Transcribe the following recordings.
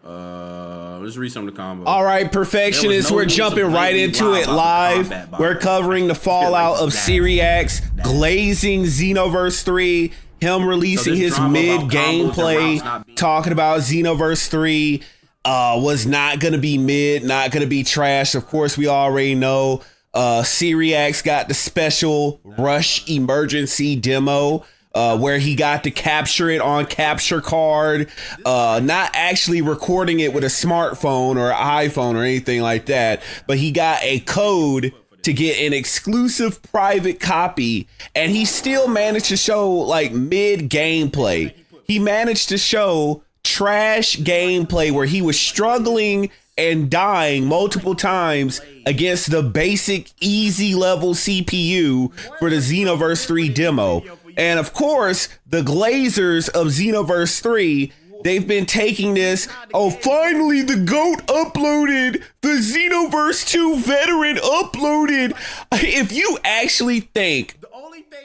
Let's read some of the combos. All right, perfectionists, we're jumping right into it live. We're covering the fallout of Seereax, glazing Xenoverse 3, him releasing his mid-gameplay, talking about Xenoverse 3 was not going to be mid, not going to be trash. Of course, we already know Seereax got the special rush emergency demo where he got to capture it on capture card, not actually recording it with a smartphone or iPhone or anything like that, but he got a code to get an exclusive private copy, and he still managed to show like mid gameplay. He managed to show trash gameplay where he was struggling and dying multiple times against the basic easy level CPU for the Xenoverse 3 demo. And of course, the glazers of Xenoverse 3, they've been taking this, oh, finally the GOAT uploaded, the Xenoverse 2 veteran uploaded. If you actually think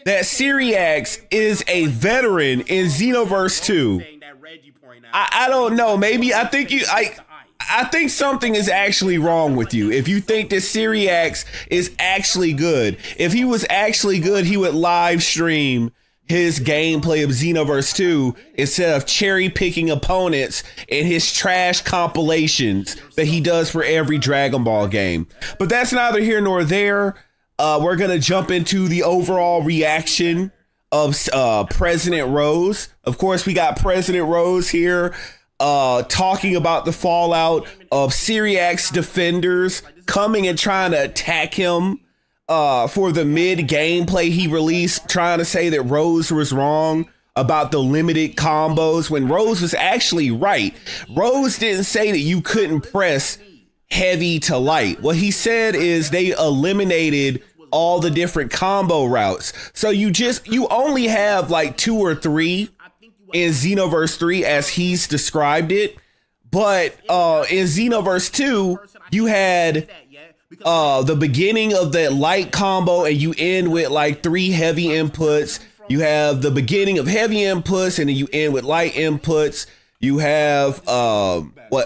that Seereax is a veteran in Xenoverse 2, I don't know, maybe I think something is actually wrong with you. If you think that Seereax is actually good, if he was actually good, he would live stream his gameplay of Xenoverse 2 instead of cherry picking opponents in his trash compilations that he does for every Dragon Ball game. But that's neither here nor there. We're going to jump into the overall reaction of President Rose. Of course, we got President Rose here talking about the fallout of Seereax defenders coming and trying to attack him for the mid gameplay he released, trying to say that Rose was wrong about the limited combos when Rose was actually right. Rose didn't say that you couldn't press heavy to light. What he said is they eliminated all the different combo routes. So you only have like 2 or 3 in Xenoverse 3 as he's described it. But in Xenoverse 2, you had the beginning of that light combo and you end with like 3 heavy inputs. You have the beginning of heavy inputs and then you end with light inputs. You have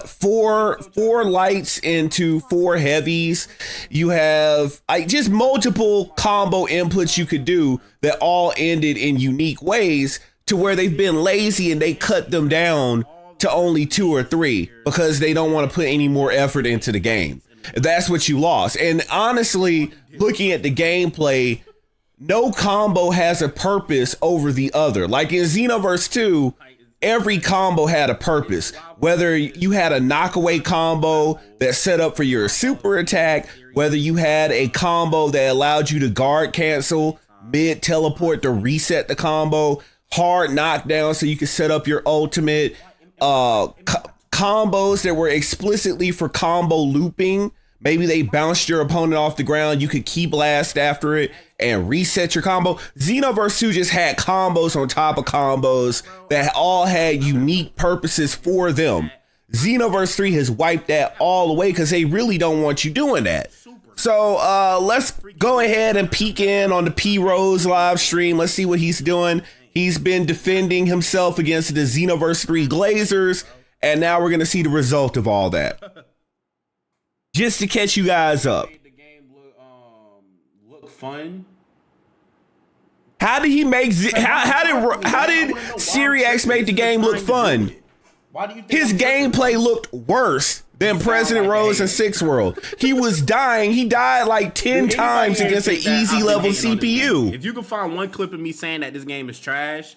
four lights into 4 heavies. You have just multiple combo inputs you could do that all ended in unique ways, to where they've been lazy and they cut them down to only 2 or 3 because they don't want to put any more effort into the game. That's what you lost. And honestly, looking at the gameplay, no combo has a purpose over the other. Like in Xenoverse 2, every combo had a purpose. Whether you had a knockaway combo that set up for your super attack, whether you had a combo that allowed you to guard cancel, mid teleport to reset the combo, hard knockdown so you could set up your ultimate, combos that were explicitly for combo looping. Maybe they bounced your opponent off the ground, you could key blast after it and reset your combo. Xenoverse 2 just had combos on top of combos that all had unique purposes for them. Xenoverse 3 has wiped that all away because they really don't want you doing that. So let's go ahead and peek in on the P Rose live stream. Let's see what he's doing. He's been defending himself against the Xenoverse 3 glazers, and now we're going to see the result of all that. Just to catch you guys up. The game look fun. How did he make how did Seereax make the game look fun? Why do you think His gameplay looked worse than President Rose and Six World. He was dying. He died like 10 times against an easy level CPU. If you can find one clip of me saying that this game is trash,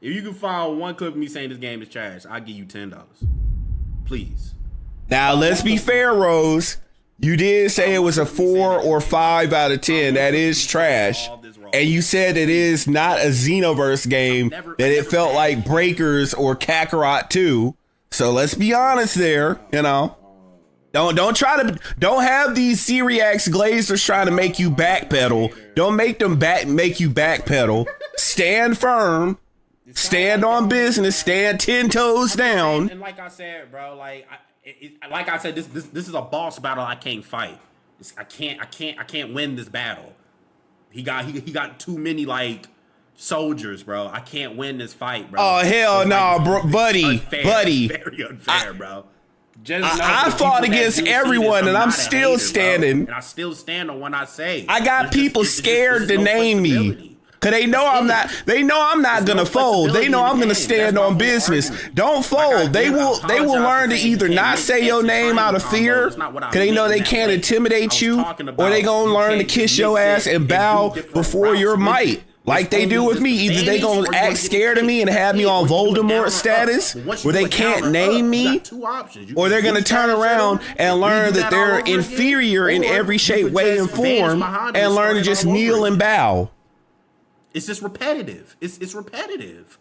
if you can find one clip of me saying this game is trash, I'll give you $10. Please. Now, let's be fair, Rose. You did say it was a 4 or 5 out of 10. That is trash. And you said it is not a Xenoverse game, that it felt like Breakers or Kakarot 2. So let's be honest there, you know. Don't have these Seereax glazers trying to make you backpedal. Don't make them make you backpedal. Stand firm. Stand on business. Stand 10 toes down. And like I said, bro, like I said, this is a boss battle I can't fight. I can't win this battle. He got too many like soldiers, bro. I can't win this fight, bro. Oh hell no, bro, buddy. Very unfair, bro. I fought against everyone, and I'm still standing. And I still stand on what I say. I got people scared to name me. Cause they know I'm not. They know I'm not gonna fold. They know I'm gonna stand on business. Don't fold. They will learn to either not say your name out of fear, cause they know they can't intimidate you, or they gonna learn to kiss your ass and bow before your might, like they do with me. Either they gonna act scared of me and have me on Voldemort status, where they can't name me, or they're gonna turn around and learn that they're inferior in every shape, way, and form, and learn to just kneel and bow. It's just repetitive. It's repetitive.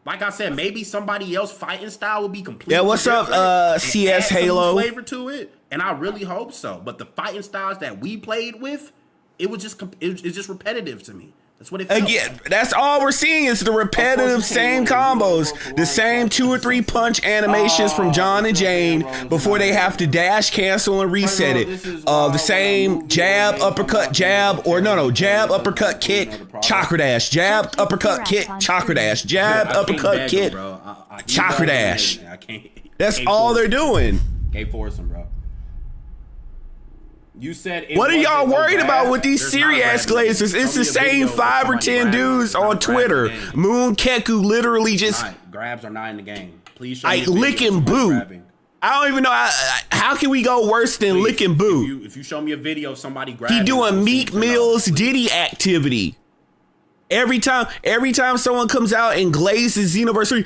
Like I said, maybe somebody else fighting style would be completely different. What's up, CS Halo? Flavor to it, and I really hope so. But the fighting styles that we played with, it's just repetitive to me. That's what it felt again. like. That's all we're seeing is the repetitive same combos, the same 2 or 3 punch animations from John and Jane before they have to dash, cancel, and reset it. The same jab, uppercut, jab, or no, jab, uppercut, kick, chakra dash, jab, uppercut, kick, chakra dash, jab, uppercut, kick, chakra dash. That's all they're doing. Can't force them, bro. You said what are y'all worried about with these Seereax glazers? It's the same 5 or 10 dudes on Twitter. Moon Keku literally just grabs are not in the game. Please show me licking boot. I don't even know how can we go worse than licking boot. If you show me a video of somebody grabbing, he doing Meek Mill's Diddy activity. Every time someone comes out and glazes Xenoverse 3,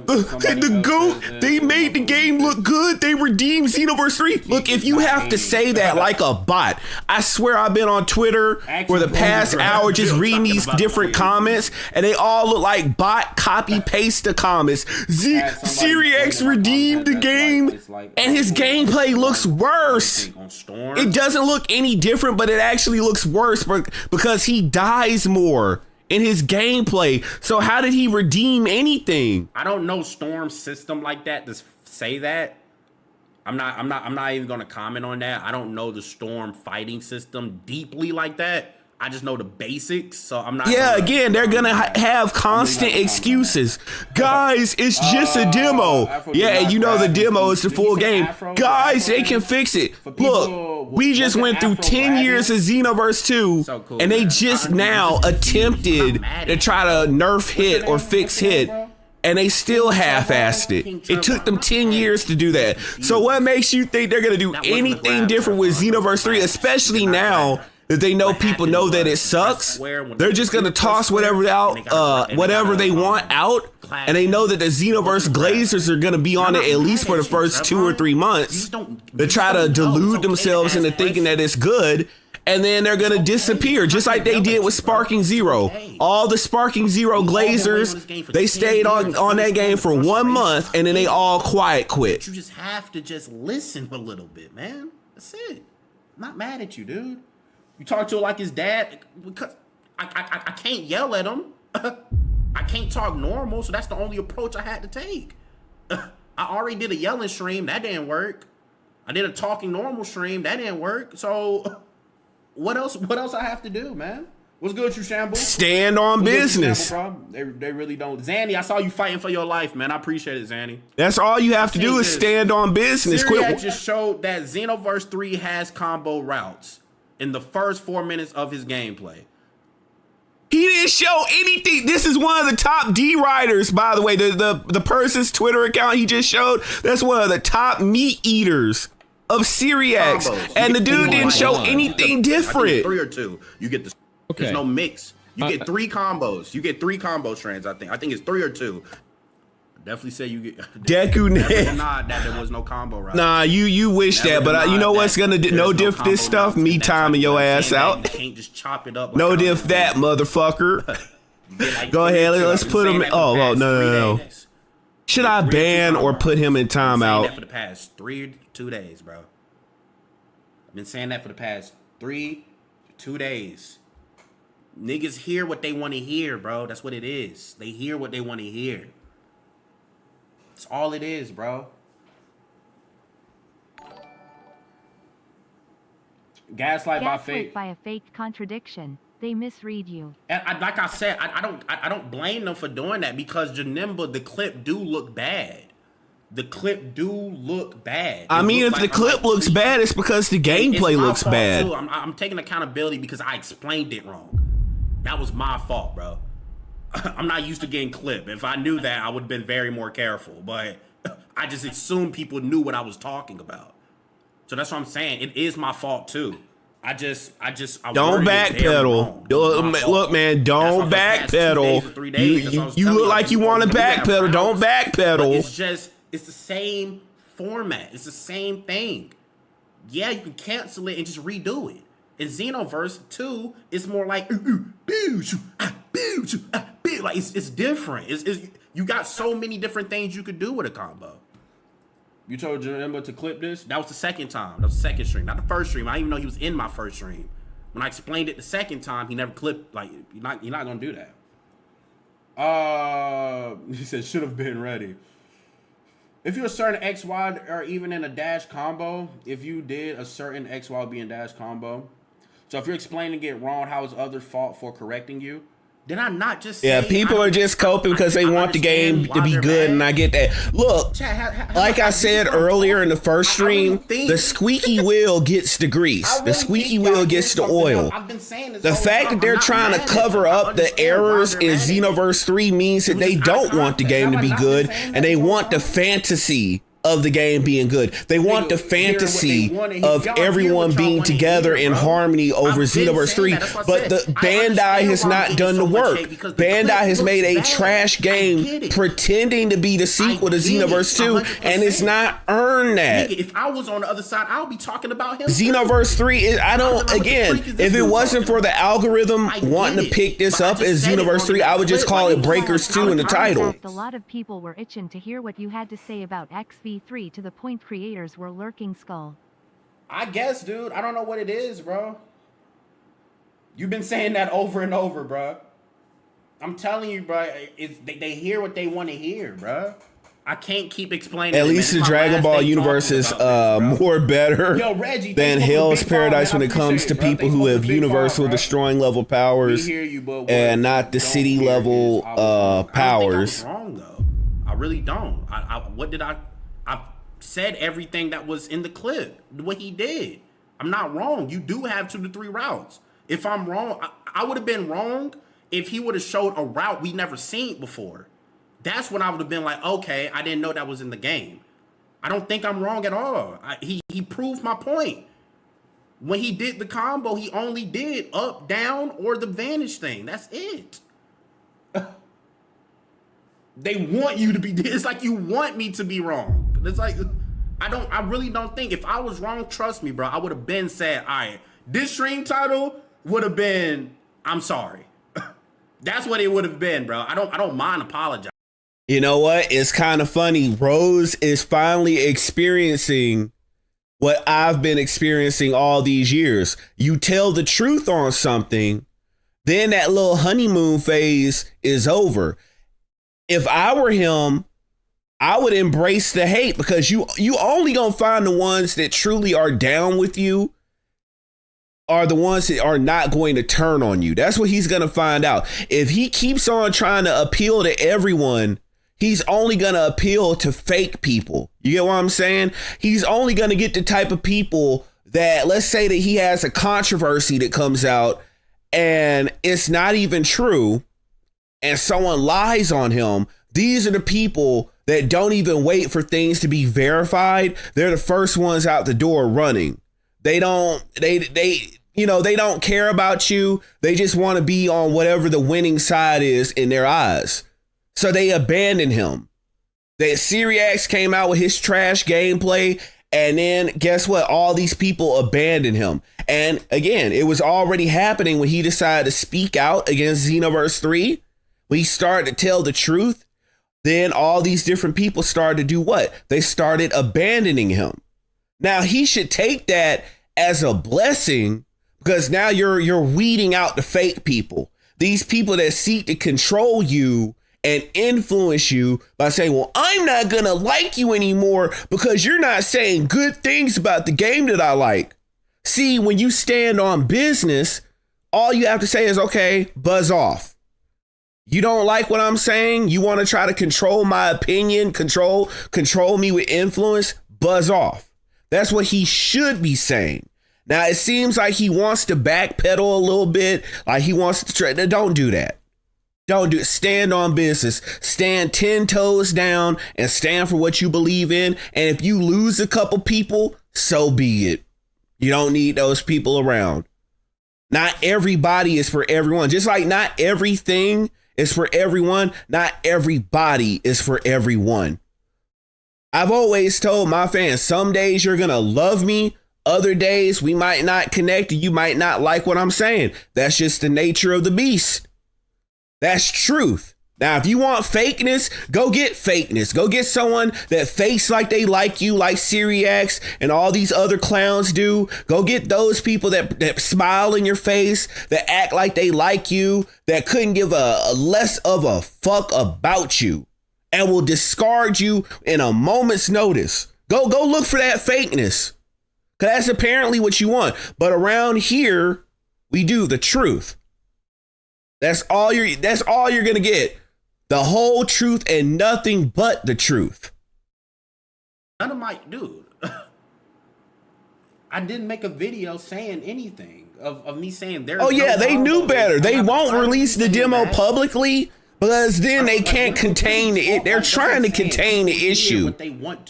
the GOAT, they made the game look good. They redeemed Xenoverse 3. Look, if you have to say that like a bot, I swear I've been on Twitter for the past hour just reading these different comments, and they all look like bot copy-paste the comments. Seereax redeemed the game, and his gameplay looks worse. It doesn't look any different, but it actually looks worse because he dies more in his gameplay. So how did he redeem anything? I don't know Storm's system like that to say that. I'm not even gonna comment on that. I don't know the Storm fighting system deeply like that. I just know the basics, so I'm not. Yeah, again, they're gonna have constant excuses. Guys, it's just a demo. Yeah, and you know the demo is the full game. Guys, they can fix it. Look, we just went through 10 years of Xenoverse 2, and they just now attempted to try to nerf hit or fix hit, and they still half-assed it. It took them 10 years to do that. So what makes you think they're gonna do anything different with Xenoverse 3, especially now that they know people know that it sucks? They're just gonna toss whatever they want out, and they know that the Xenoverse glazers are gonna be on it at least for the first 2 or 3 months to try to delude themselves into thinking that it's good, and then they're gonna disappear, just like they did with Sparking Zero. All the Sparking Zero glazers, they stayed on that game for 1 month, and then they all quiet quit. You just have to just listen a little bit, man. That's it. I'm not mad at you, dude. You talk to it like his dad, because I can't yell at him. I can't talk normal, so that's the only approach I had to take. I already did a yelling stream, that didn't work. I did a talking normal stream, that didn't work. So what else I have to do, man? What's good with you, Shamble? Stand on business. Shamble, they really don't. Zanny, I saw you fighting for your life, man. I appreciate it, Zanny. That's all you have to do is stand on business. Seereax just showed that Xenoverse 3 has combo routes in the first 4 minutes of his gameplay. He didn't show anything. This is one of the top D riders, by the way. The person's Twitter account he just showed, that's one of the top meat eaters of Seereax. And the dude didn't show anything different. 3 or 2. You get the there's no mix. You get 3 combos. You get 3 combo strands, I think. I think it's 3 or 2. Definitely say you get Deku never nod that there was no combo route. Nah, you wish that, but you know what's gonna no diff this stuff? Me timing your ass out. You can't just chop it up. Like no diff that, motherfucker. Go ahead, let's put him. Oh, no. Should I ban or put him in timeout? I've been saying that for the past 2 days, bro. I've been saying that for the past 2 days. Niggas hear what they want to hear, bro. That's what it is. They hear what they want to hear. That's all it is, bro. Gaslight by fake. By a fake contradiction. They misread you. And like I said, I don't blame them for doing that because Janemba, the clip do look bad. The clip do look bad. I mean, if the clip looks bad, it's because the gameplay looks bad. Too. I'm taking accountability because I explained it wrong. That was my fault, bro. I'm not used to getting clipped. If I knew that, I would have been very more careful. But I just assumed people knew what I was talking about. So that's what I'm saying. It is my fault too. I don't backpedal. Look, man, don't backpedal. You look like you want to backpedal. Don't backpedal. It's the same format. It's the same thing. Yeah, you can cancel it and just redo it. In Xenoverse 2, it's more like like it's different. You got so many different things you could do with a combo. You told Janemba to clip this? That was the second time. That was the second stream, not the first stream. I didn't even know he was in my first stream. When I explained it the second time, he never clipped. Like you're not gonna do that. He said should have been ready. If you're a certain XY or even in a dash combo, if you did a certain XY be in dash combo, so if you're explaining it wrong, how is others' fault for correcting you? Did I not just say... Yeah, people are just coping because they want the game to be good, and I get that. Look, like I said earlier in the first stream, the squeaky wheel gets the grease. The squeaky wheel gets the oil. The fact that they're trying to cover up the errors in Xenoverse 3 means that they don't want the game to be good, and they want the fantasy of the game being good. They want the fantasy of everyone being together in harmony over Xenoverse 3, but the Bandai has not done the work. Bandai has made a trash game pretending to be the sequel to Xenoverse 2, and it's not earned that. If I was on the other side, I'll be talking about him. Xenoverse 3 is, if it wasn't for the algorithm wanting to pick this up as Xenoverse 3, I would just call it Breakers 2 in the title. A lot of people were itching to hear what you had to say about XV3 to the point creators were lurking skull. I guess, dude. I don't know what it is, bro. You've been saying that over and over, bro. I'm telling you, bro. They hear what they want to hear, bro. I can't keep explaining. At least the Dragon Ball universe is more better than Hell's Paradise when it comes to people who have universal destroying level powers and not the city level powers. I don't think I was wrong though. I really don't. I said everything that was in the clip, what he did. I'm not wrong. You do have 2 to 3 routes. If I'm wrong, I would have been wrong if he would have showed a route we never seen before. That's when I would have been like, okay, I didn't know that was in the game. I don't think I'm wrong at all. He proved my point. When he did the combo, he only did up, down, or the vanish thing. That's it. They want you to be, it's like you want me to be wrong. It's like, I really don't think, if I was wrong, trust me, bro, I would have been said, all right, this stream title would have been, I'm sorry. That's what it would have been, bro. I don't mind apologizing. You know what? It's kind of funny. Rose is finally experiencing what I've been experiencing all these years. You tell the truth on something, then that little honeymoon phase is over. If I were him, I would embrace the hate because you only gonna find the ones that truly are down with you are the ones that are not going to turn on you. That's what he's gonna find out. If he keeps on trying to appeal to everyone, he's only gonna appeal to fake people. You get what I'm saying? He's only gonna get the type of people that, let's say that he has a controversy that comes out and it's not even true, and someone lies on him. These are the people that don't even wait for things to be verified. They're the first ones out the door running. They don't care about you. They just want to be on whatever the winning side is in their eyes. So they abandon him. That Seereax came out with his trash gameplay, and then guess what? All these people abandoned him. And again, it was already happening when he decided to speak out against Xenoverse 3. When he started to tell the truth, then all these different people started to do what? They started abandoning him. Now he should take that as a blessing, because now you're weeding out the fake people. These people that seek to control you and influence you by saying, well, I'm not going to like you anymore because you're not saying good things about the game that I like. See, when you stand on business, all you have to say is, okay, buzz off. You don't like what I'm saying? You want to try to control my opinion, control me with influence? Buzz off. That's what he should be saying. Now, it seems like he wants to backpedal a little bit, like he wants to try. Don't do that. Don't do it. Stand on business. Stand 10 toes down and stand for what you believe in. And if you lose a couple people, so be it. You don't need those people around. Not everybody is for everyone. Just like not everything is for everyone, not everybody is for everyone. I've always told my fans, some days you're going to love me. Other days we might not connect. You might not like what I'm saying. That's just the nature of the beast. That's truth. Now, if you want fakeness, go get fakeness. Go get someone that fakes like they like you, like Seereax and all these other clowns do. Go get those people that smile in your face, that act like they like you, that couldn't give a less of a fuck about you and will discard you in a moment's notice. Go look for that fakeness. Because that's apparently what you want. But around here, we do the truth. That's all you're going to get. The whole truth and nothing but the truth. None of my, dude, I didn't make a video saying anything of me saying there's. Oh yeah, they knew better. They won't release the demo publicly because then they can't contain it. They're trying to contain the issue.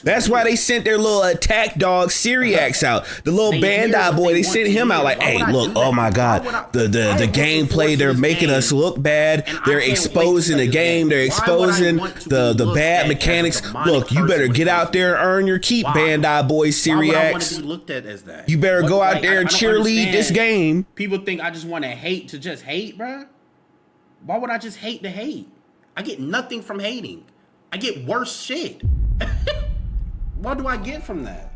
That's why they sent their little attack dog Seereax out. The little Bandai boy, they sent him out like, hey, look, oh my God, the gameplay, they're making us look bad. They're exposing the game. They're exposing the bad mechanics. Look, you better get out there and earn your keep, Bandai boy Seereax. You better go out there and cheerlead this game. People think I just want to hate to just hate, bruh. Why would I just hate to hate? I get nothing from hating. I get worse shit. What do I get from that?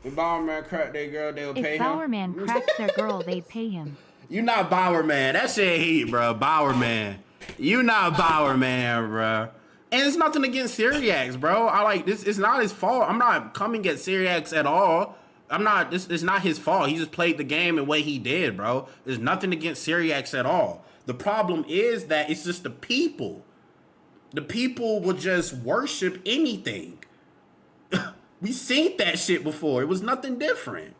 If Bowerman crack their girl, they'll pay him. If Bowerman cracks their girl, they'd pay him. You not Bowerman. That shit heat, bro. Bowerman. You not Bowerman, bro. And it's nothing against Seereax, bro. I like this. It's not his fault. I'm not coming at Seereax at all. I'm not. It's not his fault. He just played the game the way he did, bro. There's nothing against Seereax at all. The problem is that it's just the people. The people will just worship anything. We seen that shit before. It was nothing different.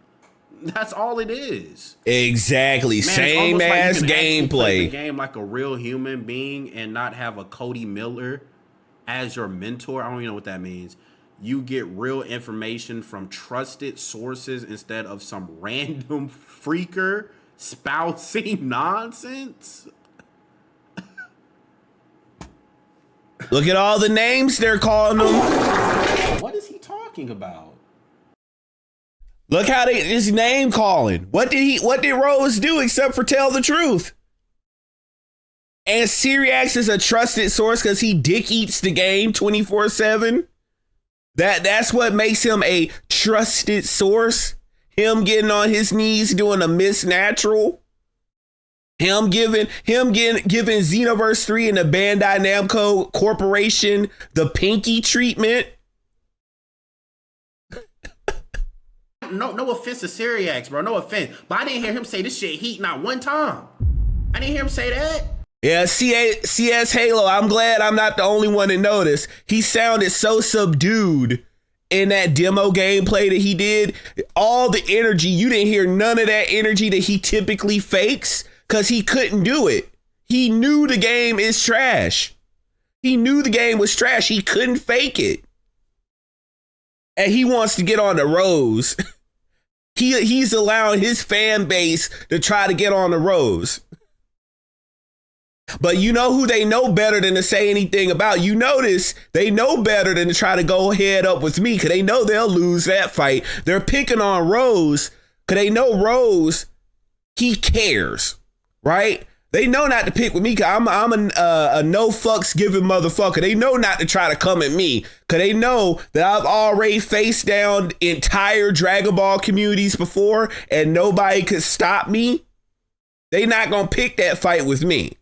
That's all it is. Exactly. Man, same as gameplay. Play the game like a real human being and not have a Cody Miller as your mentor. I don't even know what that means. You get real information from trusted sources instead of some random freaker spousing nonsense. Look at all the names they're calling them. What is he talking about? Look how his name calling. What did Rose do except for tell the truth? And Seereax is a trusted source because he dick eats the game 24/7. That's what makes him a trusted source. Him getting on his knees doing a Miss Natural. Him giving Xenoverse 3 and the Bandai Namco Corporation the pinky treatment. No offense to Seereax, bro. No offense. But I didn't hear him say this shit heat not one time. I didn't hear him say that. Yeah, CS Halo, I'm glad I'm not the only one to notice. He sounded so subdued in that demo gameplay that he did. All the energy, you didn't hear none of that energy that he typically fakes because he couldn't do it. He knew the game is trash. He knew the game was trash. He couldn't fake it. And he wants to get on the Rose. He's allowing his fan base to try to get on the Rose. But you know who they know better than to say anything about? You notice they know better than to try to go head up with me because they know they'll lose that fight. They're picking on Rose because they know Rose, he cares, right? They know not to pick with me because I'm a no fucks giving motherfucker. They know not to try to come at me because they know that I've already faced down entire Dragon Ball communities before and nobody could stop me. They not going to pick that fight with me.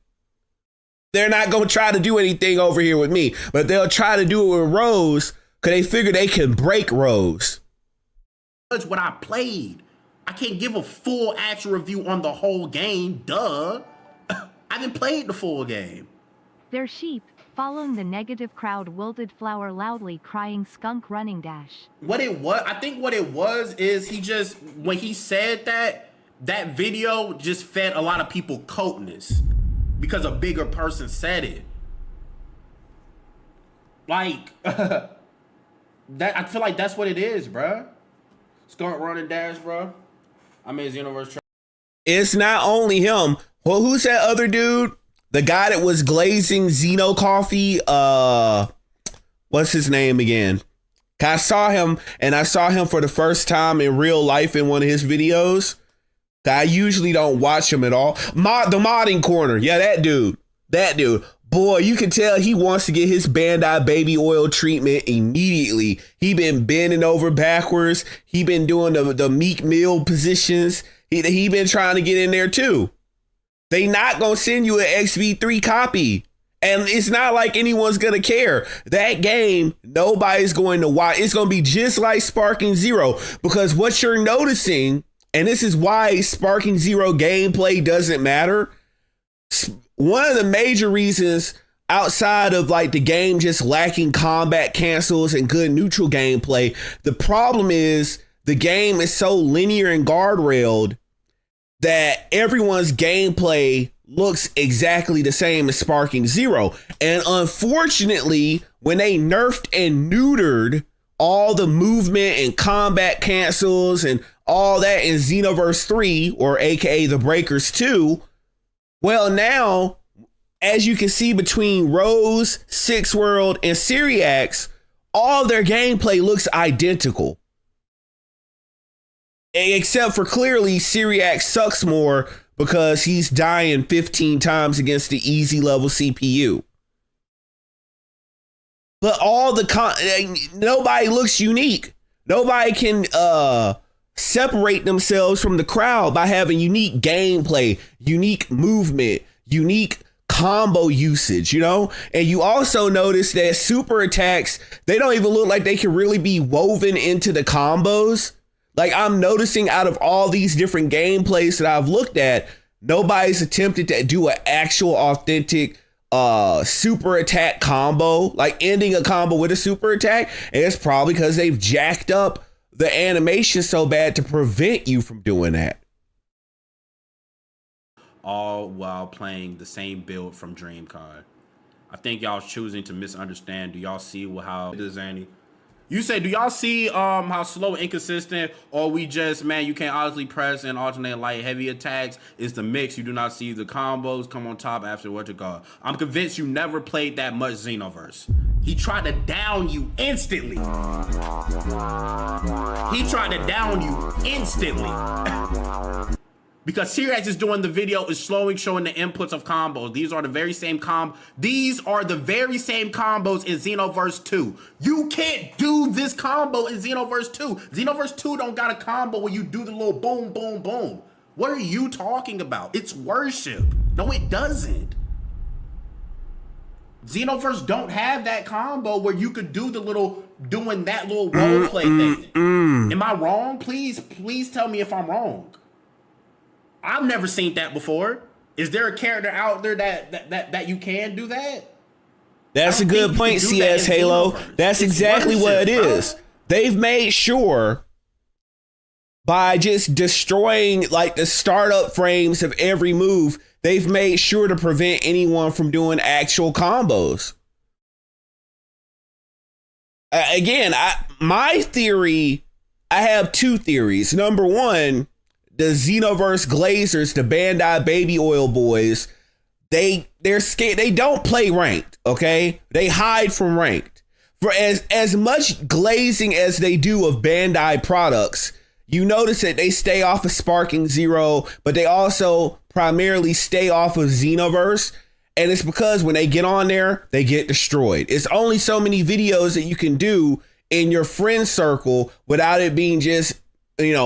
They're not going to try to do anything over here with me, but they'll try to do it with Rose because they figure they can break Rose. That's what I played. I can't give a full actual review on the whole game. Duh. I haven't played the full game. They're sheep, following the negative crowd, wilted flower loudly crying skunk running dash. What it was, I think what it was is he just, when he said that video just fed a lot of people coldness because a bigger person said it. Like, that, I feel like that's what it is, bruh. Skunk running dash, bruh. I made Xenoverse. It's not only him. Well, who's that other dude? The guy that was glazing Xeno coffee. What's his name again? I saw him for the first time in real life in one of his videos. I usually don't watch him at all. The modding corner. Yeah, that dude. Boy, you can tell he wants to get his Bandai baby oil treatment immediately. He been bending over backwards. He been doing the Meek Mill positions. He been trying to get in there too. They not gonna send you an XV3 copy. And it's not like anyone's gonna care. That game, nobody's going to watch. It's gonna be just like Sparking Zero, because what you're noticing, and this is why Sparking Zero gameplay doesn't matter. One of the major reasons, outside of like the game just lacking combat cancels and good neutral gameplay, the problem is the game is so linear and guardrailed that everyone's gameplay looks exactly the same as Sparking Zero. And unfortunately, when they nerfed and neutered all the movement and combat cancels and all that in Xenoverse 3, or aka the Breakers 2, well, now, as you can see between Rose, Six World, and Seereax, all their gameplay looks identical. Except for clearly Seereax sucks more because he's dying 15 times against the easy level CPU. But nobody looks unique. Nobody can separate themselves from the crowd by having unique gameplay, unique movement, unique combo usage, you know? And you also notice that super attacks, they don't even look like they can really be woven into the combos. Like, I'm noticing out of all these different gameplays that I've looked at, nobody's attempted to do an actual authentic super attack combo, like ending a combo with a super attack. And it's probably because they've jacked up the animation so bad to prevent you from doing that. All while playing the same build from DreamCon. I think y'all choosing to misunderstand. Do y'all see how it is, Andy? You say, do y'all see how slow, inconsistent, or we just, man, you can't honestly press and alternate light heavy attacks? Is the mix. You do not see the combos come on top after what you call. I'm convinced you never played that much Xenoverse. He tried to down you instantly. Because Seereax is doing the video, is showing the inputs of combos. These are the very same combos in Xenoverse 2. You can't do this combo in Xenoverse 2. Xenoverse 2 don't got a combo where you do the little boom, boom, boom. What are you talking about? It's worship. No, it doesn't. Xenoverse don't have that combo where you could do doing that little roleplay thing. Am I wrong? Please tell me if I'm wrong. I've never seen that before. Is there a character out there that you can do that? That's a good point, CS Halo. That's exactly what it is. They've made sure by just destroying like the startup frames of every move, they've made sure to prevent anyone from doing actual combos. Again, my theory, I have two theories. Number one, the Xenoverse Glazers, the Bandai Baby Oil boys, they're scared. They don't play ranked, okay? They hide from ranked. For as much glazing as they do of Bandai products, you notice that they stay off of Sparking Zero, but they also primarily stay off of Xenoverse. And it's because when they get on there, they get destroyed. It's only so many videos that you can do in your friend circle without it being just,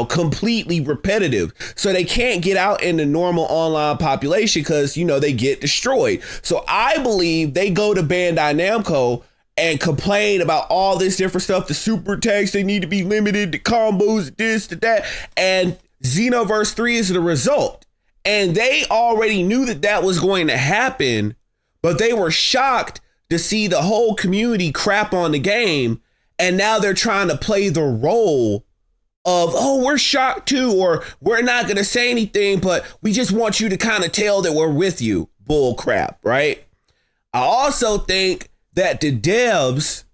completely repetitive. So they can't get out in the normal online population because, they get destroyed. So I believe they go to Bandai Namco and complain about all this different stuff, the super attacks, they need to be limited, the combos, this, to that. And Xenoverse 3 is the result. And they already knew that that was going to happen, but they were shocked to see the whole community crap on the game. And now they're trying to play the role of, oh, we're shocked too, or we're not going to say anything, but we just want you to kind of tell that we're with you. Bull crap, right? I also think that the devs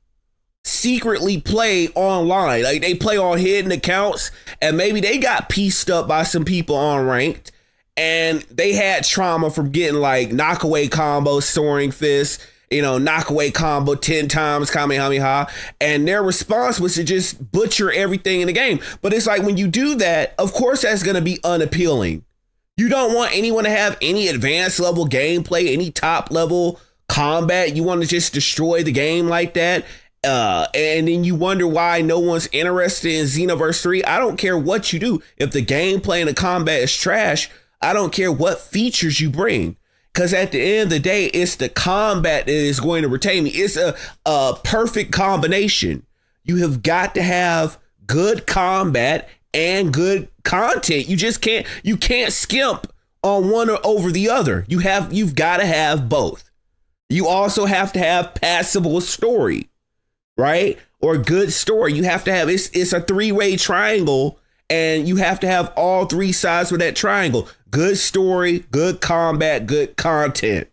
secretly play online. Like, they play on hidden accounts, and maybe they got pieced up by some people on ranked, and they had trauma from getting like knockaway combo, soaring fist, knockaway combo 10 times, Kamehameha, and their response was to just butcher everything in the game. But it's like, when you do that, of course that's going to be unappealing. You don't want anyone to have any advanced level gameplay, any top level combat. You want to just destroy the game like that. And then you wonder why no one's interested in Xenoverse 3. I don't care what you do. If the gameplay and the combat is trash, I don't care what features you bring. Because at the end of the day, it's the combat that is going to retain me. It's a perfect combination. You have got to have good combat and good content. You can't skimp on one or over the other. You've got to have both. You also have to have passable story, right? Or good story. You have to have, it's a three-way triangle, and you have to have all three sides of that triangle. Good story, good combat, good content.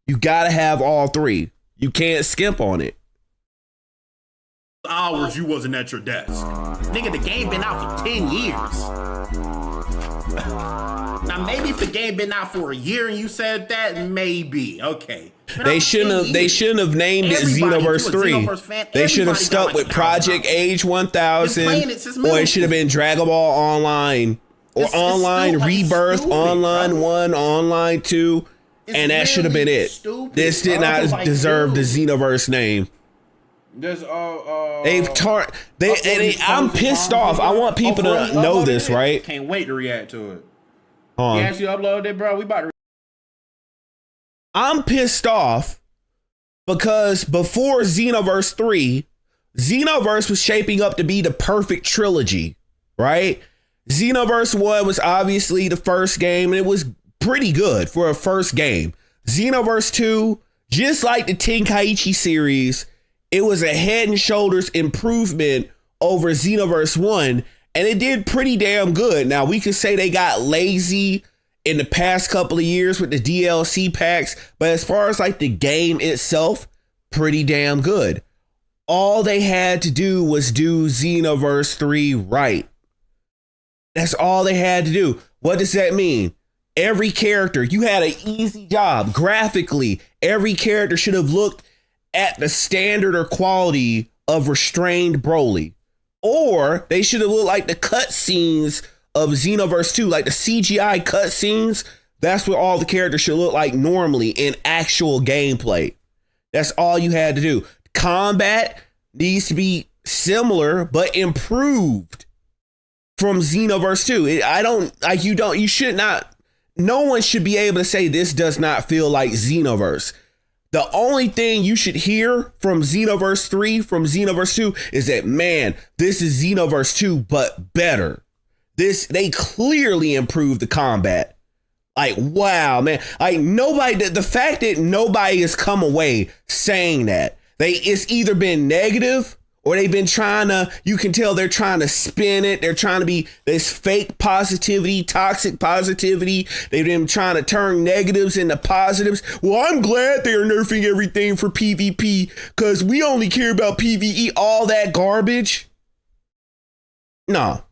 You got to have all three. You can't skimp on it. Hours you wasn't at your desk. Nigga, the game been out for 10 years. Now, maybe if the game been out for a year and you said that, maybe. Okay. They shouldn't have named it Xenoverse 3. They should have stuck with Project Age 1000, or it should have been Dragon Ball Online, or Online Rebirth, Online 1, Online 2, and that should have been it. This did not deserve the Xenoverse name. I'm pissed off. I want people to know this, right? Can't wait to react to it. You actually uploaded it, bro? We about to. I'm pissed off because before Xenoverse 3, Xenoverse was shaping up to be the perfect trilogy, right? Xenoverse 1 was obviously the first game, and it was pretty good for a first game. Xenoverse 2, just like the Tenkaichi series, it was a head and shoulders improvement over Xenoverse 1, and it did pretty damn good. Now, we could say they got lazy in the past couple of years with the DLC packs, but as far as like the game itself, pretty damn good. All they had to do was do Xenoverse 3 right. That's all they had to do. What does that mean? Every character, you had an easy job. Graphically, every character should have looked at the standard or quality of Restrained Broly. Or they should have looked like the cutscenes of Xenoverse 2, like the CGI cutscenes. That's what all the characters should look like normally in actual gameplay. That's all you had to do. Combat needs to be similar but improved from Xenoverse 2. You should not, no one should be able to say this does not feel like Xenoverse. The only thing you should hear from Xenoverse 3, from Xenoverse 2, is that, man, this is Xenoverse 2, but better. They clearly improved the combat. Like, wow, man. Like, the fact that nobody has come away saying that, it's either been negative, or they've been you can tell they're trying to spin it. They're trying to be this fake positivity, toxic positivity. They've been trying to turn negatives into positives. Well, I'm glad they're nerfing everything for PvP because we only care about PvE, all that garbage. No.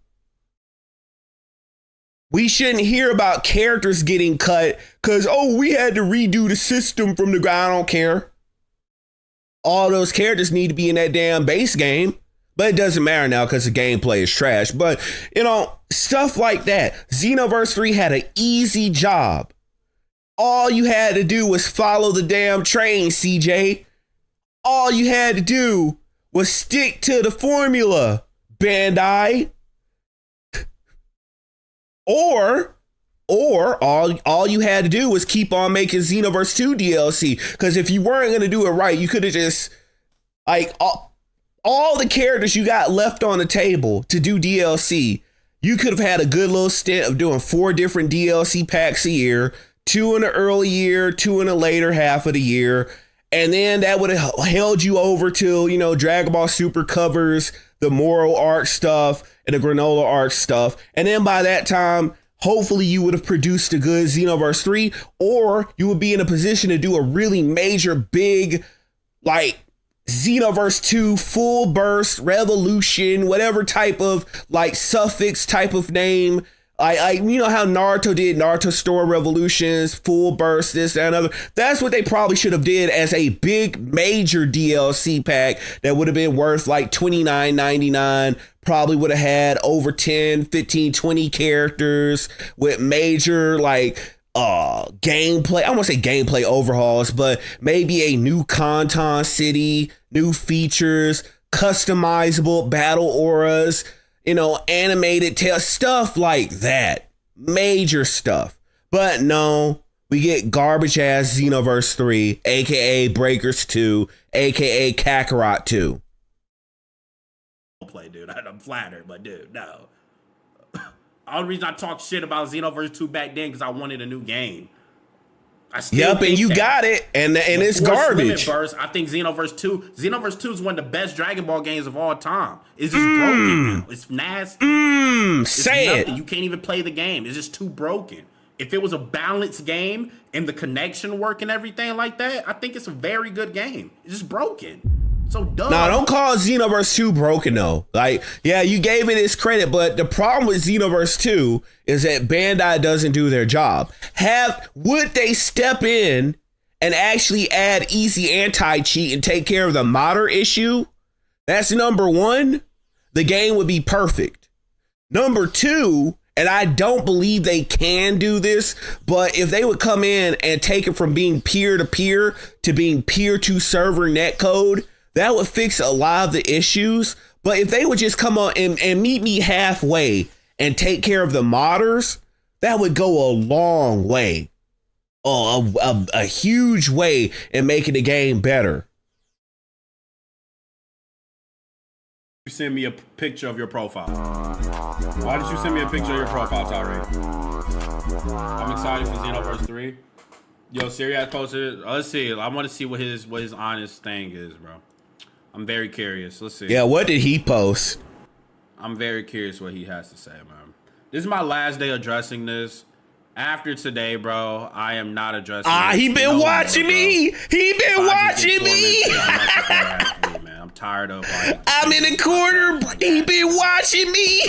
We shouldn't hear about characters getting cut because, we had to redo the system from the ground. I don't care. All those characters need to be in that damn base game, but it doesn't matter now because the gameplay is trash. But, stuff like that. Xenoverse 3 had an easy job. All you had to do was follow the damn train, CJ. All you had to do was stick to the formula, Bandai. Or all you had to do was keep on making Xenoverse 2 DLC. Because if you weren't going to do it right, you could have just, all the characters you got left on the table to do DLC, you could have had a good little stint of doing 4 different DLC packs a year, 2 in the early year, 2 in the later half of the year. And then that would have held you over till, you know, Dragon Ball Super covers the Moral Arc stuff and the Granola Arc stuff. And then by that time, hopefully you would have produced a good Xenoverse 3, or you would be in a position to do a really major, big, like, Xenoverse 2 full burst revolution, whatever type of like suffix type of name. I you know how Naruto did Naruto Story Revolutions, full burst, this, that, and other. That's what they probably should have did as a big major DLC pack that would have been worth like $29.99. Probably would have had over 10, 15, 20 characters with major like gameplay. I won't say gameplay overhauls, but maybe a new Kanton city, new features, customizable battle auras, you know, animated tail, stuff like that. Major stuff. But no, we get garbage ass Xenoverse 3, aka Breakers 2, aka Kakarot 2. Play, dude. I'm flattered, but dude, no. The only reason I talked shit about Xenoverse 2 back then because I wanted a new game. Yep, and you got it, and it's garbage. I think Xenoverse 2 is one of the best Dragon Ball games of all time. It's just broken now. It's nasty. Say it. You can't even play the game. It's just too broken. If it was a balanced game and the connection work and everything like that, I think it's a very good game. It's just broken. So dumb. Nah, don't call Xenoverse 2 broken though. Like, yeah, you gave it its credit, but the problem with Xenoverse 2 is that Bandai doesn't do their job. Would they step in and actually add easy anti-cheat and take care of the modder issue? That's number one. The game would be perfect. Number two, and I don't believe they can do this, but if they would come in and take it from being peer-to-peer to being peer-to-server netcode, that would fix a lot of the issues. But if they would just come on and meet me halfway and take care of the modders, that would go a long way. A huge way in making the game better. You send me a picture of your profile. Why did you send me a picture of your profile, Tyree? I'm excited for Xenoverse 3. Yo, Seereax posted it. Let's see. I want to see what his honest thing is, bro. I'm very curious. Let's see. Yeah, what did he post? I'm very curious what he has to say, man. This is my last day addressing this. After today, bro, I am not addressing this. He been watching me. He been watching me. I'm tired of like, I'm in the corner. He been watching me.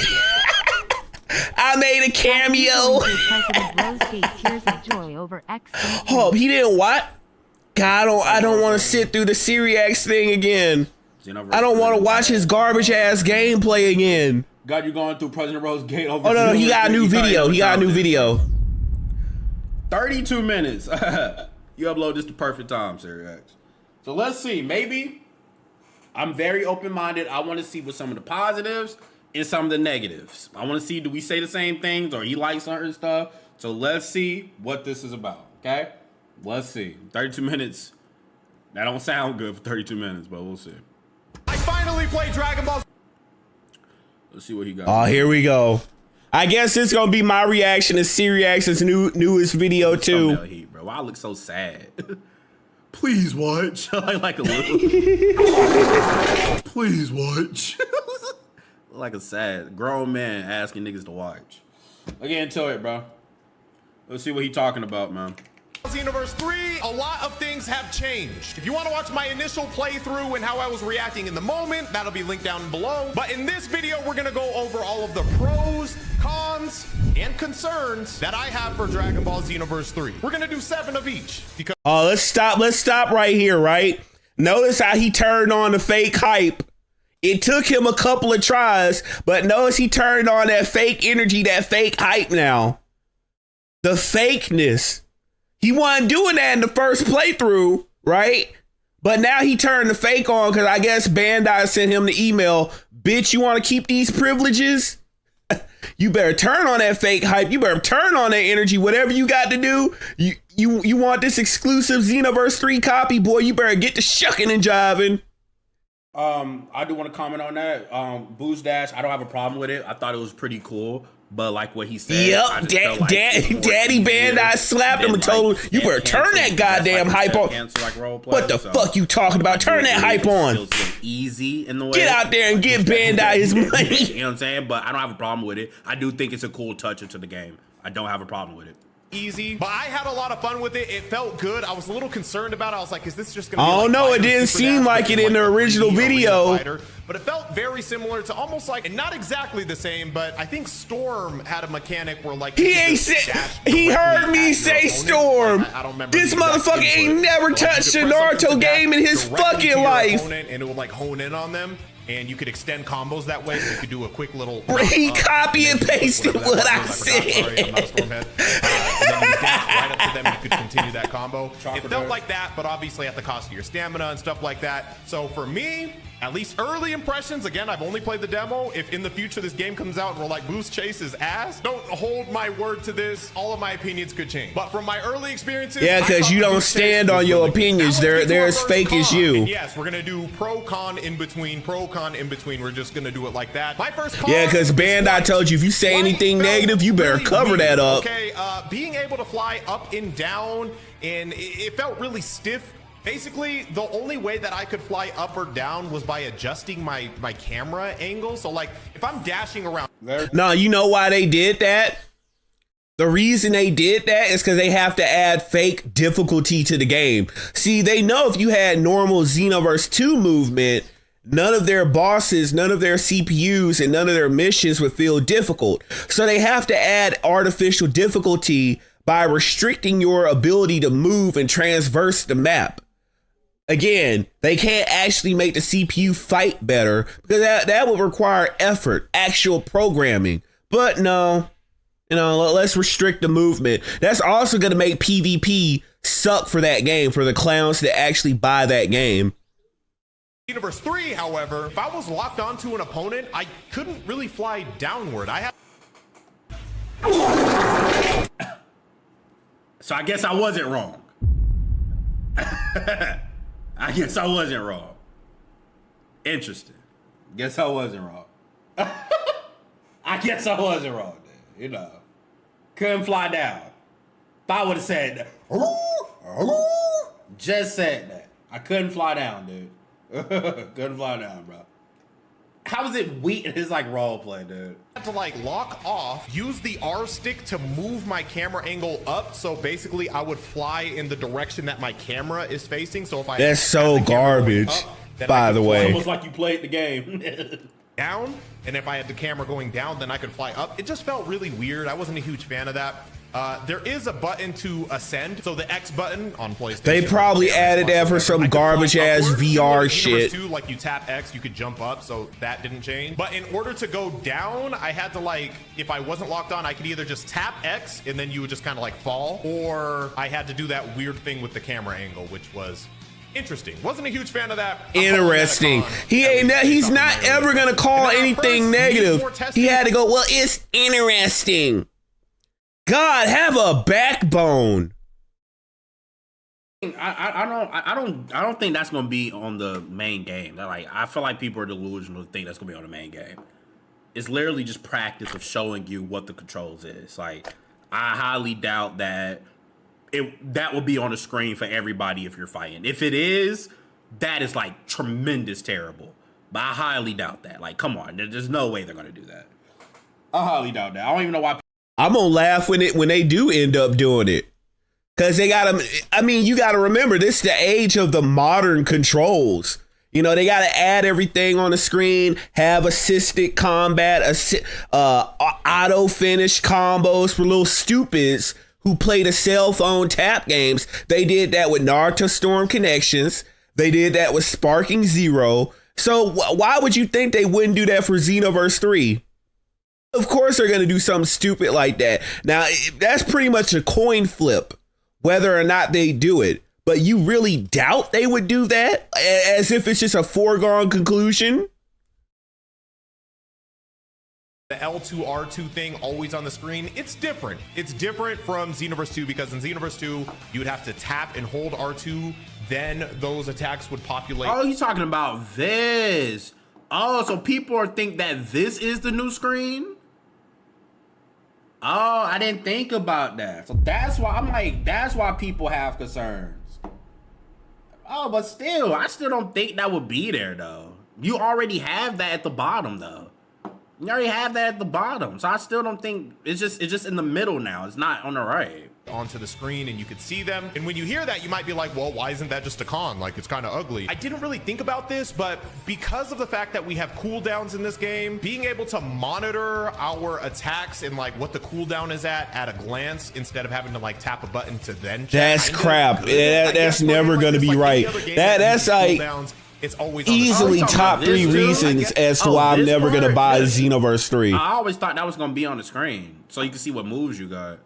I made a cameo. Oh, he didn't what? God, I don't want to sit through the Seereax thing again. I don't want to watch his garbage ass gameplay again. God, you're going through President Rose Gate over. Oh no, he got a new video. He got a new video. 32 minutes. You upload this to perfect time, Seereax. So let's see. Maybe I'm very open-minded. I want to see what some of the positives and some of the negatives. I want to see, do we say the same things or he likes certain stuff? So let's see what this is about. Okay. Let's see. 32 minutes. That don't sound good for 32 minutes, but we'll see. I finally played Dragon Ball. Let's see what he got. Oh, here we go. I guess it's gonna be my reaction to Seereax's newest video too. Heat, bro. Why I look so sad? Please watch. like a little. Please watch. Like a sad grown man asking niggas to watch. Let's get into it, bro. Let's see what he talking about, man. Xenoverse 3, a lot of things have changed. If you want to watch my initial playthrough and how I was reacting in the moment, that'll be linked down below. But in this video, we're going to go over all of the pros, cons, and concerns that I have for Dragon Ball Xenoverse 3. We're going to do 7 of each. Because let's stop right here, right? Notice how he turned on the fake hype. It took him a couple of tries, but notice he turned on that fake energy, that fake hype now. The fakeness. He wasn't doing that in the first playthrough, right? But now he turned the fake on because I guess Bandai sent him the email. Bitch, you want to keep these privileges? You better turn on that fake hype. You better turn on that energy. Whatever you got to do. You want this exclusive Xenoverse 3 copy, boy, you better get to shucking and jiving. I do want to comment on that. Boost Dash, I don't have a problem with it. I thought it was pretty cool. But like what he said, yep, Daddy Bandai slapped him and told him, you better turn that goddamn hype on. What the fuck you talking about? Turn that hype on. Easy in the way. Get out there and give Bandai his money. You know what I'm saying? But I don't have a problem with it. I do think it's a cool touch into the game. I don't have a problem with it. Easy, but I had a lot of fun with it. It felt good. I was a little concerned about it. I was like, is this just gonna be oh no, it didn't seem like it in the original video. But it felt very similar to almost like, and not exactly the same, but I think Storm had a mechanic where like he ain't said, he heard me say Storm. I don't remember. This motherfucker ain't never touched a Naruto game in his fucking life. And it would like hone in on them. And you could extend combos that way, so you could do a quick little. He copy and pasted what I said. Sorry, I'm not a Stormhead. And then you dash right up to them, you could continue that combo. It felt like that, but obviously at the cost of your stamina and stuff like that. So for me, at least early impressions, again, I've only played the demo. If in the future this game comes out and we're like, Boost Chase is ass, don't hold my word to this. All of my opinions could change. But from my early experiences, yeah, because you don't stand on your opinions. They're as fake as you. And yes, we're gonna do pro con in between, pro con in between. We're just gonna do it like that. My first con, yeah, because Bandai told you if you say anything negative, you better cover that up. Okay, being able to fly up and down, and it felt really stiff. Basically, the only way that I could fly up or down was by adjusting my camera angle. So like if I'm dashing around. No, you know why they did that? The reason they did that is because they have to add fake difficulty to the game. See, they know if you had normal Xenoverse 2 movement, none of their bosses, none of their CPUs, and none of their missions would feel difficult. So they have to add artificial difficulty by restricting your ability to move and transverse the map. Again, they can't actually make the CPU fight better because that would require effort, actual programming. But no, let's restrict the movement. That's also going to make PvP suck for that game, for the clowns to actually buy that game. Xenoverse 3, however, if I was locked onto an opponent, I couldn't really fly downward. So I guess I wasn't wrong. I guess I wasn't wrong. Interesting. Guess I wasn't wrong. I guess I wasn't wrong, dude. You know. Couldn't fly down. If I would have said that. Just said that. I couldn't fly down, dude. Couldn't fly down, bro. How is it weak? It's like role play, dude. I had to like lock off, use the R stick to move my camera angle up. So basically I would fly in the direction that my camera is facing. So if I that's so garbage, up, by the way. Almost like you played the game. Down, and if I had the camera going down, then I could fly up. It just felt really weird. I wasn't a huge fan of that. There is a button to ascend, so the X button on PlayStation. They probably added that for some garbage ass VR shit. Like you tap X, you could jump up, so that didn't change. But in order to go down, I had to like, if I wasn't locked on, I could either just tap X and then you would just kind of like fall, or I had to do that weird thing with the camera angle, which was interesting. Wasn't a huge fan of that. Interesting. He's not ever gonna call anything negative. He had to go, well, it's interesting. God, have a backbone. I don't think that's gonna be on the main game. Like, I feel like people are delusional to think that's gonna be on the main game. It's literally just practice of showing you what the controls is. Like, I highly doubt that that will be on the screen for everybody if you're fighting. If it is, that is like tremendous terrible. But I highly doubt that. Like, come on, there's no way they're gonna do that. I highly doubt that. I don't even know why. I'm gonna laugh when they do end up doing it, because they gotta. I mean, you gotta remember, this is the age of the modern controls. You know, they gotta add everything on the screen, have assisted combat, auto finish combos for little stupids who play the cell phone tap games. They did that with Naruto Storm Connections. They did that with Sparking Zero. So why would you think they wouldn't do that for Xenoverse 3? Of course they're going to do something stupid like that. Now, that's pretty much a coin flip, whether or not they do it. But you really doubt they would do that? As if it's just a foregone conclusion? The L2, R2 thing always on the screen, it's different. It's different from Xenoverse 2, because in Xenoverse 2, you would have to tap and hold R2 then those attacks would populate. Oh, he's talking about this. Oh, so people think that this is the new screen? Oh, I didn't think about that. So that's why I'm like, that's why people have concerns. Oh, but still, I still don't think that would be there though. You already have that at the bottom though. You already have that at the bottom. So I still don't think it's just in the middle now. It's not on the right. Onto the screen and you could see them. And when you hear that, you might be like, well, why isn't that just a con? Like, it's kind of ugly. I didn't really think about this, but because of the fact that we have cooldowns in this game, being able to monitor our attacks and like what the cooldown is at a glance, instead of having to like tap a button to then check. That's crap. That's never going to be right. That's like it's always easily top 3 reasons as to why I'm never going to buy Xenoverse 3. I always thought that was going to be on the screen so you can see what moves you got.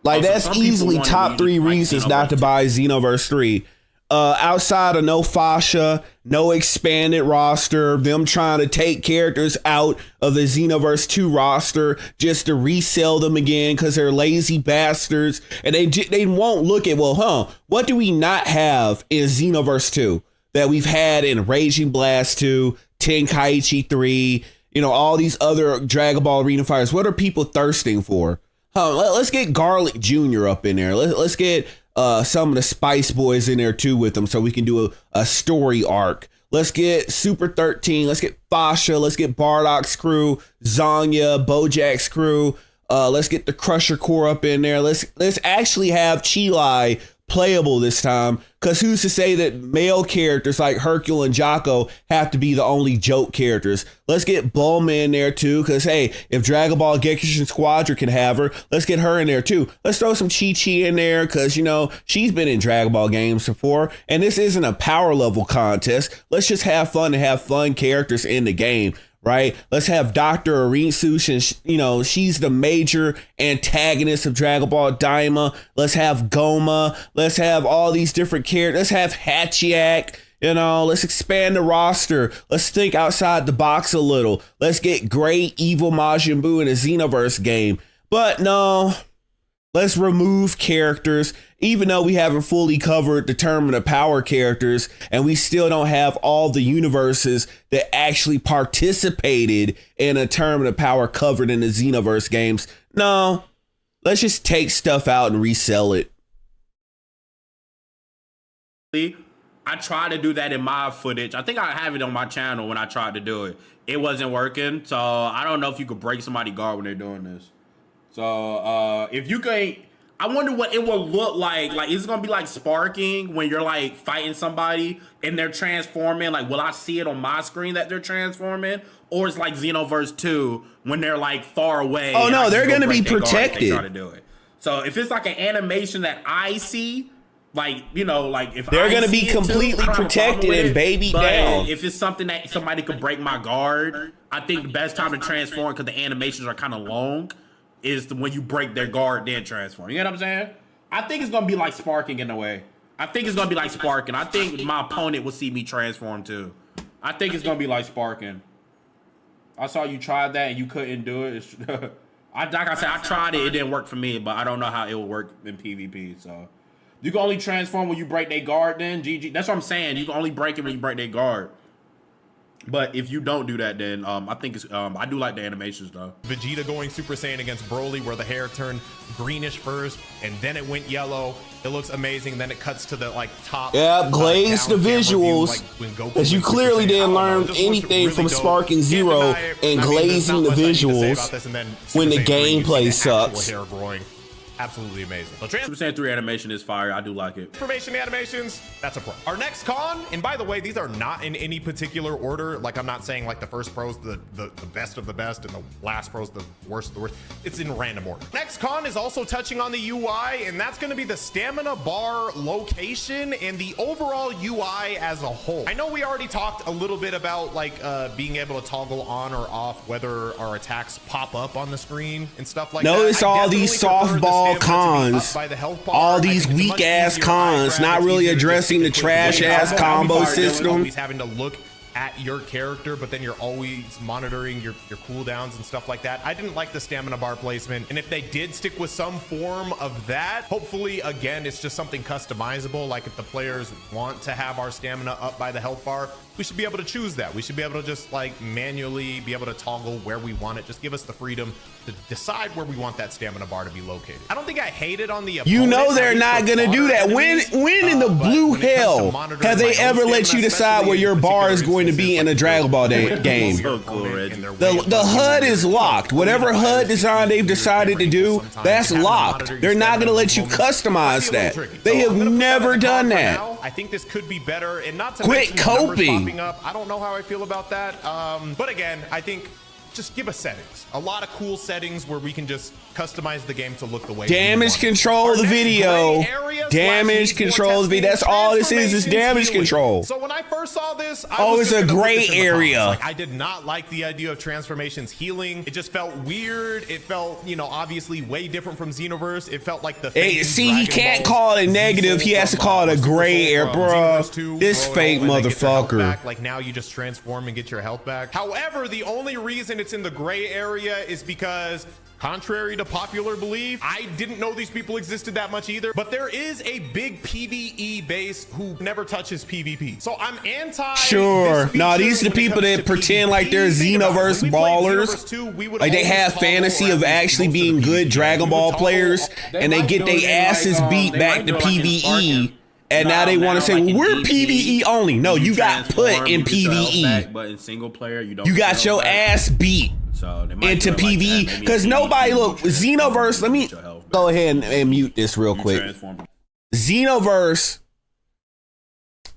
Like, that's easily top 3 reasons not to buy Xenoverse 3. Outside of no fascia, no expanded roster, them trying to take characters out of the Xenoverse 2 roster just to resell them again because they're lazy bastards. And they won't look at, well, what do we not have in Xenoverse 2 that we've had in Raging Blast 2, Tenkaichi 3, all these other Dragon Ball Arena Fighters? What are people thirsting for? Let's get Garlic Jr. up in there. Let's get some of the Spice Boys in there too with them so we can do a story arc. Let's get Super 13. Let's get Fasha. Let's get Bardock's crew, Zanya, Bojack's crew. Let's get the Crusher Core up in there. Let's actually have Chilai playable this time, because who's to say that male characters like Hercule and Jocko have to be the only joke characters? Let's get Bulma in there too, because hey, if Dragon Ball Gekishin Squadron can have her, let's get her in there too. Let's throw some Chi-Chi in there, because she's been in Dragon Ball games before, and this isn't a power level contest. Let's just have fun and have fun characters in the game. Right? Let's have Dr. Arinsu, and she's the major antagonist of Dragon Ball Daima. Let's have Goma. Let's have all these different characters. Let's have Hachiak. Let's expand the roster. Let's think outside the box a little. Let's get great evil Majin Buu in a Xenoverse game. But no, let's remove characters, even though we haven't fully covered the Tournament of Power characters, and we still don't have all the universes that actually participated in a Tournament of Power covered in the Xenoverse games. No, let's just take stuff out and resell it. I tried to do that in my footage. I think I have it on my channel when I tried to do it. It wasn't working, so I don't know if you could break somebody's guard when they're doing this. So if you could, I wonder what it will look like. Like, is it gonna be like sparking when you're like fighting somebody and they're transforming? Like, will I see it on my screen that they're transforming, or it's like Xenoverse 2 when they're like far away? Oh no, they're gonna be protected. Try to do it. So if it's like an animation that I see, like if they're gonna be completely protected and baby down. If it's something that somebody could break my guard, I think the best time to transform, because the animations are kind of long, is when you break their guard, then transform. You know what I'm saying? I think it's gonna be like sparking in a way. I think it's gonna be like sparking. I think my opponent will see me transform too. I think it's gonna be like sparking. I saw you tried that and you couldn't do it. Like I said, I tried it. It didn't work for me, but I don't know how it will work in PvP. So you can only transform when you break their guard. Then GG. That's what I'm saying. You can only break it when you break their guard. But if you don't do that, then I think it's I do like the animations though. Vegeta going Super Saiyan against Broly, where the hair turned greenish first and then it went yellow. It looks amazing. Then it cuts to the top. Yeah, glaze the visuals, because you clearly didn't learn anything from Sparking Zero and glazing the visuals when the gameplay sucks. Hair growing. Absolutely amazing. So Super Saiyan 3 animation is fire. I do like it. Information animations, that's a pro. Our next con, and by the way, these are not in any particular order. Like, I'm not saying like the first pro's the best of the best and the last pro's the worst of the worst. It's in random order. Next con is also touching on the UI, and that's going to be the stamina bar location and the overall UI as a whole. I know we already talked a little bit about like being able to toggle on or off whether our attacks pop up on the screen and stuff like that. Notice all these softball cons, all these weak ass cons, not really addressing the trash ass combo system. Having to look at your character, but then you're always monitoring your cooldowns and stuff like that. I didn't like the stamina bar placement. And if they did stick with some form of that, hopefully, again, it's just something customizable. Like if the players want to have our stamina up by the health bar, we should be able to choose that. We should be able to just like manually be able to toggle where we want it. Just give us the freedom to decide where we want that stamina bar to be located. I don't think I hate it on the opponent. You know they're not gonna do that. When in the blue hell have they ever let you decide where your bar is going to be in a Dragon Ball game? So cool, Reggie. The HUD is locked. Whatever HUD design they've decided to do, that's locked. They're not gonna let you customize that. They have never done that. I think this could be better, and not to Quit mention the numbers coping. popping up. I don't know how I feel about that. But again, I think just give us settings. A lot of cool settings where we can just customize the game to look the way Damage control the video. Damage control the video. That's all this is damage control. So when I first saw this, it's a gray area. Like, I did not like the idea of transformations healing. It just felt weird. It felt, you know, obviously way different from Xenoverse. It felt like the see, he can't call it negative. He has to call it a gray area, bro. This fake motherfucker. Like now you just transform and get your health back. However, the only reason it's in the gray area is because, contrary to popular belief, I didn't know these people existed that much either, but there is a big PvE base who never touches PvP. So I'm anti. Sure. No, these are the people that pretend like they're Xenoverse ballers. Like they have fantasy of actually being good Dragon Ball players, and they get their asses beat back to PvE. And now they want to say, well, we're PvE only. No, you got put in PvE. But in single player, you don't. You got your ass beat into PvE. Because nobody, look, Xenoverse, let me go ahead and mute this real quick. Xenoverse,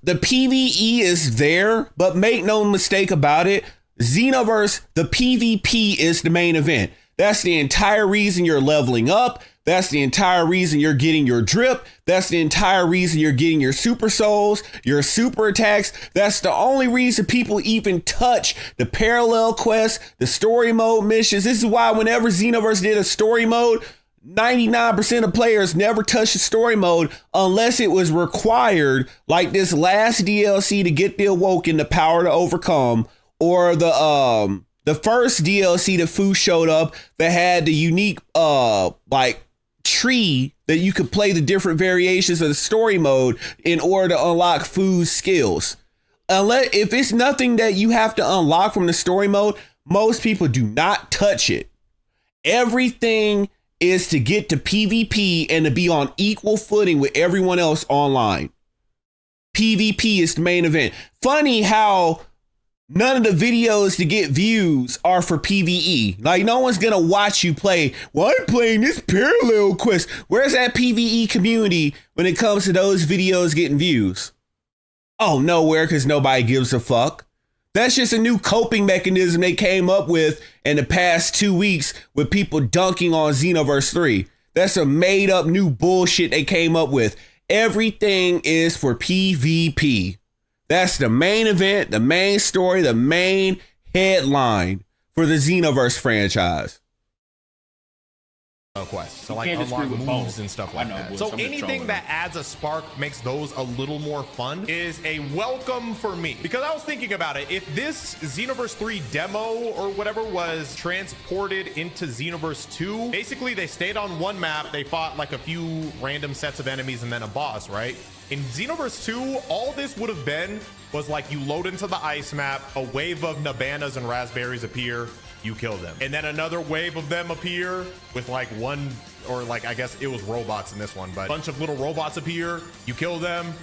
the PvE is there, but make no mistake about it, Xenoverse, the PvP is the main event. That's the entire reason you're leveling up. That's the entire reason you're getting your drip. That's the entire reason you're getting your super souls, your super attacks. That's the only reason people even touch the parallel quests, the story mode missions. This is why whenever Xenoverse did a story mode, 99% of players never touched the story mode unless it was required, like this last DLC to get the Awoken, the power to overcome, or the first DLC that Fu showed up that had the unique like tree that you could play the different variations of the story mode in order to unlock Fu's skills. Unless if it's nothing that you have to unlock from the story mode, most people do not touch it. Everything is to get to PvP and to be on equal footing with everyone else online. PvP is the main event. Funny how none of the videos to get views are for PvE. Like, no one's gonna watch you play, well, I'm playing this parallel quest. Where's that PvE community when it comes to those videos getting views? Oh, nowhere, because nobody gives a fuck. That's just a new coping mechanism they came up with in the past 2 weeks with people dunking on Xenoverse 3. That's a made up new bullshit they came up with. Everything is for PvP. That's the main event, the main story, the main headline for the Xenoverse franchise. Quest. So like unlock moves and stuff like that. So anything that adds a spark, makes those a little more fun, is a welcome for me. Because I was thinking about it, if this Xenoverse 3 demo or whatever was transported into Xenoverse 2, basically they stayed on one map, they fought like a few random sets of enemies and then a boss, right? In Xenoverse 2, all this would have been was like you load into the ice map, a wave of Nabanas and raspberries appear, you kill them. And then another wave of them appear with like one, or like, I guess it was robots in this one, but a bunch of little robots appear, you kill them,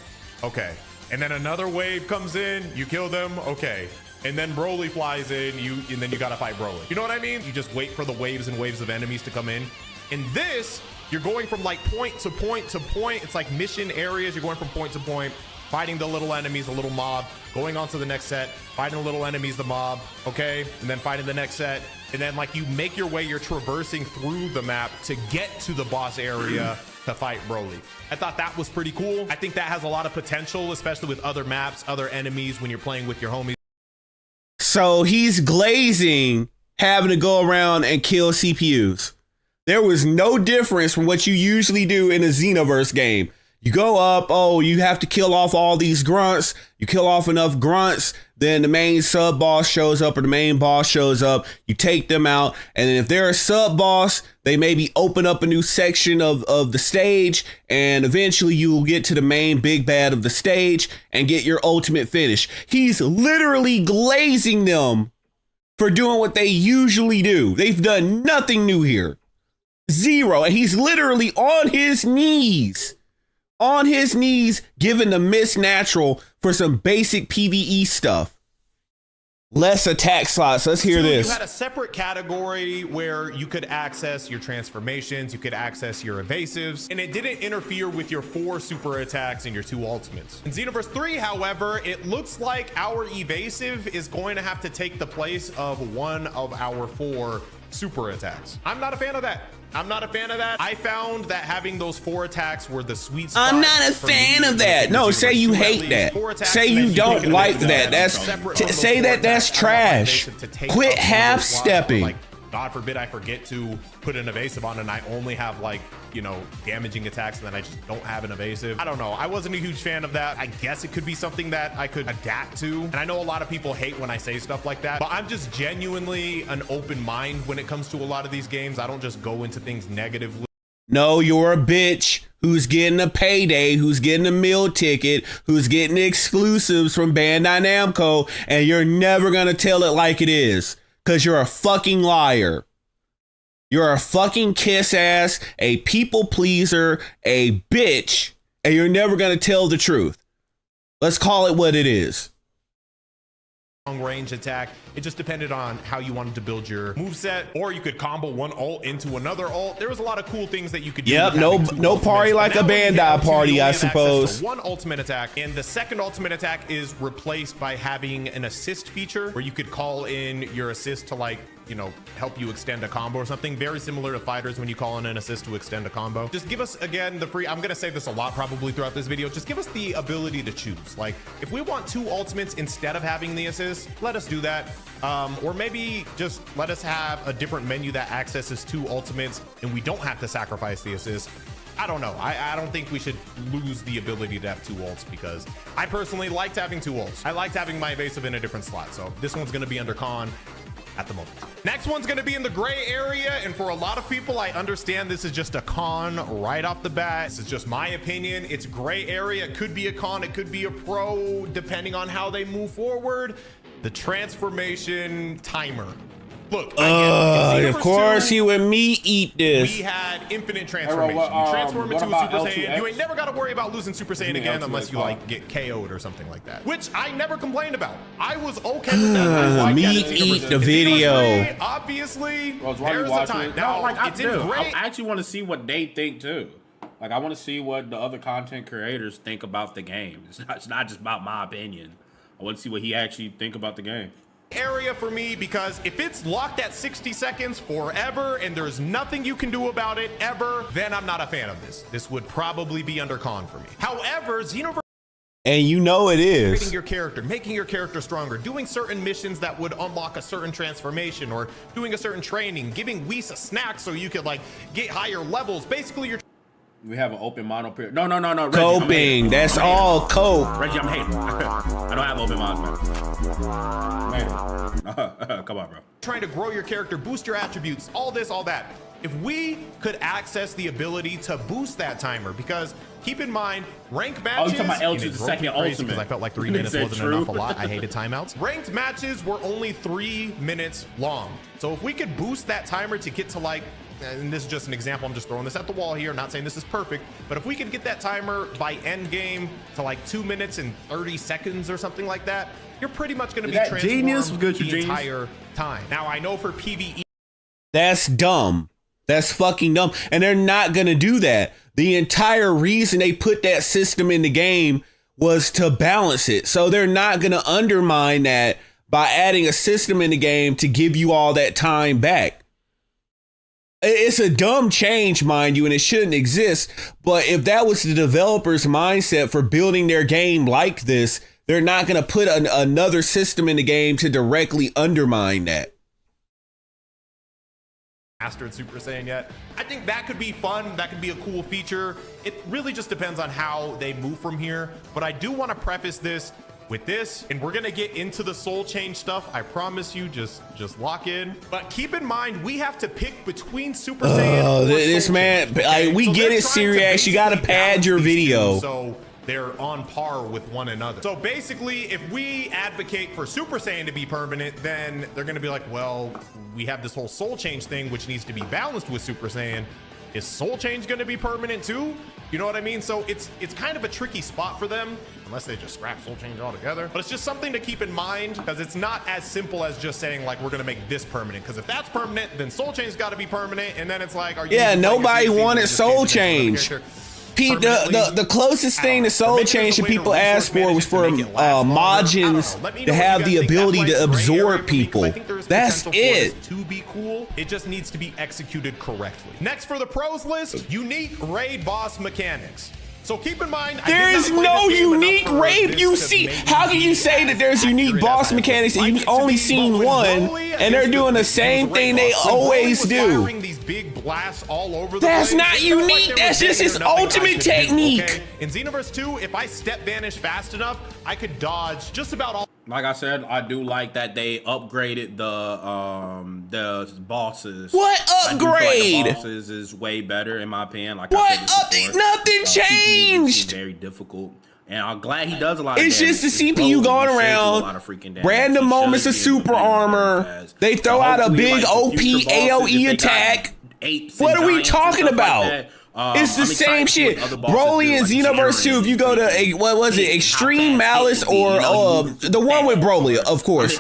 okay. And then another wave comes in, you kill them, okay. And then Broly flies in, and then you gotta fight Broly. You know what I mean? You just wait for the waves and waves of enemies to come in. In this, you're going from like point to point to point. It's like mission areas. You're going from point to point, fighting the little enemies, the little mob, going on to the next set, fighting the little enemies, the mob, okay? And then fighting the next set. And then like you make your way, you're traversing through the map to get to the boss area to fight Broly. I thought that was pretty cool. I think that has a lot of potential, especially with other maps, other enemies when you're playing with your homies. So he's glazing having to go around and kill CPUs. There was no difference from what you usually do in a Xenoverse game. You go up, oh, you have to kill off all these grunts. You kill off enough grunts, then the main sub boss shows up or the main boss shows up. You take them out, and then if they're a sub boss, they maybe open up a new section of the stage, and eventually you will get to the main big bad of the stage and get your ultimate finish. He's literally glazing them for doing what they usually do. They've done nothing new here. Zero. And he's literally on his knees. On his knees, giving the Miss Natural for some basic PvE stuff. Less attack slots. Let's hear this. You had a separate category where you could access your transformations, you could access your evasives, and it didn't interfere with your 4 super attacks and your 2 ultimates. In Xenoverse 3, however, it looks like our evasive is going to have to take the place of one of our 4 super attacks. I'm not a fan of that. I'm not a fan of that. I found that having those 4 attacks were the sweet spot. I'm not a fan of that. No, say you hate that. Say you don't like that. Say that's trash. Quit half stepping. Like, God forbid I forget to put an evasive on and I only have, like, you know, damaging attacks and then I just don't have an evasive. I don't know. I wasn't a huge fan of that. I guess it could be something that I could adapt to. And I know a lot of people hate when I say stuff like that, but I'm just genuinely an open mind when it comes to a lot of these games. I don't just go into things negatively. No, you're a bitch who's getting a payday, who's getting a meal ticket, who's getting exclusives from Bandai Namco, and you're never going to tell it like it is. Because you're a fucking liar. You're a fucking kiss ass, a people pleaser, a bitch, and you're never going to tell the truth. Let's call it what it is. Long range attack. It just depended on how you wanted to build your moveset, or you could combo one ult into another ult. There was a lot of cool things that you could do. Yep, no party like a Bandai party, I suppose. One ultimate attack, and the second ultimate attack is replaced by having an assist feature where you could call in your assist to, like, you know, help you extend a combo or something. Very similar to fighters when you call in an assist to extend a combo. Just give us, again, the free, I'm gonna say this a lot probably throughout this video, just give us the ability to choose. Like, if we want 2 ultimates instead of having the assist, let us do that. Or maybe just let us have a different menu that accesses 2 ultimates and we don't have to sacrifice the assist. I don't know. I don't think we should lose the ability to have 2 ults, because I personally liked having 2 ults. I liked having my evasive in a different slot. So this one's gonna be under con at the moment. Next one's gonna be in the gray area, and for a lot of people, I understand this is just a con right off the bat. This is just my opinion. It's gray area. It could be a con, it could be a pro, depending on how they move forward. The transformation timer. Look, of course he would me eat this. We had infinite transformation. You transform into a Super Saiyan. You ain't never got to worry about losing Super Saiyan again unless you, like, get KO'd or something like that. Which I never complained about. I was okay with that. Me eat the video. Obviously, Rose, there's a time. Now, like, it's in gray. I actually want to see what they think too. Like, I want to see what the other content creators think about the game. It's not just about my opinion. I want to see what he actually think about the game. Area for me, because if it's locked at 60 seconds forever and there's nothing you can do about it ever, then I'm not a fan of this. This would probably be under con for me. However, Xenoverse, and you know it is, making your character stronger, doing certain missions that would unlock a certain transformation, or doing a certain training, giving Whis a snack so you could, like, get higher levels. Basically, you're We have an open mono period. No. Reggie, coping. That's all cope. Reggie, I'm hating. I don't have open mods, man. Come on, bro. Trying to grow your character, boost your attributes, all this, all that. If we could access the ability to boost that timer, because keep in mind, rank matches. Oh, you talking about L2's second ultimate? Because I felt like 3 minutes wasn't enough a lot. I hated timeouts. Ranked matches were only 3 minutes long. So if we could boost that timer to get to, like, and this is just an example, I'm just throwing this at the wall here, I'm not saying this is perfect, but if we could get that timer by end game to, like, 2 minutes and 30 seconds or something like that, you're pretty much going to be transformed the entire time. Now, I know for PvE, that's dumb. That's fucking dumb. And they're not going to do that. The entire reason they put that system in the game was to balance it. So they're not going to undermine that by adding a system in the game to give you all that time back. It's a dumb change, mind you, and it shouldn't exist. But if that was the developer's mindset for building their game like this, they're not going to put another system in the game to directly undermine that. mastered Super Saiyan yet. I think that could be fun. That could be a cool feature. It really just depends on how they move from here. But I do want to preface this with this, and we're gonna get into the soul change stuff. I promise you, just lock in. But keep in mind, we have to pick between Super Saiyan. Oh, this man, okay? We get it, Seereax. You gotta pad your video. So they're on par with one another. So basically, if we advocate for Super Saiyan to be permanent, then they're gonna be like, well, we have this whole soul change thing, which needs to be balanced with Super Saiyan. Is soul change gonna be permanent too? You know what I mean? So it's kind of a tricky spot for them, unless they just scrap soul change altogether. But it's just something to keep in mind, because it's not as simple as just saying like, we're gonna make this permanent. Because if that's permanent, then soul change got to be permanent. And then it's like, are you? Yeah, nobody wanted soul change. Pete, the closest thing to soul change that people asked for was for Majins to have the ability to absorb people. That's it. To be cool, it just needs to be executed correctly. Next for the pros list, unique raid boss mechanics. So keep in mind, there is no unique raid. You see, how can you say that there's unique boss mechanics and you've only seen one, and they're doing the same thing they always do? That's not unique. That's just his ultimate technique. In Xenoverse 2, if I step vanish fast enough, I could dodge just about all. Like I said, I do like that they upgraded the bosses. What upgrade? The bosses is way better in my opinion. Like what? I said before, nothing changed. Very difficult, and I'm glad he does a lot. It's of just the CPU going around. Random moments of super armor. They throw out a big OP AOE attack. What are we talking about? It's the same shit. Broly and Xenoverse 2, if you go to, what was it, Extreme Malice or the one with Broly, of course.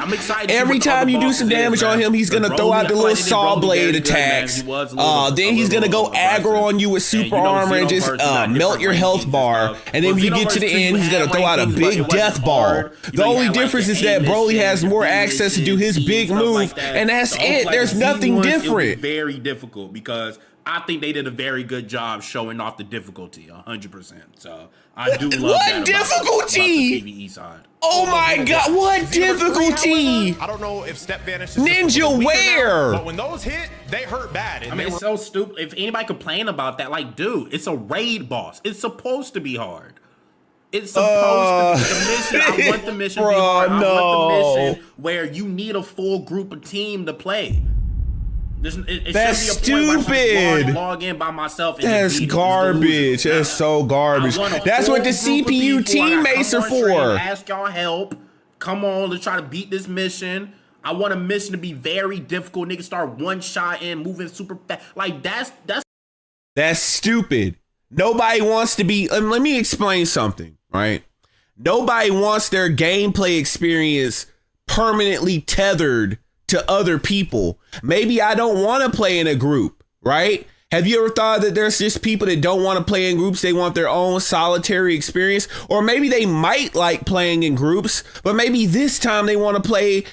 Every time you do some damage on him, he's going to throw out the little saw blade attacks. Then he's going to go aggro on you with super armor and just melt your health bar. And then when you get to the end, he's going to throw out a big death ball. The only difference is that Broly has more access to do his big move, and that's it. There's nothing different. Very difficult because I think they did a very good job showing off the difficulty, 100%. So I do love what difficulty? About the PvE side. Oh my god, what difficulty? I don't know if step vanish Ninja where? But when those hit, they hurt bad. I mean, it's so stupid. If anybody complain about that, like, dude, it's a raid boss. It's supposed to be hard. It's supposed to be the mission. I want the mission to be hard. I want the mission where you need a full group of team to play. That's stupid. Log in by myself. That's garbage. That's so garbage. That's what the CPU teammates are for. Ask y'all help. Come on, let's try to beat this mission. I want a mission to be very difficult. Niggas start one shot in, moving super fast. Like that's stupid. Nobody wants to be. Let me explain something. Right? Nobody wants their gameplay experience permanently tethered to other people. Maybe I don't want to play in a group, right? Have you ever thought that there's just people that don't want to play in groups? They want their own solitary experience, or maybe they might like playing in groups, but maybe this time they want to play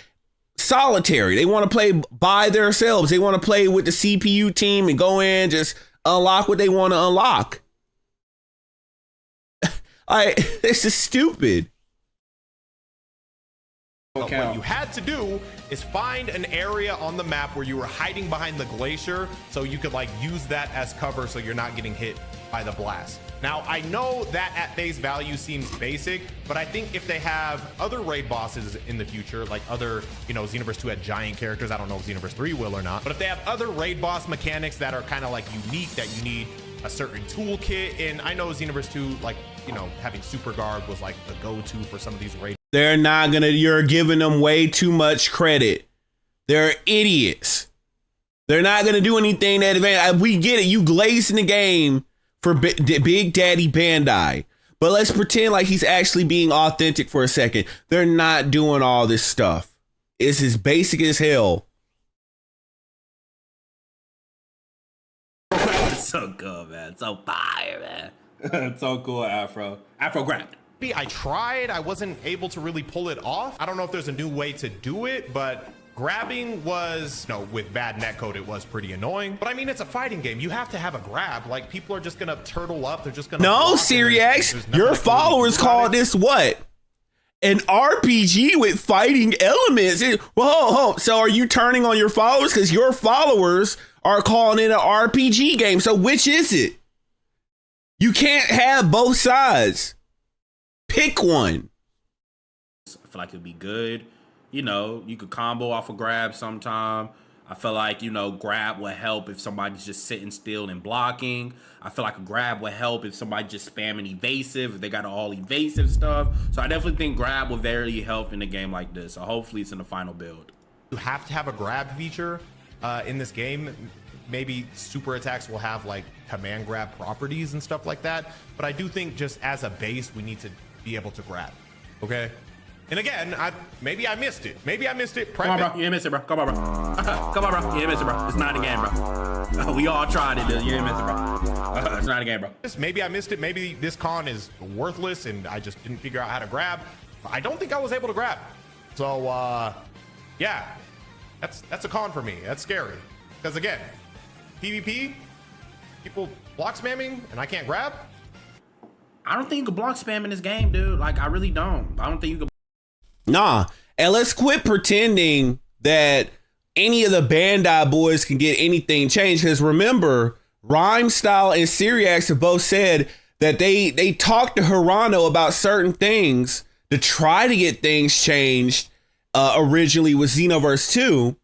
solitary. They want to play by themselves. They want to play with the CPU team and go in, just unlock what they want to unlock. This is stupid. What you had to do is find an area on the map where you were hiding behind the glacier so you could like use that as cover so you're not getting hit by the blast. Now, I know that at face value seems basic, but I think if they have other raid bosses in the future, like other, Xenoverse 2 had giant characters. I don't know if Xenoverse 3 will or not, but if they have other raid boss mechanics that are kind of like unique, that you need a certain toolkit. And I know Xenoverse 2, like, having super guard was like the go-to for some of these raid. They're not gonna, you're giving them way too much credit. They're idiots. They're not gonna do anything that advanced. We get it. You glazing the game for Big Daddy Bandai. But let's pretend like he's actually being authentic for a second. They're not doing all this stuff. It's as basic as hell. It's so good, man. So fire, man. It's so cool, Afro. Afro grabbed. I tried. I wasn't able to really pull it off. I don't know if there's a new way to do it, but grabbing was, with bad netcode, it was pretty annoying. But I mean, it's a fighting game. You have to have a grab. Like, people are just going to turtle up. They're just going to. No, Seereax, your followers call this what? An RPG with fighting elements. Whoa. So are you turning on your followers? Because your followers are calling it an RPG game. So which is it? You can't have both sides. Pick one. I feel like it'd be good. You know, you could combo off a grab sometime. I feel like, you know, grab would help if somebody's just sitting still and blocking. I feel like a grab would help if somebody just spamming evasive, if they got all evasive stuff. So I definitely think grab would very help in a game like this. So hopefully it's in the final build. You have to have a grab feature in this game. Maybe super attacks will have like command grab properties and stuff like that. But I do think just as a base, we need to be able to grab. Okay. And again, maybe I missed it. Maybe I missed it. Come on, bro. You didn't miss it, bro. Come on, bro. Come on, bro. You didn't miss it, bro. It's not a game, bro. We all tried it, dude. You didn't miss it, bro. It's not a game, bro. Maybe I missed it. Maybe this con is worthless and I just didn't figure out how to grab. I don't think I was able to grab. So, yeah, that's a con for me. That's scary. Because again, PvP, people block spamming and I can't grab. I don't think you can block spam in this game, dude. Like, I really don't. I don't think you can. Nah, and let's quit pretending that any of the Bandai boys can get anything changed. Because remember, Rhyme Style and Seereax have both said that they talked to Hirano about certain things to try to get things changed originally with Xenoverse 2.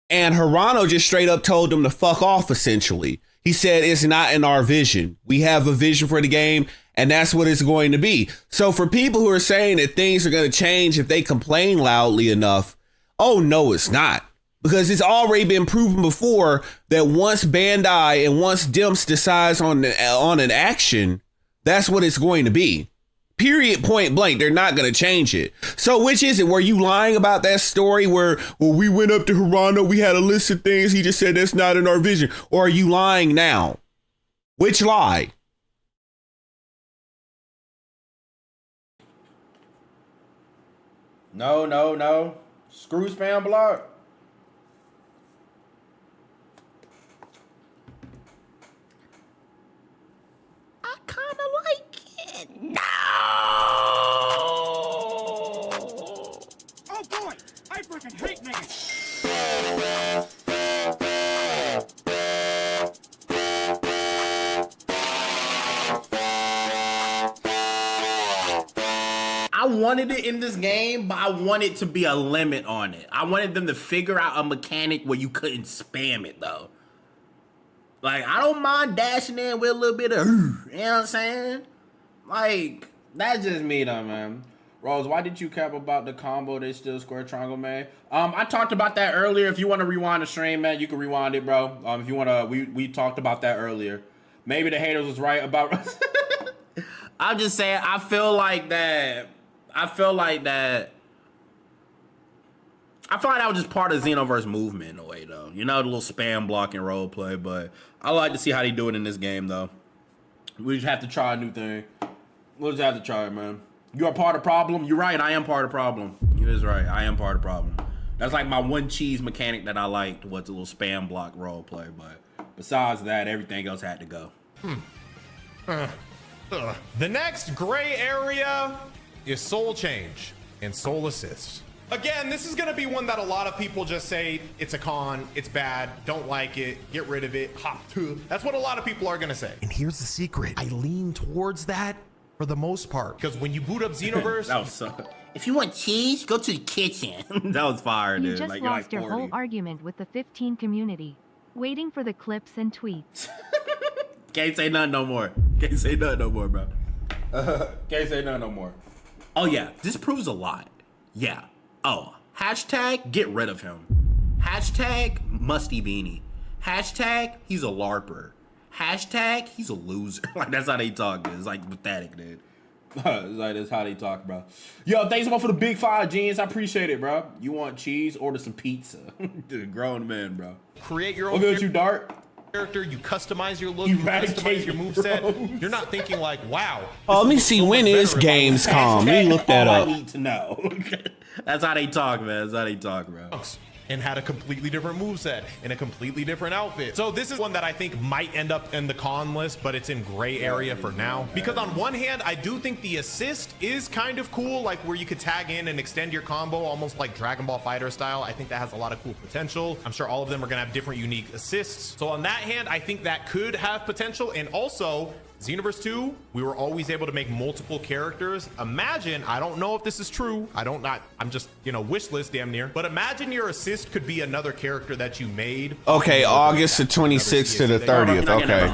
And Hirano just straight up told them to fuck off, essentially. He said, it's not in our vision. We have a vision for the game, and that's what it's going to be. So for people who are saying that things are going to change if they complain loudly enough, oh, no, it's not. Because it's already been proven before that once Bandai and once Dimps decides on an action, that's what it's going to be. Period, point blank. They're not going to change it. So which is it? Were you lying about that story where we went up to Hirano, we had a list of things, he just said that's not in our vision? Or are you lying now? Which lie? No. Screw spam block. I kind of like it. No. Oh boy, I freaking hate niggas. I wanted it in this game, but I wanted to be a limit on it. I wanted them to figure out a mechanic where you couldn't spam it, though. Like, I don't mind dashing in with a little bit of, you know what I'm saying? Like, that's just me, though, man. Rose, why did you cap about the combo they still square triangle, man? I talked about that earlier. If you want to rewind the stream, man, you can rewind it, bro. If you want to, we talked about that earlier. Maybe the haters was right about... I'm just saying, I feel like that was just part of Xenoverse movement in a way, though. You know, the little spam blocking role play, but I like to see how they do it in this game, though. We just have to try a new thing. We'll just have to try it, man. You are part of the problem. You're right. I am part of the problem. You is right. I am part of the problem. That's like my one cheese mechanic that I liked was a little spam block role play, but besides that, everything else had to go. The next gray area is soul change and soul assist. Again, this is going to be one that a lot of people just say it's a con, it's bad, don't like it, get rid of it. Ha. That's what a lot of people are going to say. And here's the secret. I lean towards that for the most part, because when you boot up Xenoverse, that was so... If you want cheese, go to the kitchen. That was fire, dude. You just lost your whole argument with the 15 community. Waiting for the clips and tweets. Can't say nothing no more. Can't say nothing no more, bro. Can't say nothing no more. Oh, yeah. This proves a lot. Yeah. Oh, hashtag get rid of him. Hashtag musty beanie. Hashtag he's a LARPer. Hashtag he's a loser. Like, that's how they talk, dude. It's like pathetic, dude. It's like, that's how they talk, bro. Yo, thanks so much for the big 5 jeans. I appreciate it, bro. You want cheese? Order some pizza. Dude, grown man, bro. Create your own you Dart. Character, you customize your look, you customize your moveset. You're not thinking like, wow. Oh, let me see, when is Gamescom? Let me look that up. I need to know. That's how they talk, man. That's how they talk, bro. and had a completely different moveset and a completely different outfit. So this is one that I think might end up in the con list, but it's in gray area for now. Because on one hand, I do think the assist is kind of cool, like where you could tag in and extend your combo almost like Dragon Ball Fighter style. I think that has a lot of cool potential. I'm sure all of them are gonna have different unique assists. So on that hand, I think that could have potential. And also, Xenoverse 2, we were always able to make multiple characters. Imagine, I don't know if this is true. I'm just, you know, wish list damn near. But imagine your assist could be another character that you made. Okay, August the 26th to the 30th. Okay.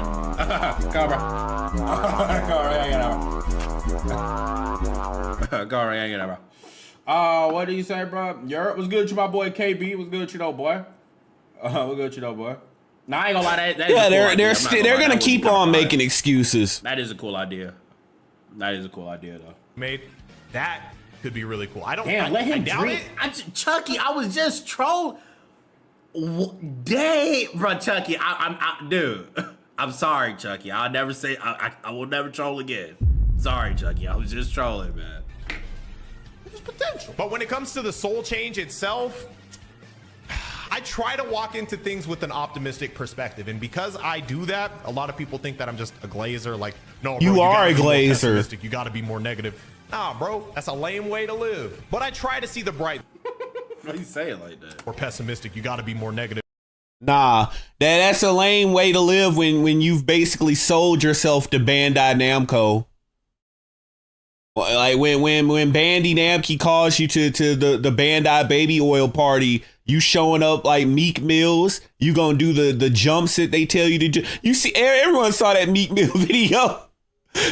What do you say, bro? Europe was good to my boy KB. Was good to you though, boy. Was good to you though, boy. Nah, I ain't gonna lie. Yeah, they're gonna keep on making excuses. That is a cool idea. That is a cool idea, though. Made that could be really cool. I don't. Damn, let him doubt drink. it. Chucky, I was just trolling. Dang, bro, Chucky, dude. I'm sorry, Chucky. I'll never say. I will never troll again. Sorry, Chucky. I was just trolling, man. There's potential, but when it comes to the soul change itself, I try to walk into things with an optimistic perspective, and because I do that, a lot of people think that I'm just a glazer. Like, no, bro, you are a glazer. You got to be more negative. Nah, bro, that's a lame way to live. But I try to see the bright. Why you say it like that? Or pessimistic. You got to be more negative. Nah, that's a lame way to live when you've basically sold yourself to Bandai Namco. Like when Bandy Namco calls you to the Bandai baby oil party, you showing up like Meek Mills, you gonna do the jumps that they tell you to do. You see, everyone saw that Meek Mill video.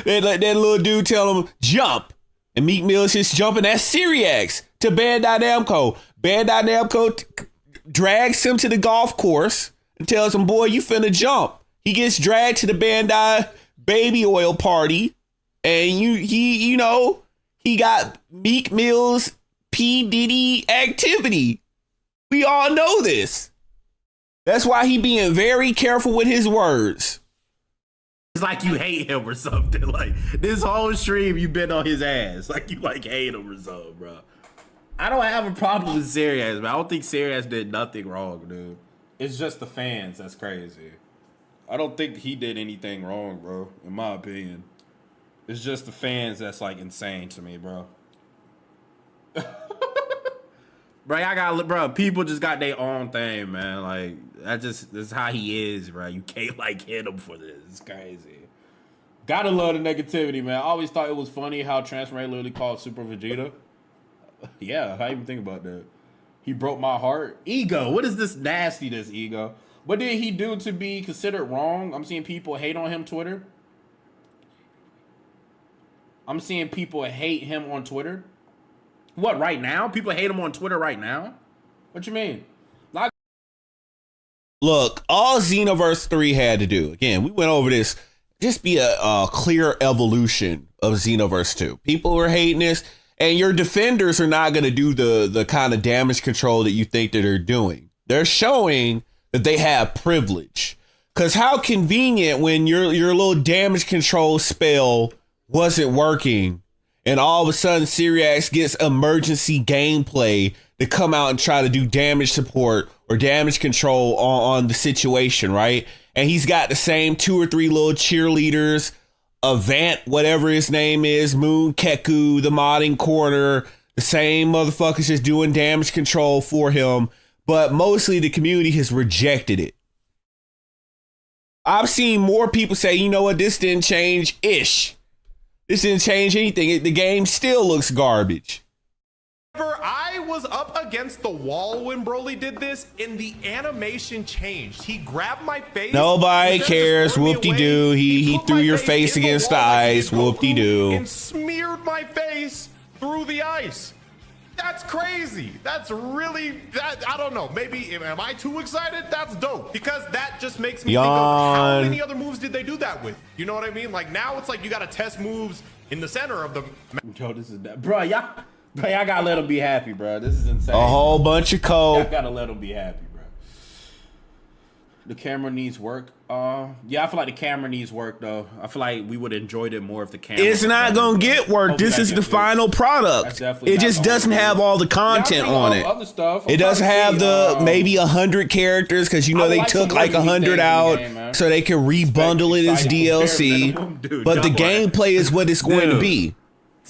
That little dude tell him jump, and Meek Mill's just jumping. That's Seereax to Bandai Namco. Bandai Namco drags him to the golf course and tells him, "Boy, you finna jump." He gets dragged to the Bandai baby oil party. And he got Meek Mill's P. Diddy activity. We all know this. That's why he being very careful with his words. It's like you hate him or something. Like this whole stream, you been on his ass. Like you like hate him or something, bro. I don't have a problem with Seereax, but I don't think Seereax did nothing wrong, dude. It's just the fans that's crazy. I don't think he did anything wrong, bro. In my opinion. It's just the fans that's like insane to me, bro. Bro, people just got their own thing, man. Like that's how he is, bro. You can't like hit him for this. It's crazy. Gotta love the negativity, man. I always thought it was funny how Transformate literally called Super Vegeta. Yeah, I even think about that. He broke my heart. Ego. What is this nastiness, Ego? What did he do to be considered wrong? I'm seeing people hate on him Twitter. I'm seeing people hate him on Twitter. What, right now? People hate him on Twitter right now? What you mean? Look, all Xenoverse 3 had to do, again, we went over this, just be a clear evolution of Xenoverse 2. People are hating this, and your defenders are not going to do the kind of damage control that you think that they're doing. They're showing that they have privilege. Because how convenient when your little damage control spell wasn't working, and all of a sudden Seereax gets emergency gameplay to come out and try to do damage support or damage control on the situation, right? And he's got the same 2 or 3 little cheerleaders, Avant, whatever his name is, Moon Keku, the modding corner, the same motherfuckers just doing damage control for him, but mostly the community has rejected it. I've seen more people say, you know what, this didn't change ish. This didn't change anything. The game still looks garbage. I was up against the wall when Broly did this, and the animation changed. He grabbed my face. Nobody cares. Whoop-de-doo. He threw your face against the ice. Whoop-de-doo. And smeared my face through the ice. That's crazy. That's really, I don't know. Maybe, am I too excited? That's dope. Because that just makes me think of how many other moves did they do that with? You know what I mean? Like now it's like you got to test moves in the center of the. Yo, this is that. Bro, y'all gotta let him be happy, bro. This is insane. A whole bunch of code. Y'all gotta let him be happy, bro. The camera needs work. Yeah, I feel like the camera needs work though. I feel like we would have enjoyed it more if the camera. It's not gonna get work. This is the final product. It just doesn't have all the content on it. Other stuff. It does have the maybe 100 characters because you know they took like 100 out so they can rebundle it as DLC. But the gameplay is what it's going to be.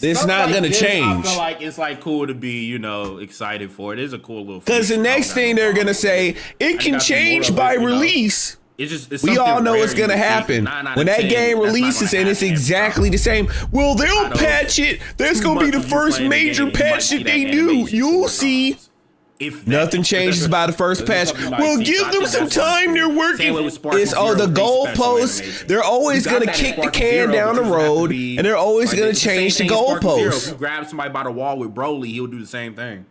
It's not gonna change. I feel like it's like cool to be, you know, excited for. It is a cool little. Because the next thing they're gonna say, it can change by release. It's we all know it's gonna happen when that game releases and it's exactly the same. Well, they'll patch it. That's gonna be the first major patch that they do. You'll see. If nothing changes by the first patch, well, give them some time. They're working. It's the goalposts. They're always gonna kick the can down the road, and they're always gonna change the goalposts. If you grab somebody by the wall with Broly, he'll do the same thing.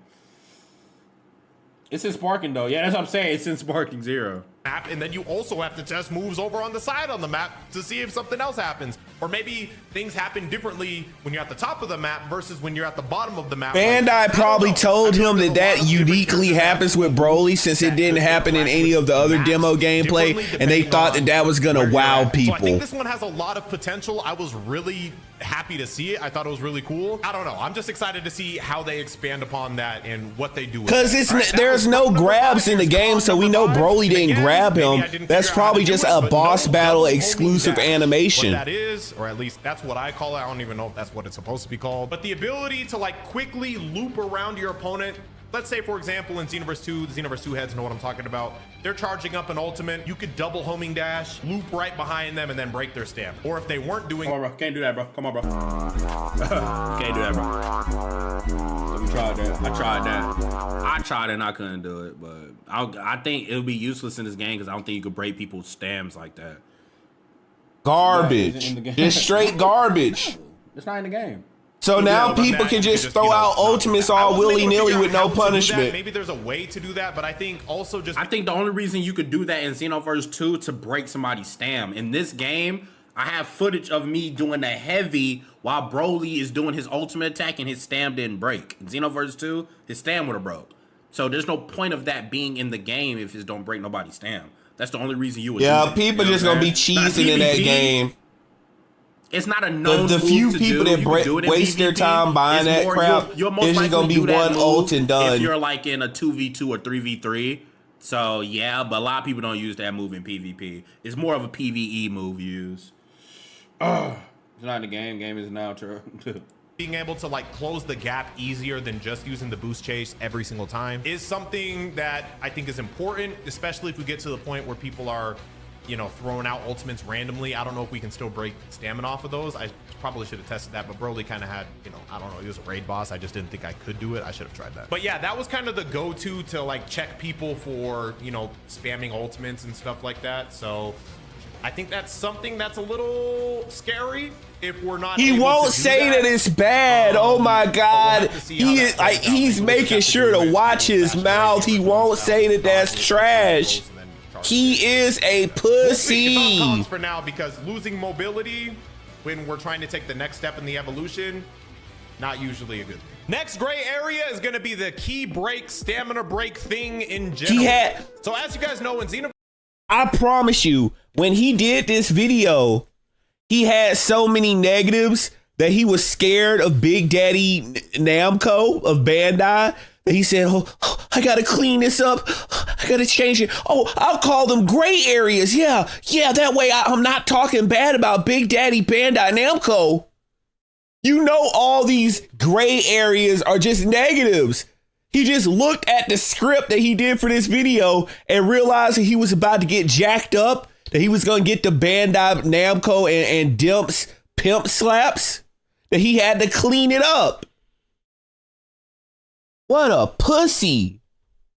It's in Sparking though. Yeah, that's what I'm saying. It's in Sparking 0. And then you also have to test moves over on the side on the map to see if something else happens, or maybe things happen differently when you're at the top of the map versus when you're at the bottom of the map. Bandai probably told him that uniquely happens with Broly since it didn't happen in any of the other demo gameplay, and they thought that was gonna wow people. So I think this one has a lot of potential. I was really happy to see it. I thought it was really cool. I don't know. I'm just excited to see how they expand upon that and what they do. Because there's no grabs in the game, so we know Broly didn't grab him. That's probably just a boss battle exclusive animation. What that is, or at least that's what I call it. I don't even know if that's what it's supposed to be called. But the ability to like quickly loop around your opponent. Let's say, for example, in Xenoverse 2, the Xenoverse 2 heads know what I'm talking about. They're charging up an ultimate. You could double homing dash, loop right behind them, and then break their stamp. Or if they weren't doing... Come on, bro. Can't do that, bro. Come on, bro. Can't do that, bro. We tried that. I tried it and I couldn't do it. But I think it would be useless in this game because I don't think you could break people's stamps like that. Garbage. It's straight garbage. It's not in the game. So now people can just throw out ultimates all willy-nilly with no punishment. Maybe there's a way to do that, but I think also I think the only reason you could do that in Xenoverse 2 to break somebody's stam. In this game, I have footage of me doing the heavy while Broly is doing his ultimate attack and his stam didn't break. In Xenoverse 2, his stam would have broke. So there's no point of that being in the game if it don't break nobody's stam. That's the only reason you would do it. People just gonna be cheesing in that game. It's not a known the few people that waste their time buying that crap, it's just gonna be one ult and done. If you're like in a 2v2 or 3v3, so yeah, but a lot of people don't use that move in PvP. It's more of a PvE move used. It's not in the game. Game is now true. Being able to like close the gap easier than just using the boost chase every single time is something that I think is important, especially if we get to the point where people are, you know, throwing out ultimates randomly. I don't know if we can still break stamina off of those. I probably should have tested that, but Broly kind of had, you know, I don't know, he was a raid boss. I just didn't think I could do it. I should have tried that. But yeah, that was kind of the go-to to like check people for, you know, spamming ultimates and stuff like that. So I think that's something that's a little scary if we're not. He won't say that it's bad. Oh my God. He's making sure to watch his mouth. He won't say that that's trash. He is a pussy. For now, because losing mobility when we're trying to take the next step in the evolution, not usually a good thing. Next gray area is going to be the key break, stamina break thing in general. So as you guys know, in Xenoverse, I promise you, when he did this video, he had so many negatives that he was scared of Big Daddy Namco of Bandai. He said, oh, I gotta clean this up. I gotta change it. Oh, I'll call them gray areas. Yeah, that way I'm not talking bad about Big Daddy Bandai Namco. You know, all these gray areas are just negatives. He just looked at the script that he did for this video and realized that he was about to get jacked up, that he was gonna get the Bandai Namco and Dimp's pimp slaps, that he had to clean it up. What a pussy.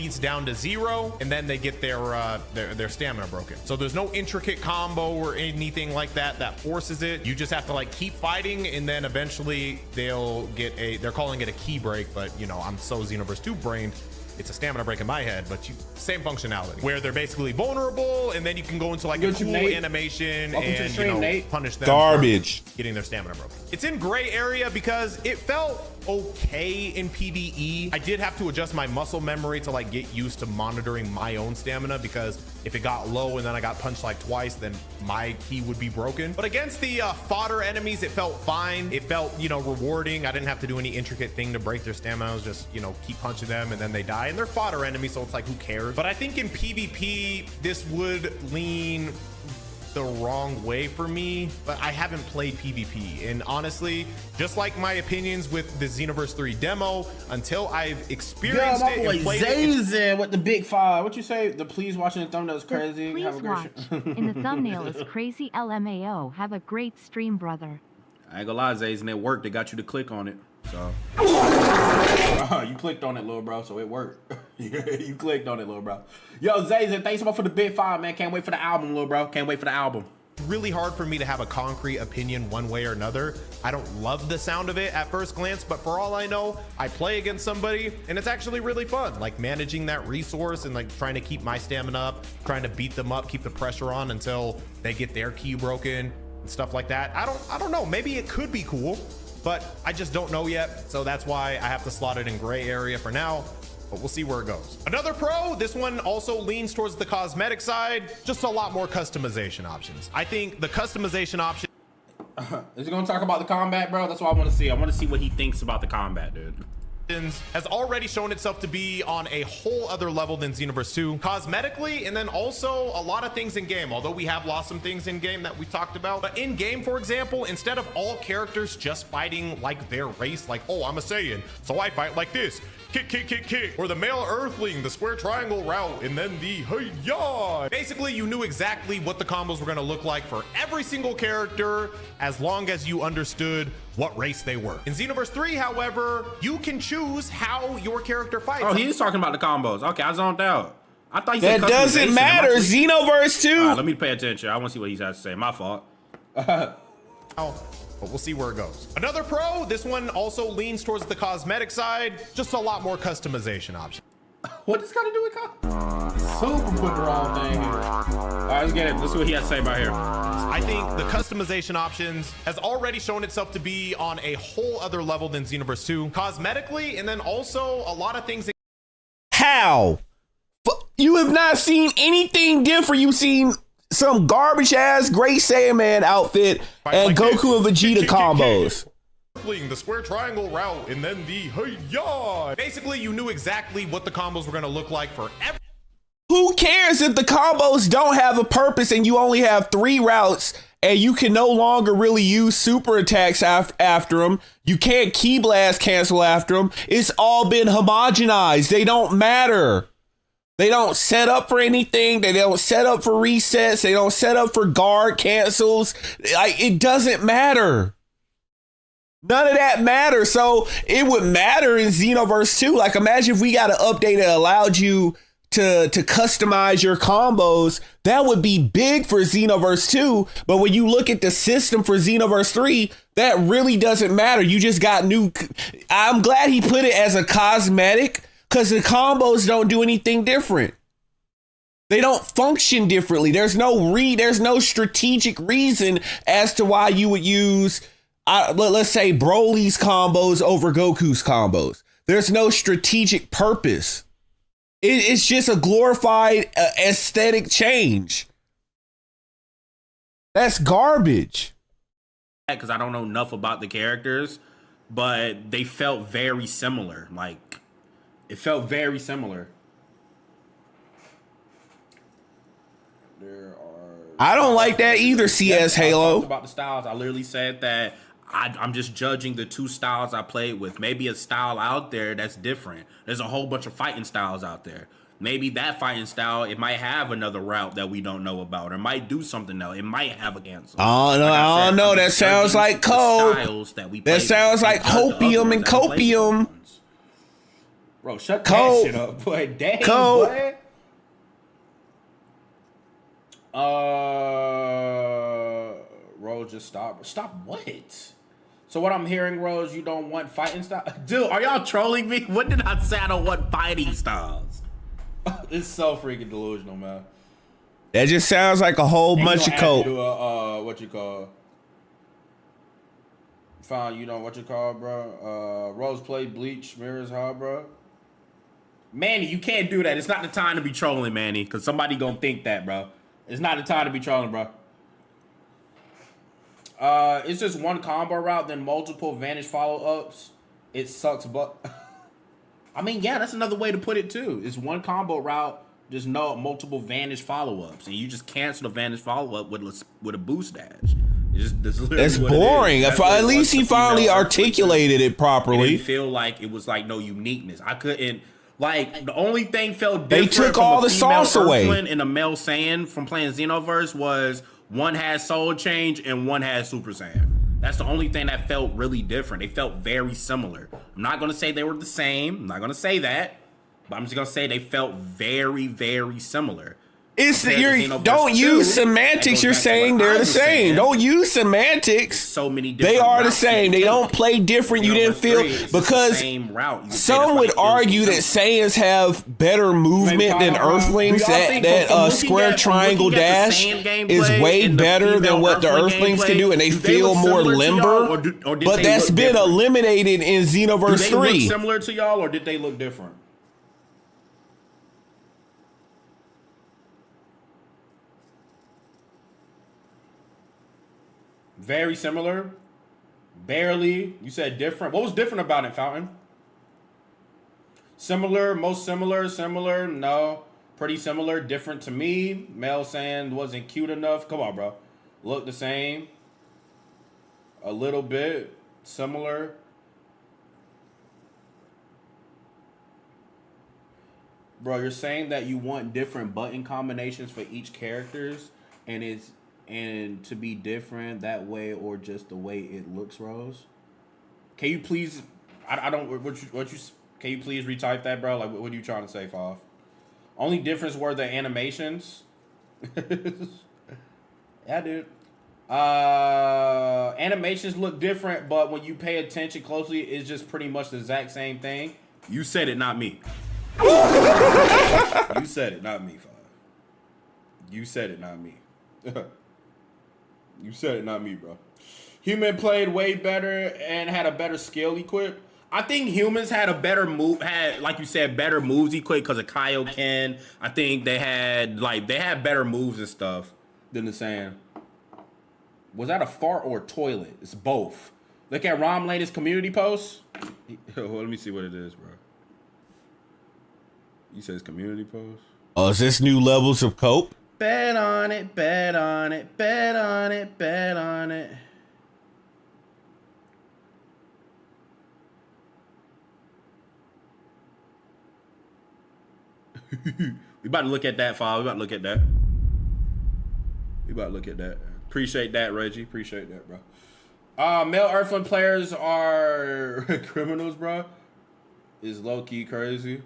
It's down to 0, and then they get their stamina broken. So there's no intricate combo or anything like that forces it. You just have to like keep fighting, and then eventually they'll get they're calling it a key break, but you know, I'm so Xenoverse 2 brained. It's a stamina break in my head, but same functionality where they're basically vulnerable, and then you can go into like a cool animation and, you know, punish them. Garbage. Getting their stamina broken. It's in gray area because it felt okay in PvE. I did have to adjust my muscle memory to like get used to monitoring my own stamina, because if it got low and then I got punched like twice, then my key would be broken. But against the fodder enemies, it felt fine. It felt, you know, rewarding. I didn't have to do any intricate thing to break their stamina. I was just, you know, keep punching them and then they die. And they're fodder enemies, so it's like, who cares? But I think in PvP, this would lean the wrong way for me, but I haven't played PvP, and honestly, just like my opinions with the Xenoverse 3 demo, until I've experienced it and played it with the big five. What you say? The please watching the thumbnail is crazy. Please Have a great watch. In the thumbnail is crazy LMAO. Have a great stream, brother. I ain't gonna lie, Zays, and it worked. They got you to click on it, so you clicked on it, little bro, so it worked. You clicked on it, little bro. Yo, Zays, thanks so much for the big five, man. Can't wait for the album, little bro. Can't wait for the album. really hard for me to have a concrete opinion one way or another. I don't love the sound of it at first glance, but for all I know, I play against somebody and it's actually really fun, like managing that resource and like trying to keep my stamina up, trying to beat them up, keep the pressure on until they get their key broken and stuff like that. I don't know, maybe it could be cool, but I just don't know yet. So that's why I have to slot it in gray area for now, but we'll see where it goes. Another pro, this one also leans towards the cosmetic side, just a lot more customization options. I think the customization option Is he gonna talk about the combat, bro? That's what I want to see. I want to see what he thinks about the combat, dude. has already shown itself to be on a whole other level than Xenoverse 2 cosmetically, and then also a lot of things in game, although we have lost some things in game that we talked about. But in game, for example, instead of all characters just fighting like their race, like, oh, I'm a Saiyan, so I fight like this, kick, kick, kick, kick, or the male earthling, the square triangle route, and then the hey-ya. Basically, you knew exactly what the combos were going to look like for every single character as long as you understood what race they were. In Xenoverse 3, however, you can choose how your character fights. Oh, he's talking about the combos. Okay, I zoned out. I thought he said that doesn't matter. Xenoverse 2. Let me pay attention. I want to see what he has to say. My fault. But we'll see where it goes. Another pro, this one also leans towards the cosmetic side, just a lot more customization options. What does got to do with Super put the wrong thing here. All right, let's get it. Let's see what he has to say about here. I think the customization options has already shown itself to be on a whole other level than Xenoverse 2 cosmetically, and then also a lot of things. How? You have not seen anything different. You've seen some garbage ass Great Saiyaman outfit and like Goku and Vegeta combos. The square triangle route, and then the hey-ya. Basically, you knew exactly what the combos were going to look like for every. Who cares if the combos don't have a purpose and you only have 3 routes and you can no longer really use super attacks after them? You can't key blast cancel after them. It's all been homogenized. They don't matter. They don't set up for anything. They don't set up for resets. They don't set up for guard cancels. It doesn't matter. None of that matters. So it would matter in Xenoverse 2. Like, imagine if we got an update that allowed you to customize your combos. That would be big for Xenoverse 2. But when you look at the system for Xenoverse 3, that really doesn't matter. You just got new. I'm glad he put it as a cosmetic, because the combos don't do anything different. They don't function differently. There's no strategic reason as to why you would use, let's say, Broly's combos over Goku's combos. There's no strategic purpose. It's just a glorified aesthetic change. That's garbage. Because I don't know enough about the characters, but they felt very similar. Like, it felt very similar. I don't like that either, CS Halo. About the styles, I literally said that I'm just judging the 2 styles I played with. Maybe a style out there that's different. There's a whole bunch of fighting styles out there. Maybe that fighting style, it might have another route that we don't know about, or might do something else. It might have a cancel. Oh no, I don't know. That sounds like coke. That sounds like hopium and copium. Bro, shut that shit up, boy. Dang, boy. Rose, just stop. Stop what? So what I'm hearing, Rose, you don't want fighting style? Dude, are y'all trolling me? What did I say? I don't want fighting styles. It's so freaking delusional, man. That just sounds like a whole bunch of coke. What you call Fine, you know what you call, bro. Rose play Bleach mirrors hard, bro. Manny, you can't do that. It's not the time to be trolling, Manny, because somebody gonna think that, bro. It's not the time to be trolling, bro. It's just one combo route, then multiple vanish follow-ups. It sucks, but I mean, yeah, that's another way to put it too. It's one combo route, just no multiple vanish follow-ups, and you just cancel the vanish follow-up with a boost dash. It's boring. At least he finally articulated it properly. It didn't feel like it was like no uniqueness. I couldn't like the only thing felt different. They took all the sauce away. And a male Saiyan from playing Xenoverse was one had Soul Change and one had Super Saiyan. That's the only thing that felt really different. They felt very similar. I'm not gonna say they were the same. I'm not gonna say that, but I'm just gonna say they felt very, very similar. Don't use semantics. You're saying they're the same. Don't use semantics. So many different. They are the same. They don't play different. You didn't feel because some would argue that Saiyans have better movement than Earthlings. That square triangle dash is way better than what the Earthlings can do, and they feel more limber. But that's been eliminated in Xenoverse 3. Did they look similar to y'all, or did they look different? Very similar. Barely. You said different. What was different about it, Fountain? Similar, most similar, similar. No. Pretty similar. Different to me. Mel Sand wasn't cute enough. Come on, bro. Look the same. A little bit. Similar. Bro, you're saying that you want different button combinations for each characters, and to be different that way, or just the way it looks, Rose? Can you please? I don't. What you? Can you please retype that, bro? Like, what are you trying to say, Foff? Only difference were the animations. Yeah, dude. Animations look different, but when you pay attention closely, it's just pretty much the exact same thing. You said it, not me. You said it, not me, Foff. You said it, not me. You said it, not me, bro. Human played way better and had a better skill equipped. I think humans had a better move, like you said, better moves equipped because of Kaioken. I think they had better moves and stuff than the Saiyan. Was that a fart or a toilet? It's both. Look at Rom latest community post. Well, let me see what it is, bro. You said it's community post. Oh, is this new levels of cope? Bet on it, bet on it, bet on it, bet on it. We about to look at that file. We about to look at that. We about to look at that. Appreciate that, Reggie. Appreciate that, bro. Male Earthling players are criminals, bro. Is low-key crazy.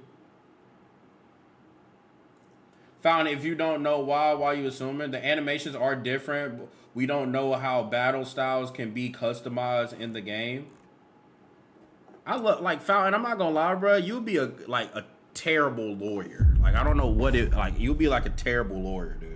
Found if you don't know why you assuming the animations are different. We don't know how battle styles can be customized in the game. I look like Fountain. I'm not gonna lie, bro. You'll be a terrible lawyer. Like, I don't know what it like. You'll be like a terrible lawyer, dude.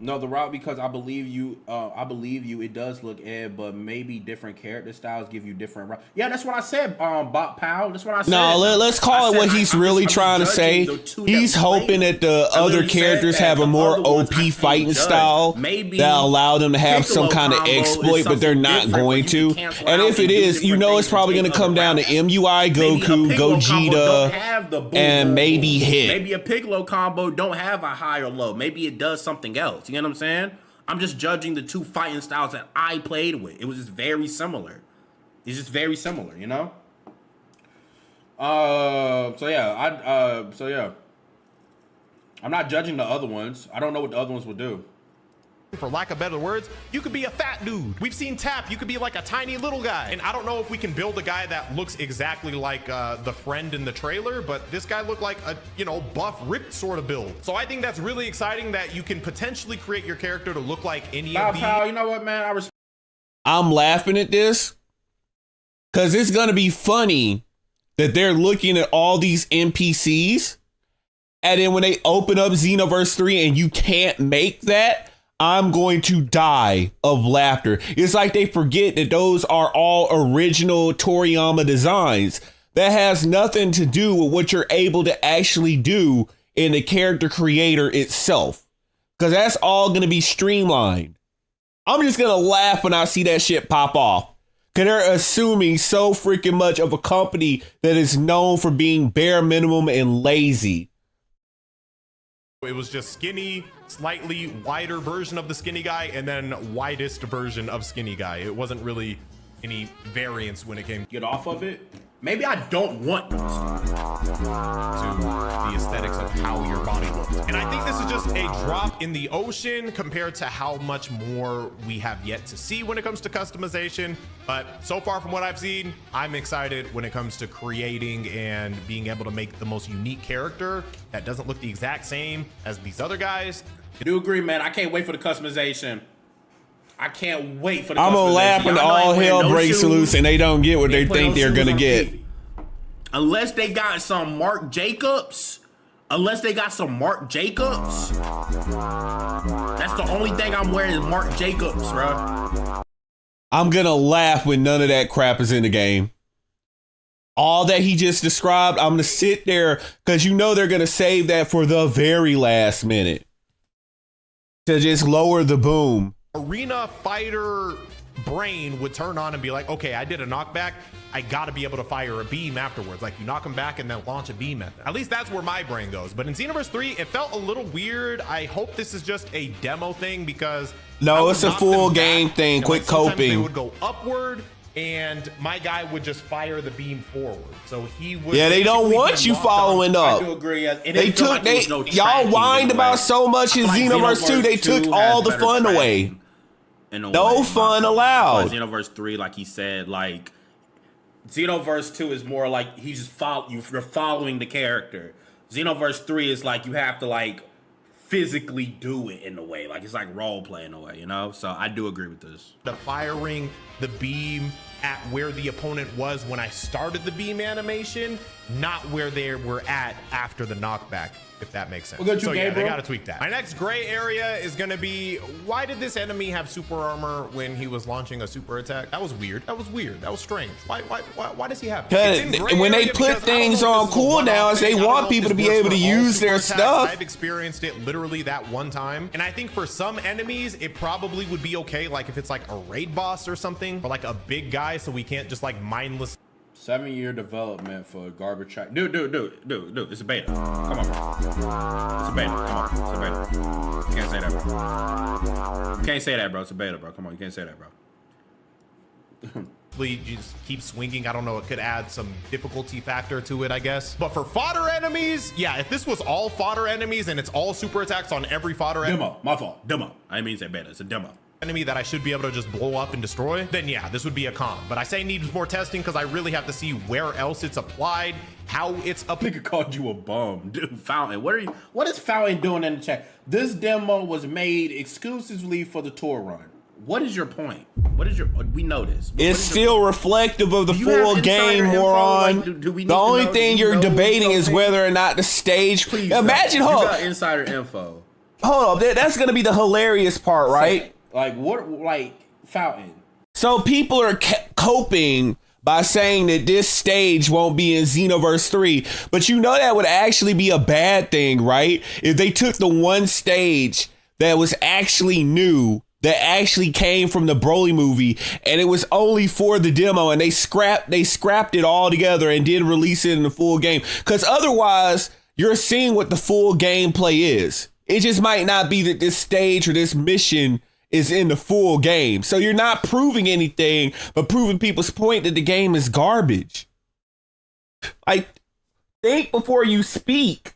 No, the route, because I believe you. It does look Ed, but maybe different character styles give you different routes. Yeah, that's what I said. Bot Pow. That's what I said. No, let's call it what he's really trying to say. He's hoping that the other characters have a more OP fighting style that allow them to have some kind of exploit, but they're not going to. And if it is, you know, it's probably going to come down to MUI Goku, Gogeta, and maybe Hit. Maybe a Piccolo combo don't have a high or low. Maybe it does something else. You know what I'm saying? I'm just judging the two fighting styles that I played with. It was just very similar. It's just very similar, you know? So yeah. I'm not judging the other ones. I don't know what the other ones will do. For lack of better words, you could be a fat dude. We've seen Tap, you could be like a tiny little guy. And I don't know if we can build a guy that looks exactly like the friend in the trailer, but this guy looked like a, buff, ripped sort of build. So I think that's really exciting that you can potentially create your character to look like any of these. You know what, man? I'm laughing at this because it's going to be funny that they're looking at all these NPCs, and then when they open up Xenoverse 3 and you can't make that, I'm going to die of laughter. It's like they forget that those are all original Toriyama designs. That has nothing to do with what you're able to actually do in the character creator itself. Because that's all going to be streamlined. I'm just going to laugh when I see that shit pop off. Because they're assuming so freaking much of a company that is known for being bare minimum and lazy. It was just skinny, slightly wider version of the skinny guy, and then widest version of skinny guy. It wasn't really any variance when it came Get off of it. Maybe I don't want to the aesthetics of how your body looks. And I think this is just a drop in the ocean compared to how much more we have yet to see when it comes to customization. But so far from what I've seen, I'm excited when it comes to creating and being able to make the most unique character that doesn't look the exact same as these other guys. I do agree, man. I can't wait for the customization. I can't wait for the I'm gonna laugh when all hell breaks loose and they don't get what they think they're gonna get. Unless they got some Marc Jacobs. That's the only thing I'm wearing is Marc Jacobs, bro. I'm gonna laugh when none of that crap is in the game. All that he just described, I'm gonna sit there because you know they're gonna save that for the very last minute to just lower the boom. Arena fighter brain would turn on and be like, okay, I did a knockback. I gotta be able to fire a beam afterwards. Like you knock him back and then launch a beam at them. At least that's where my brain goes. But in Xenoverse 3, it felt a little weird. I hope this is just a demo thing because no, it's a full game thing. Quit coping. They would go upward and my guy would just fire the beam forward. So he would. Yeah, they don't want you following up. I do agree. Y'all whined about so much in Xenoverse 2. They took all the fun away. No fun allowed. Xenoverse 3, like he said, like Xenoverse 2 is more like he's just you're following the character. Xenoverse 3 is like you have to like physically do it in a way, like it's like role play in a way, you know. So I do agree with this. The firing the beam at where the opponent was when I started the beam animation, not where they were at after the knockback, if that makes sense. So yeah, they gotta tweak that. My next gray area is gonna be, why did this enemy have super armor when he was launching a super attack? That was weird. That was strange. Why does he have it? When they put things on cooldowns, they want people to be able to use their stuff. I've experienced it literally that one time. And I think for some enemies, it probably would be okay, like if it's like a raid boss or something, or like a big guy, so we can't just like mindless. 7-year development for a garbage track. Dude, it's a beta. Come on, bro. It's a beta. Come on, it's a beta. You can't say that, bro. You can't say that, bro. It's a beta, bro. Come on, you can't say that, bro. You just keep swinging. I don't know. It could add some difficulty factor to it, I guess. But for fodder enemies, yeah, if this was all fodder enemies and it's all super attacks on every fodder demo, my fault. Demo. I didn't mean to say beta. It's a demo. Enemy that I should be able to just blow up and destroy, then yeah, this would be a con. But I say needs more testing because I really have to see where else it's applied, how it's up. Nigga called you a bum, dude. Fountain, what is Fountain doing in the chat? This demo was made exclusively for the tour run. What is your point? We know this. It's still reflective of the full game, moron. Like, do we need the only thing you're debating is whether or not the stage. Please, imagine, you got insider info. Hold up, that's gonna be the hilarious part, right? Like what? Like Fountain. So people are coping by saying that this stage won't be in Xenoverse 3, but you know that would actually be a bad thing, right? If they took the one stage that was actually new, that actually came from the Broly movie, and it was only for the demo, and they scrapped it all together and didn't release it in the full game. Because otherwise, you're seeing what the full gameplay is. It just might not be that this stage or this mission is in the full game. So you're not proving anything, but proving people's point that the game is garbage. Like, think before you speak.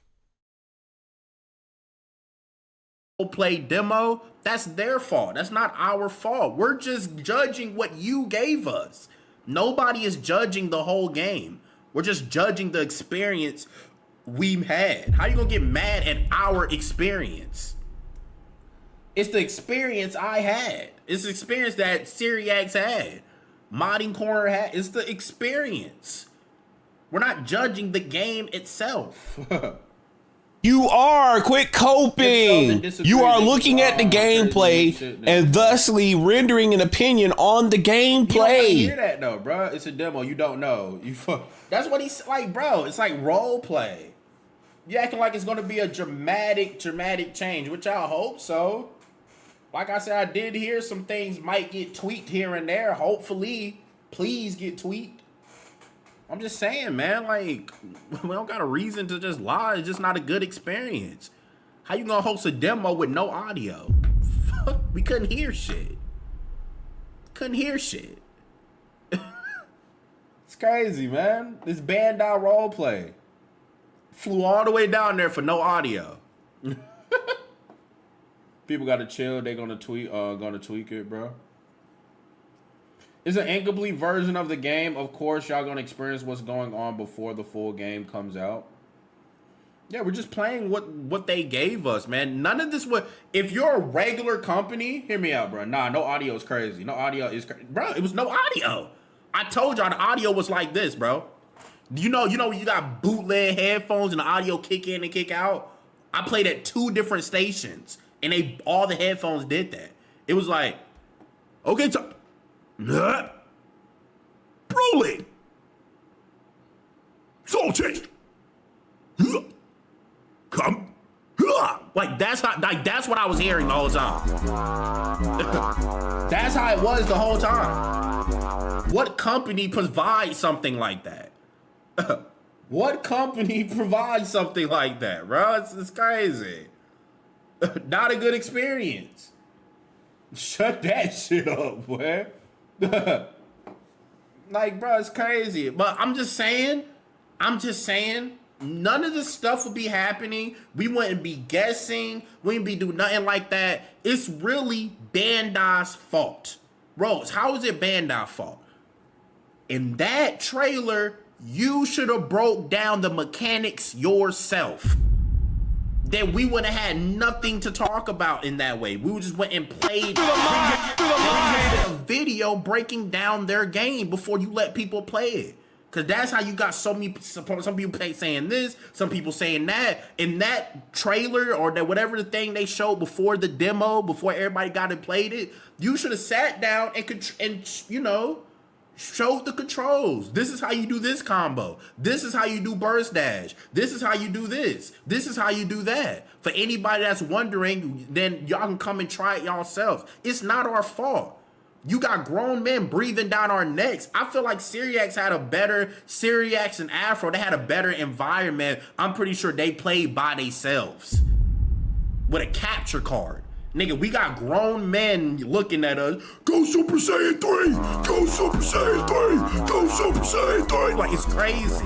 Play demo, that's their fault. That's not our fault. We're just judging what you gave us. Nobody is judging the whole game. We're just judging the experience we've had. How you gonna get mad at our experience? It's the experience I had. It's the experience that Seereax had. Modding Corner had. It's the experience. We're not judging the game itself. You are. Quit coping. You are looking at the gameplay and thusly rendering an opinion on the gameplay. You hear that though, bro? It's a demo. You don't know. That's what he's like, bro. It's like role play. You acting like it's gonna be a dramatic change, which I hope so. Like I said, I did hear some things might get tweaked here and there. Hopefully, please get tweaked. I'm just saying, man, like, we don't got a reason to just lie. It's just not a good experience. How you gonna host a demo with no audio? Fuck, we couldn't hear shit. Couldn't hear shit. It's crazy, man. This Bandai roleplay. Flew all the way down there for no audio. People gotta chill. They gonna tweak it, bro. It's an incomplete version of the game. Of course, y'all gonna experience what's going on before the full game comes out. Yeah, we're just playing what they gave us, man. None of this would. If you're a regular company, hear me out, bro. Nah, no audio is crazy. No audio is crazy, bro. It was no audio. I told y'all the audio was like this, bro. You know, you got bootleg headphones and the audio kick in and kick out. I played at 2 different stations, and all the headphones did that. It was like, okay, rolling, salty, come, like that's what I was hearing the whole time. That's how it was the whole time. What company provides something like that? What company provides something like that, bro? It's crazy. Not a good experience. Shut that shit up, boy. Like, bro, it's crazy. But I'm just saying, none of this stuff would be happening. We wouldn't be guessing. We wouldn't be doing nothing like that. It's really Bandai's fault. Rose, how is it Bandai's fault? In that trailer, you should have broke down the mechanics yourself. Then we would have had nothing to talk about in that way. We just went and played a video breaking down their game before you let people play it. Because that's how you got some people saying this, some people saying that. In that trailer or that whatever the thing they showed before the demo, before everybody got and played it, you should have sat down and showed the controls. This is how you do this combo. This is how you do burst dash. This is how you do this. This is how you do that. For anybody that's wondering, then y'all can come and try it yourselves. It's not our fault. You got grown men breathing down our necks. I feel like Seereax and Afro, they had a better environment. I'm pretty sure they played by themselves with a capture card. Nigga, we got grown men looking at us. Go Super Saiyan 3! Go Super Saiyan 3! Go Super Saiyan 3! Like, it's crazy.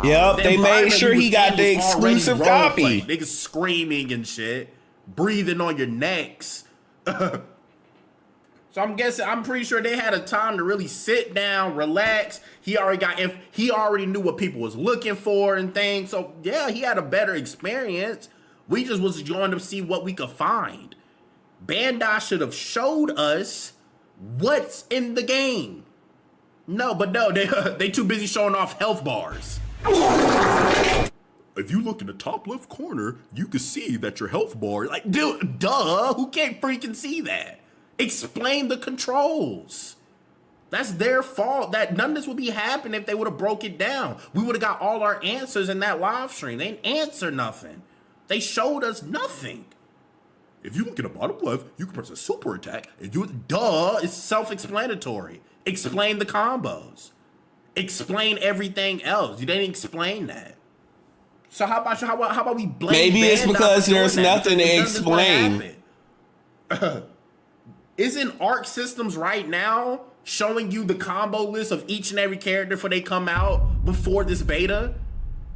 Yep, they made sure he got the exclusive copy. Niggas screaming and shit. Breathing on your necks. So I'm pretty sure they had a time to really sit down, relax. He already knew what people was looking for and things. So, yeah, he had a better experience. We just was going to see what we could find. Bandai should have showed us what's in the game. No, they too busy showing off health bars. If you look in the top left corner, you can see that your health bar, like, dude, duh, who can't freaking see that? Explain the controls. That's their fault. That none of this would be happening if they would have broke it down. We would have got all our answers in that live stream. They didn't answer nothing. They showed us nothing. If you look at the bottom left, you can press a super attack and it's self-explanatory. Explain the combos. Explain everything else. You didn't explain that. So how about we blame Maybe Bandai it's because there's nothing to explain. Isn't Arc Systems right now showing you the combo list of each and every character before they come out before this beta?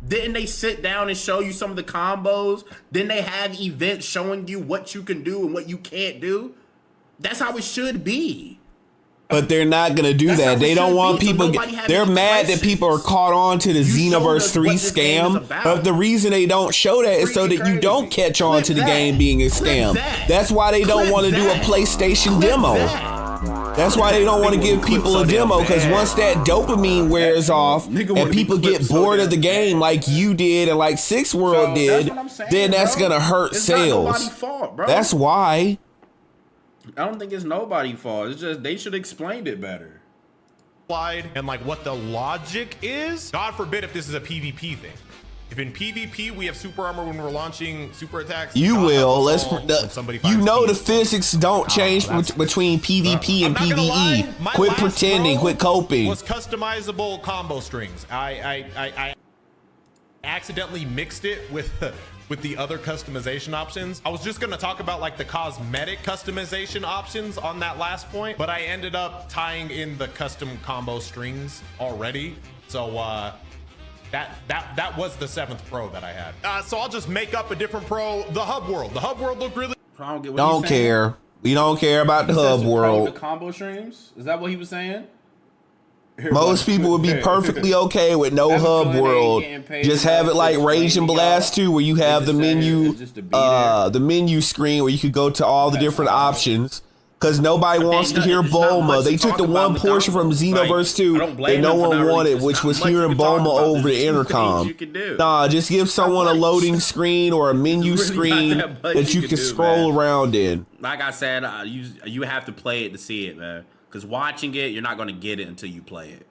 Didn't they sit down and show you some of the combos? Didn't they have events showing you what you can do and what you can't do? That's how it should be. But they're not going to do that. They don't want people... They're mad that people are caught on to the Xenoverse 3 scam. But the reason they don't show that is so that you don't catch on to the game being a scam. That's why they don't want to do a PlayStation demo. That's why they don't want to give people a demo, because once that dopamine wears off and people get bored of the game like you did and like Six World did, then that's going to hurt sales. Not nobody's fault, bro. That's why. I don't think it's nobody's fault. It's just they should have explained it better. And like what the logic is. God forbid if this is a PvP thing. If in PvP we have super armor when we're launching super attacks, you will. You know the speed. physics don't change between PvP and PvE. Quit pretending. Quit coping. Was customizable combo strings. I accidentally mixed it with the other customization options. I was just gonna talk about like the cosmetic customization options on that last point, but I ended up tying in the custom combo strings already. So that was the 7th Pro that I had. So I'll just make up a different Pro. The Hub World. The Hub World looked really. Don't care. We don't care about the Hub World. The combo streams. Is that what he was saying? Most people would be perfectly okay with no Hub World. Just have it like Rage and Blast 2, where you have the menu screen where you could go to all the different options. Because nobody wants to hear Bulma. They took the one portion from Xenoverse 2 that no one wanted, which was hearing Bulma over the intercom. Nah, just give someone a loading screen or a menu screen that you can scroll around in. Like I said, you have to play it to see it, man. Because watching it, you're not going to get it until you play it.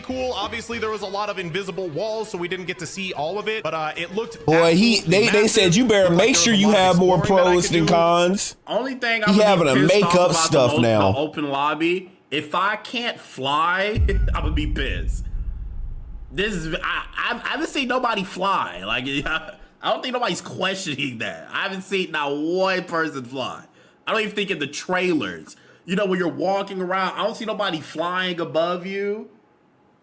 Cool. Obviously, there was a lot of invisible walls, so we didn't get to see all of it. But it looked. Boy, they said you better make sure you have more pros than cons. Only thing I'm having to make up stuff now. The open lobby. If I can't fly, I'm gonna be pissed. This is I haven't seen nobody fly. Like I don't think nobody's questioning that. I haven't seen not one person fly. I don't even think in the trailers. You know, when you're walking around, I don't see nobody flying above you.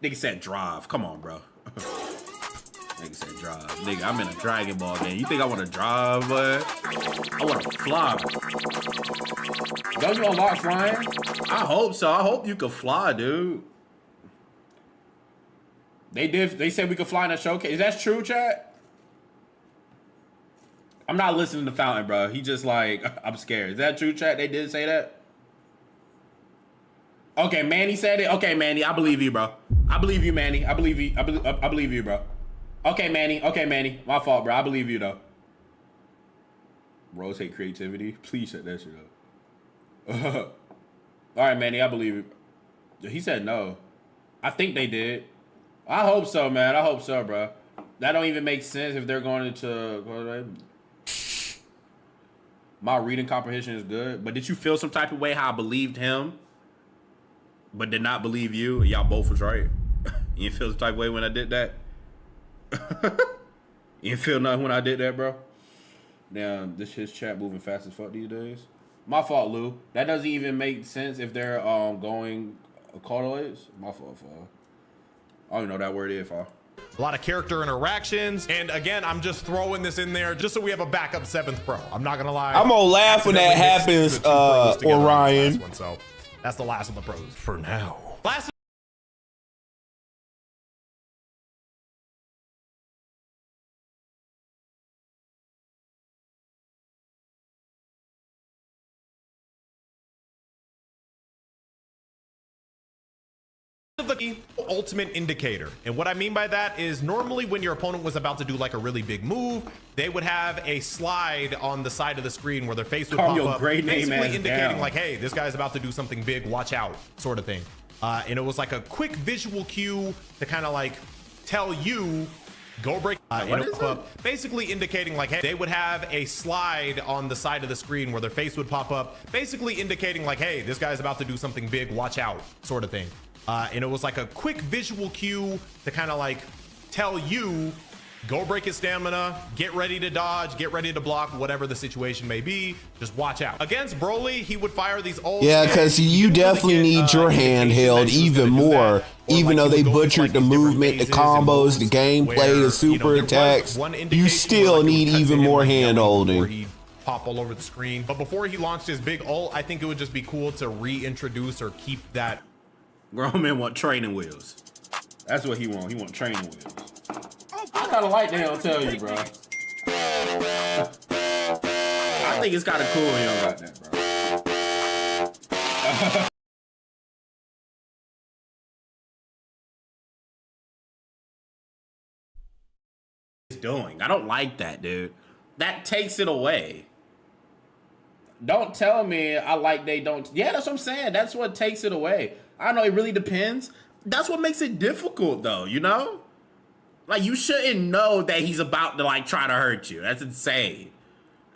Nigga said drive. Come on, bro. Nigga said drive. Nigga, I'm in a Dragon Ball game. You think I want to drive, bud? I want to fly. Don't you unlock flying? I hope so. I hope you can fly, dude. They said we could fly in a showcase. Is that true, chat? I'm not listening to Fountain, bro. He just like, I'm scared. Is that true, chat? They did say that? Okay, Manny said it. Okay, Manny, I believe you, bro. I believe you, Manny. I believe you. I believe you, bro. Okay, Manny. Okay, Manny. My fault, bro. I believe you, though. Bros hate creativity. Please shut that shit up. All right, Manny. I believe you. He said no. I think they did. I hope so, man. I hope so, bro. That don't even make sense if they're going into. My reading comprehension is good, but did you feel some type of way how I believed him? But did not believe you, and y'all both was right. You didn't feel the type of way when I did that? You didn't feel nothing when I did that, bro? Damn, his chat moving fast as fuck these days. My fault, Lou. That doesn't even make sense if they're going cartilage. My fault, Fall. I don't even know that word is, Fall. A lot of character interactions. And again, I'm just throwing this in there just so we have a backup 7th Pro. I'm not going to lie. I'm going to laugh when that happens, Orion. So that's the last of the pros for now. Last the ultimate indicator. And what I mean by that is normally when your opponent was about to do like a really big move, they would have a slide on the side of the screen where their face would pop up, basically indicating like, hey, this guy's about to do something big, watch out, sort of thing. And it was like a quick visual cue to kind of like tell you, go break, basically indicating like, hey, they would have a slide on the side of the screen where their face would pop up, basically indicating like, hey, this guy's about to do something big, watch out, sort of thing. And it was like a quick visual cue to kind of like tell you, go break his stamina, get ready to dodge, get ready to block, whatever the situation may be. Just watch out. Against Broly, he would fire these old. Yeah, because you definitely need your handheld even more. Even though they butchered the movement, the combos, the gameplay, the super attacks, you still need even more hand holding. Pop all over the screen. But before he launched his big ult, I think it would just be cool to reintroduce or keep that. Grown men want training wheels. That's what he want. He want training wheels. I kind of like that. I'll tell you, bro. I think it's kind of cool he don't got that, bro. doing. I don't like that, dude. That takes it away. Don't tell me I like they don't. Yeah, that's what I'm saying. That's what takes it away. I know it really depends. That's what makes it difficult, though, you know? Like, you shouldn't know that he's about to, like, try to hurt you. That's insane.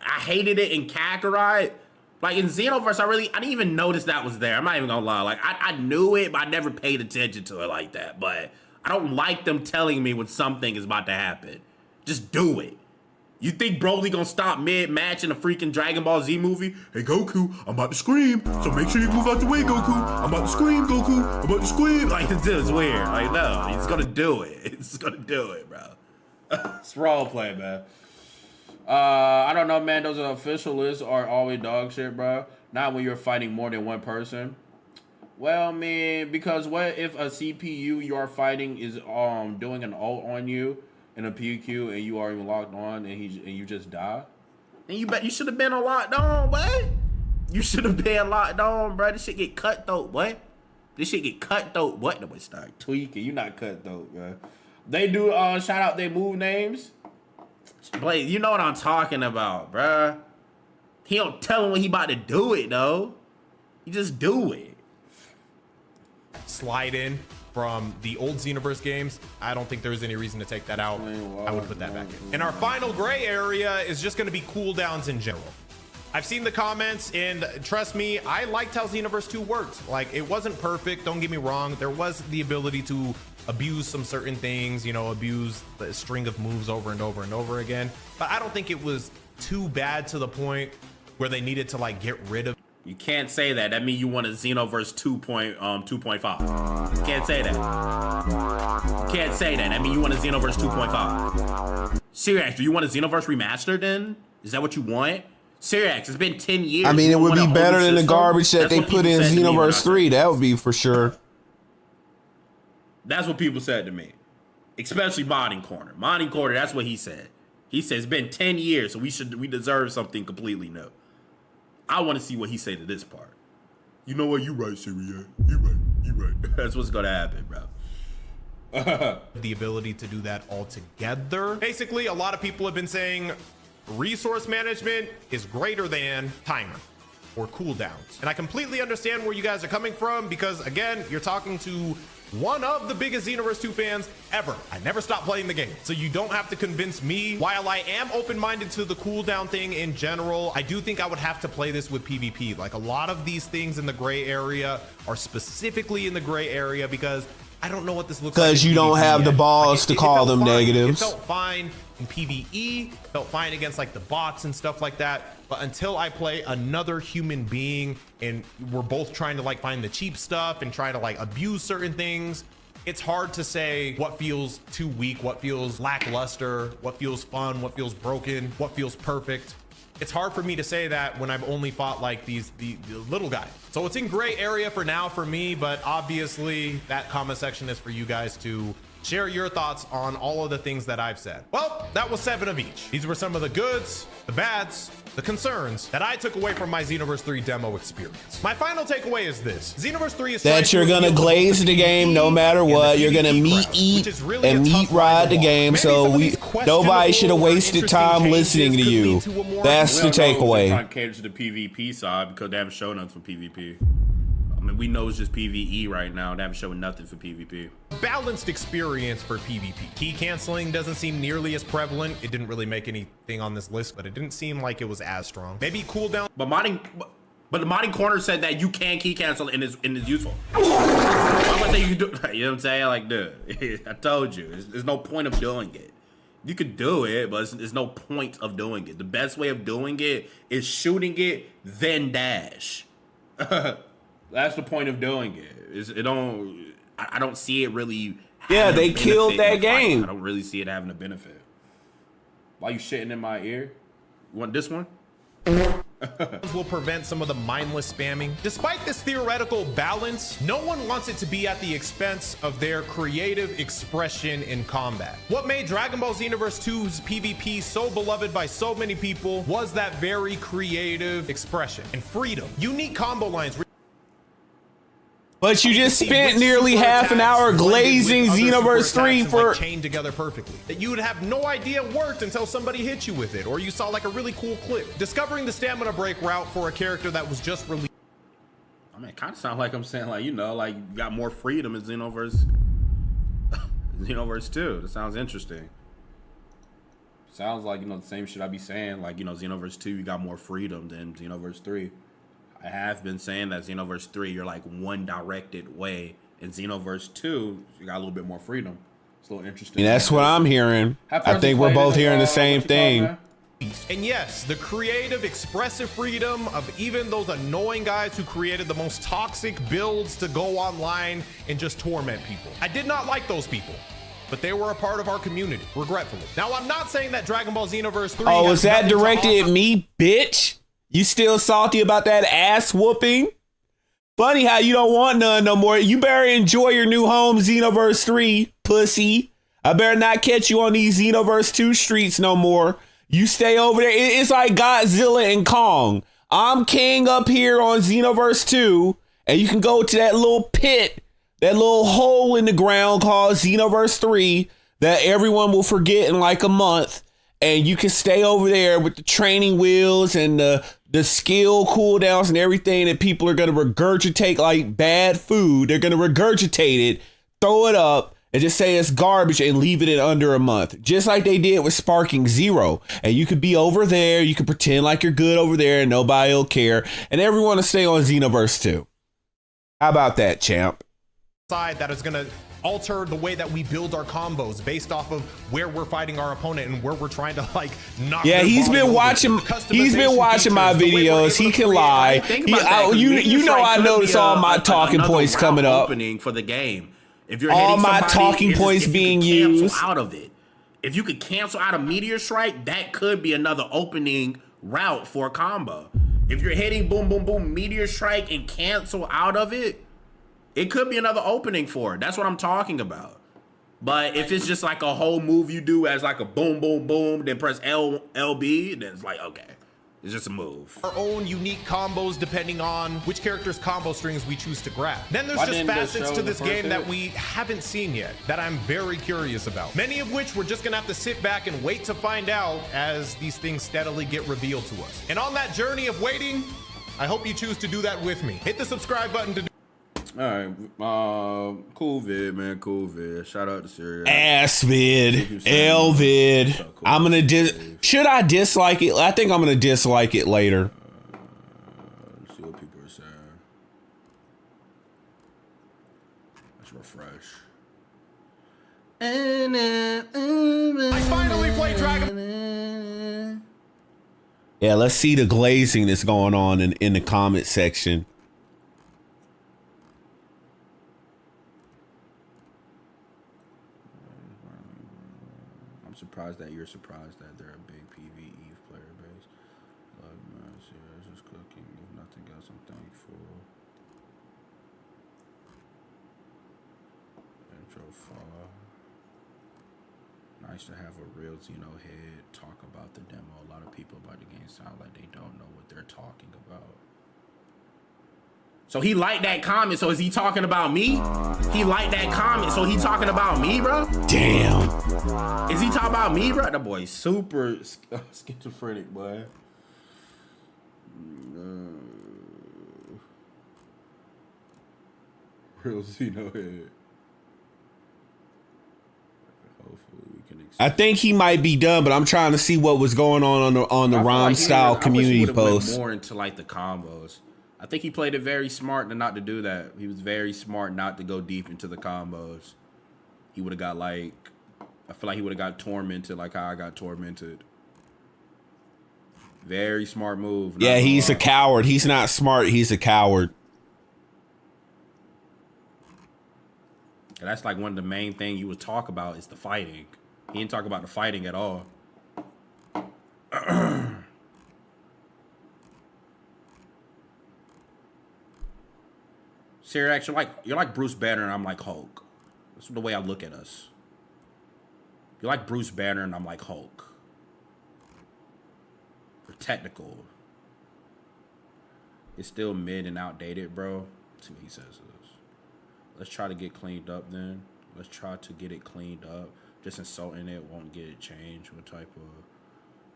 I hated it in Kakarot. Like, in Xenoverse, I didn't even notice that was there. I'm not even gonna lie. Like, I knew it, but I never paid attention to it like that. But I don't like them telling me when something is about to happen. Just do it. You think Broly gonna stop mid-match in a freaking Dragon Ball Z movie? Hey, Goku, I'm about to scream, so make sure you move out the way, Goku. I'm about to scream, Goku. I'm about to scream. Like, it's weird. Like, no, he's gonna do it. He's gonna do it, bro. It's role play, man. I don't know, man. Those official lists are always dog shit, bro. Not when you're fighting more than one person. Well, man, because what if a CPU you are fighting is doing an ult on you in a PQ and you are even locked on and you just die? And you should have been locked on, boy. You should have been locked on, bro. This shit get cutthroat, boy. This shit get cutthroat. What? The way start tweaking. You not cutthroat, man. They do shout out their move names. Blade, you know what I'm talking about, bruh. He don't tell him when he about to do it, though. You just do it. Slide in from the old Xenoverse games. I don't think there's any reason to take that out. I would put that back in. And our final gray area is just going to be cooldowns in general. I've seen the comments, and trust me, I liked how Xenoverse 2 worked. Like, it wasn't perfect, don't get me wrong. There was the ability to abuse some certain things, you know, abuse the string of moves over and over and over again. But I don't think it was too bad to the point where they needed to, like, get rid of. You can't say that. That means you want a Xenoverse 2.5. You can't say that. You can't say that. That means you want a Xenoverse 2.5. Seereax, do you want a Xenoverse remaster then? Is that what you want? Seereax, it's been 10 years. I mean, it would be better than the garbage that they put in Xenoverse 3. That would be for sure. That's what people said to me. Especially Modding Corner. Modding Corner, that's what he said. He said it's been 10 years, so we deserve something completely new. I want to see what he say to this part. You know what? You right, Seereax. You right. That's what's gonna happen, bro. The ability to do that altogether. Basically, a lot of people have been saying resource management is greater than timer or cooldowns. And I completely understand where you guys are coming from because, again, you're talking to one of the biggest Xenoverse 2 fans ever. I never stopped playing the game, so you don't have to convince me. While I am open-minded to the cooldown thing in general, I do think I would have to play this with PvP. Like, a lot of these things in the gray area are specifically in the gray area because I don't know what this looks like. Because you don't have the balls to call them negatives. It felt fine in PvE, felt fine against like the bots and stuff like that. But until I play another human being and we're both trying to like find the cheap stuff and try to like abuse certain things, it's hard to say what feels too weak, what feels lackluster, what feels fun, what feels broken, what feels perfect. It's hard for me to say that when I've only fought like the little guy. So it's in gray area for now for me, but obviously that comment section is for you guys to share your thoughts on all of the things that I've said. Well, that was 7 of each. These were some of the goods, the bads, the concerns that I took away from my Xenoverse 3 demo experience. My final takeaway is this. Xenoverse 3 is that you're gonna glaze the game no matter what. You're gonna eat and meat ride the game, so nobody should have wasted time listening to you. That's the takeaway. Trying to cater to the PvP side because they haven't shown nothing for PvP. I mean, we know it's just PvE right now. They haven't shown nothing for PvP. Balanced experience for PvP. Key canceling doesn't seem nearly as prevalent. It didn't really make anything on this list, but it didn't seem like it was as strong. Maybe cooldown. But the modding corner said that you can key cancel and it's useful. I'm gonna say you can do. You know what I'm saying? Like, dude, I told you, there's no point of doing it. You could do it, but there's no point of doing it. The best way of doing it is shooting it, then dash. That's the point of doing it. I don't see it really. Yeah, they killed that game. I don't really see it having a benefit. Why you shitting in my ear? You want this one? Will prevent some of the mindless spamming. Despite this theoretical balance, no one wants it to be at the expense of their creative expression in combat. What made Dragon Ball Xenoverse 2's PvP so beloved by so many people was that very creative expression and freedom. Unique combo lines. But you just spent nearly half an hour glazing Xenoverse 3 for chained together perfectly that you would have no idea worked until somebody hit you with it, or you saw like a really cool clip. Discovering the stamina break route for a character that was just released. I mean, it kind of sounds like I'm saying, like, you know, like you got more freedom in Xenoverse. Xenoverse 2. That sounds interesting. Sounds like, you know, the same shit I be saying. Like, you know, Xenoverse 2, you got more freedom than Xenoverse 3. I have been saying that Xenoverse 3, you're like one directed way. In Xenoverse 2, you got a little bit more freedom. It's a little interesting. that's what I'm hearing. I think we're both hearing the same thing. And yes, the creative, expressive freedom of even those annoying guys who created the most toxic builds to go online and just torment people. I did not like those people, but they were a part of our community, regretfully. Now, I'm not saying that Dragon Ball Xenoverse 3... Oh, is that directed at me, bitch? You still salty about that ass whooping? Funny how you don't want none no more. You better enjoy your new home, Xenoverse 3, pussy. I better not catch you on these Xenoverse 2 streets no more. You stay over there. It's like Godzilla and Kong. I'm king up here on Xenoverse 2, and you can go to that little pit, that little hole in the ground called Xenoverse 3 that everyone will forget in like a month. And you can stay over there with the training wheels and the skill cooldowns and everything that people are going to regurgitate like bad food. They're going to regurgitate it, throw it up, and just say it's garbage and leave it in under a month. Just like they did with Sparking Zero. And you could be over there. You could pretend like you're good over there and nobody will care. And everyone will stay on Xenoverse 2. How about that, champ? That is going to alter the way that we build our combos based off of where we're fighting our opponent and where we're trying to like knock. Yeah, he's been watching my videos. He can lie. You know, I notice all my talking points coming up. Opening for the game. If you're all my talking points being used out of it. If you could cancel out a meteor strike, that could be another opening route for a combo. If you're hitting boom, boom, boom, meteor strike and cancel out of it, it could be another opening for it. That's what I'm talking about. But if it's just like a whole move you do as like a boom, boom, boom, then press LB, then it's like, okay, it's just a move. Our own unique combos depending on which character's combo strings we choose to grab. Then there's just facets to this game that we haven't seen yet that I'm very curious about. Many of which we're just gonna have to sit back and wait to find out as these things steadily get revealed to us. And on that journey of waiting, I hope you choose to do that with me. Hit the subscribe button to do. All right, cool vid, man, cool vid. Shout out to Seereax. Ass vid, L vid. Cool. I'm gonna should I dislike it? I think I'm gonna dislike it later. Let's see what people are saying. Let's refresh. I finally played Dragon. Yeah, let's see the glazing that's going on in the comment section. Surprised that you're surprised that they're a big PvE player base. Like, man, Seereax is cooking. If nothing else, I'm thankful. Intro far. Nice to have a real Xeno head talk about the demo. A lot of people about the game sound like they don't know what they're talking about. So he liked that comment, so is he talking about me? He liked that comment, so he talking about me, bro? Damn. Is he talking about me, bro? That boy's super schizophrenic, boy. Real Xeno head. Hopefully we can. I think he might be done, but I'm trying to see what was going on the ROM style community post. More into like the combos. I think he played it very smart not to do that. He was very smart not to go deep into the combos. He would have got like, I feel like he would have got tormented like how I got tormented. Very smart move. Yeah, he's a coward. He's not smart. He's a coward. And that's like one of the main things you would talk about is the fighting. He didn't talk about the fighting at all. Seereax, you're like Bruce Banner and I'm like Hulk. That's the way I look at us. You're like Bruce Banner and I'm like Hulk. We're technical. It's still mid and outdated, bro. Let's see what he says to this. Let's try to get cleaned up then. Let's try to get it cleaned up. Just insulting it won't get it changed. What type of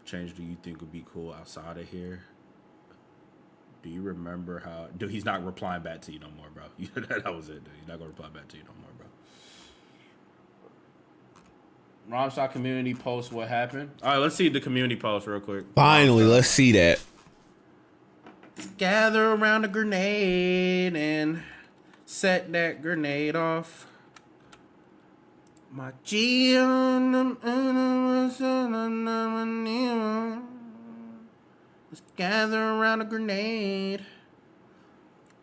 change do you think would be cool outside of here? Do you remember how... Dude, he's not replying back to you no more, bro. That was it, dude. He's not going to reply back to you no more, bro. Romstock community post what happened. All right, let's see the community post real quick. Finally, let's see that. Gather around a grenade and set that grenade off. My G. Let's gather around a grenade.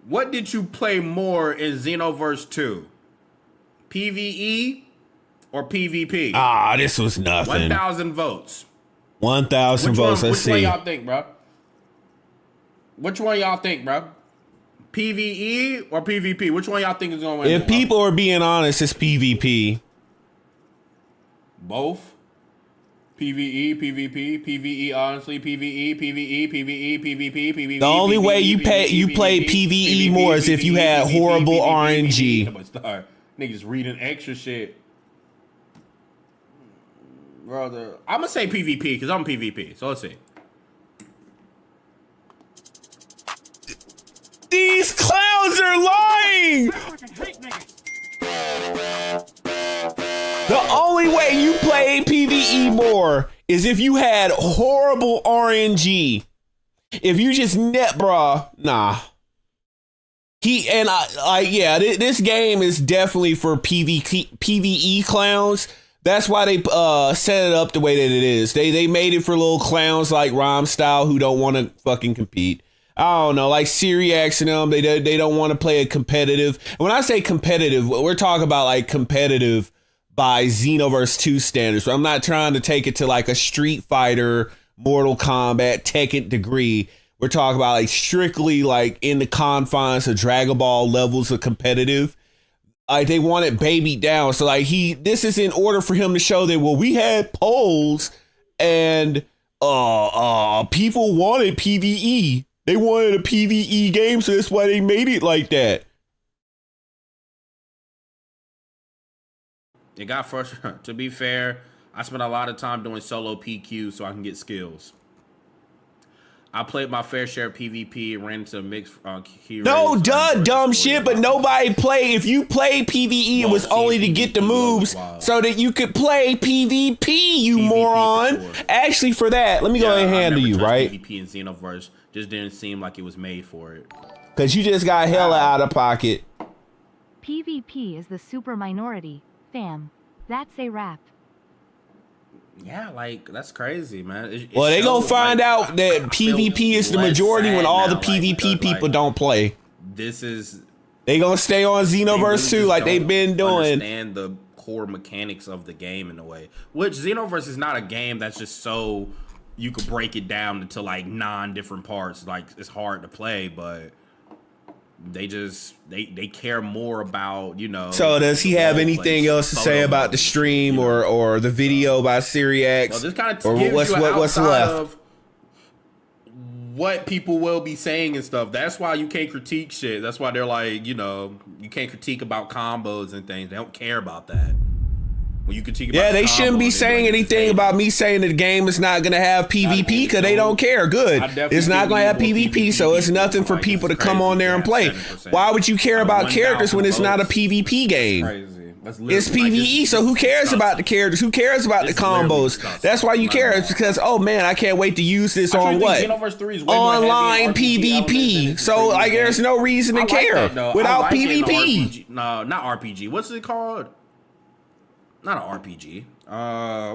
What did you play more in Xenoverse 2? PvE or PvP? Ah, this was nothing. 1,000 votes. 1,000 votes. Let's see. Which one y'all think, bro? Which one y'all think, bro? PvE or PvP? Which one y'all think is going to win? If people are being honest, it's PvP. Both? PvE, PvP, PvE, honestly, PvE, PvE, PvE, PvP, PvP. The only way you play PvE more is if you had horrible RNG. Niggas reading extra shit. Brother, I'm gonna say PvP because I'm PvP. So let's see. These clowns are lying! I fucking hate niggas. The only way you play PvE more is if you had horrible RNG. If you just net, bruh, nah. This game is definitely for PvE clowns. That's why they set it up the way that it is. They made it for little clowns like Rhyme Style who don't want to fucking compete. I don't know, like Seereax and them, they don't want to play a competitive. And when I say competitive, we're talking about like competitive by Xenoverse 2 standards. I'm not trying to take it to like a Street Fighter, Mortal Kombat, Tekken degree. We're talking about like strictly like in the confines of Dragon Ball levels of competitive. Like they want it babied down. So like this is in order for him to show that, well, we had polls and people wanted PvE. They wanted a PvE game, so that's why they made it like that. It got frustrating. To be fair, I spent a lot of time doing solo PQ so I can get skills. I played my fair share of PvP and ran into mixed heroes. No, dumb shit, but nobody play. If you play PvE, it was only to get the moves so that you could play PvP, you moron. Sure. Actually, for that, let me go ahead and handle you, right? PvP in Xenoverse just didn't seem like it was made for it. Because you just got hella out of pocket. PvP is the super minority, fam. That's a wrap. Yeah, like, that's crazy, man. Well, they gonna find out that PvP is the majority when all the PvP people don't play. They gonna stay on Xenoverse 2 like they've been doing. Understand the core mechanics of the game in a way. Which Xenoverse is not a game that's just so you could break it down into like 9 different parts. Like, it's hard to play, but they care more about, you know. So does he have anything else to say about the stream or the video by Seereax? Well, this kind of or gives what's left of what people will be saying and stuff. That's why you can't critique shit. That's why they're like, you know, you can't critique about combos and things. They don't care about that. When you critique about they shouldn't be saying anything about me saying that the game is not gonna have PvP because they don't care. Good, it's not gonna have PvP, so it's nothing for people to come on there and play. Why would you care about characters when it's not a PvP game? It's PvE, so who cares about the characters? Who cares about the combos? That's why you care. It's because, oh man, I can't wait to use this on what? Online PvP. So like, there's no reason to care without PvP. No, not RPG. What's it called? Not an RPG.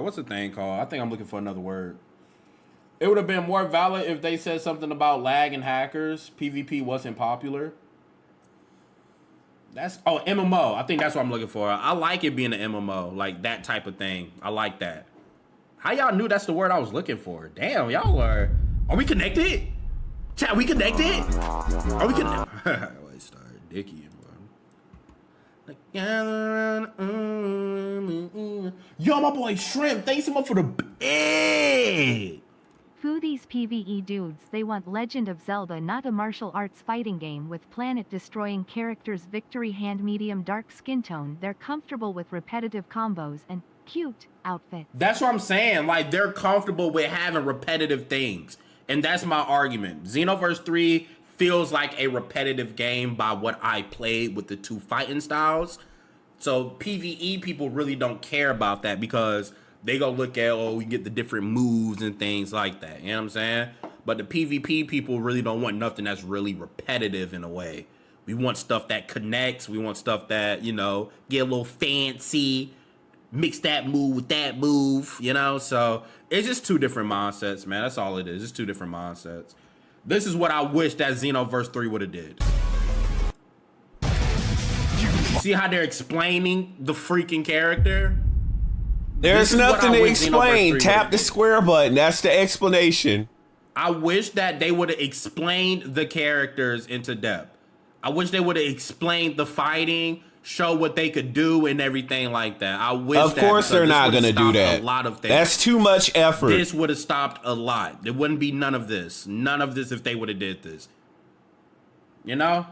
What's the thing called? I think I'm looking for another word. It would have been more valid if they said something about lag and hackers. PvP wasn't popular. MMO. I think that's what I'm looking for. I like it being an MMO, like that type of thing. I like that. How y'all knew that's the word I was looking for? Damn, y'all are we connected? Chat, we connected? Are we connected? Wait, start Dickie. Yo, my boy Shrimp, thanks so much for the bed. Foo these PvE dudes, they want Legend of Zelda, not a martial arts fighting game with planet-destroying characters. Victory hand medium dark skin tone. They're comfortable with repetitive combos and cute outfits. That's what I'm saying. Like, they're comfortable with having repetitive things. And that's my argument. Xenoverse 3 feels like a repetitive game by what I played with the two fighting styles. So PvE people really don't care about that because they go look at, oh, we get the different moves and things like that. You know what I'm saying? But the PvP people really don't want nothing that's really repetitive in a way. We want stuff that connects. We want stuff that, you know, get a little fancy, mix that move with that move, you know? So it's just two different mindsets, man. That's all it is. It's two different mindsets. This is what I wish that Xenoverse 3 would have did. See how they're explaining the freaking character? There's nothing to explain. Tap the square button. That's the explanation. I wish that they would have explained the characters into depth. I wish they would have explained the fighting, show what they could do and everything like that. I wish. Of course they're not going to do that. A lot of things. That's too much effort. This would have stopped a lot. There wouldn't be none of this. None of this if they would have did this. You know?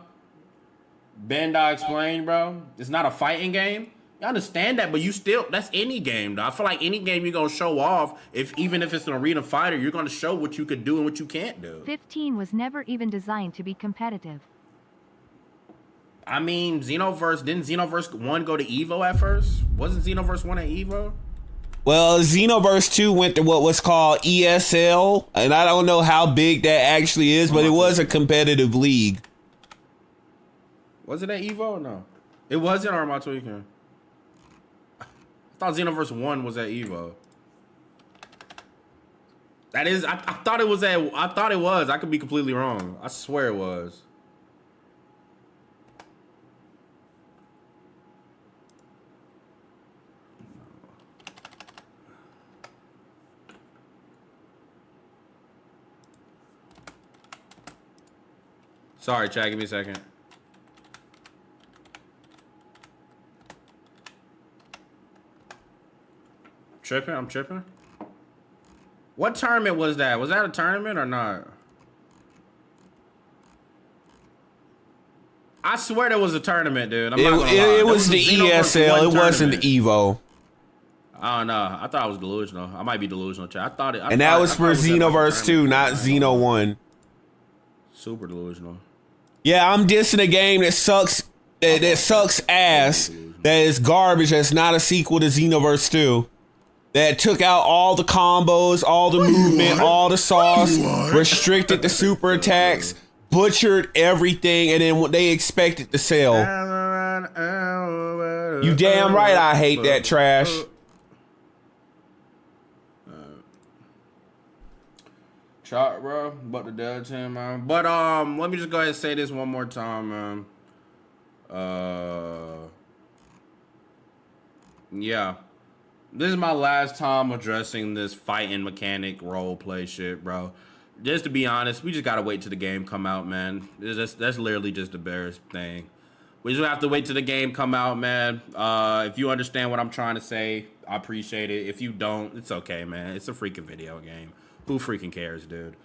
Bandai explained, bro. It's not a fighting game. You understand that, but you still, that's any game, though. I feel like any game you're going to show off, even if it's an arena fighter, you're going to show what you could do and what you can't do. 15 was never even designed to be competitive. I mean, didn't Xenoverse 1 go to EVO at first? Wasn't Xenoverse 1 at EVO? Well, Xenoverse 2 went to what was called ESL, and I don't know how big that actually is, but it was a competitive league. Was it at EVO or no? It wasn't, or am I tweaking? I thought Xenoverse 1 was at EVO. That is, I thought it was at, I thought it was. I could be completely wrong. I swear it was. Sorry, chat, give me a second. Tripping? I'm tripping? What tournament was that? Was that a tournament or not? I swear there was a tournament, dude. I'm not gonna lie. It was the ESL. It wasn't the EVO. I don't know. I thought I was delusional. I might be delusional, chat. I thought it. And that was for Xenoverse 2, not Xeno 1. Super delusional. Yeah, I'm dissing a game that sucks. That sucks ass. That is garbage. That's not a sequel to Xenoverse 2. That took out all the combos, all the movement, all the sauce, restricted the super attacks, butchered everything, and then they expected to sell. You damn right I hate that trash. Chart, bro, but the dead team, man. But let me just go ahead and say this one more time, man. Yeah. This is my last time addressing this fighting mechanic role play shit, bro. Just to be honest, we just gotta wait till the game come out, man. That's literally just the barest thing. We just have to wait till the game come out, man. If you understand what I'm trying to say, I appreciate it. If you don't, it's okay, man. It's a freaking video game. Who freaking cares, dude?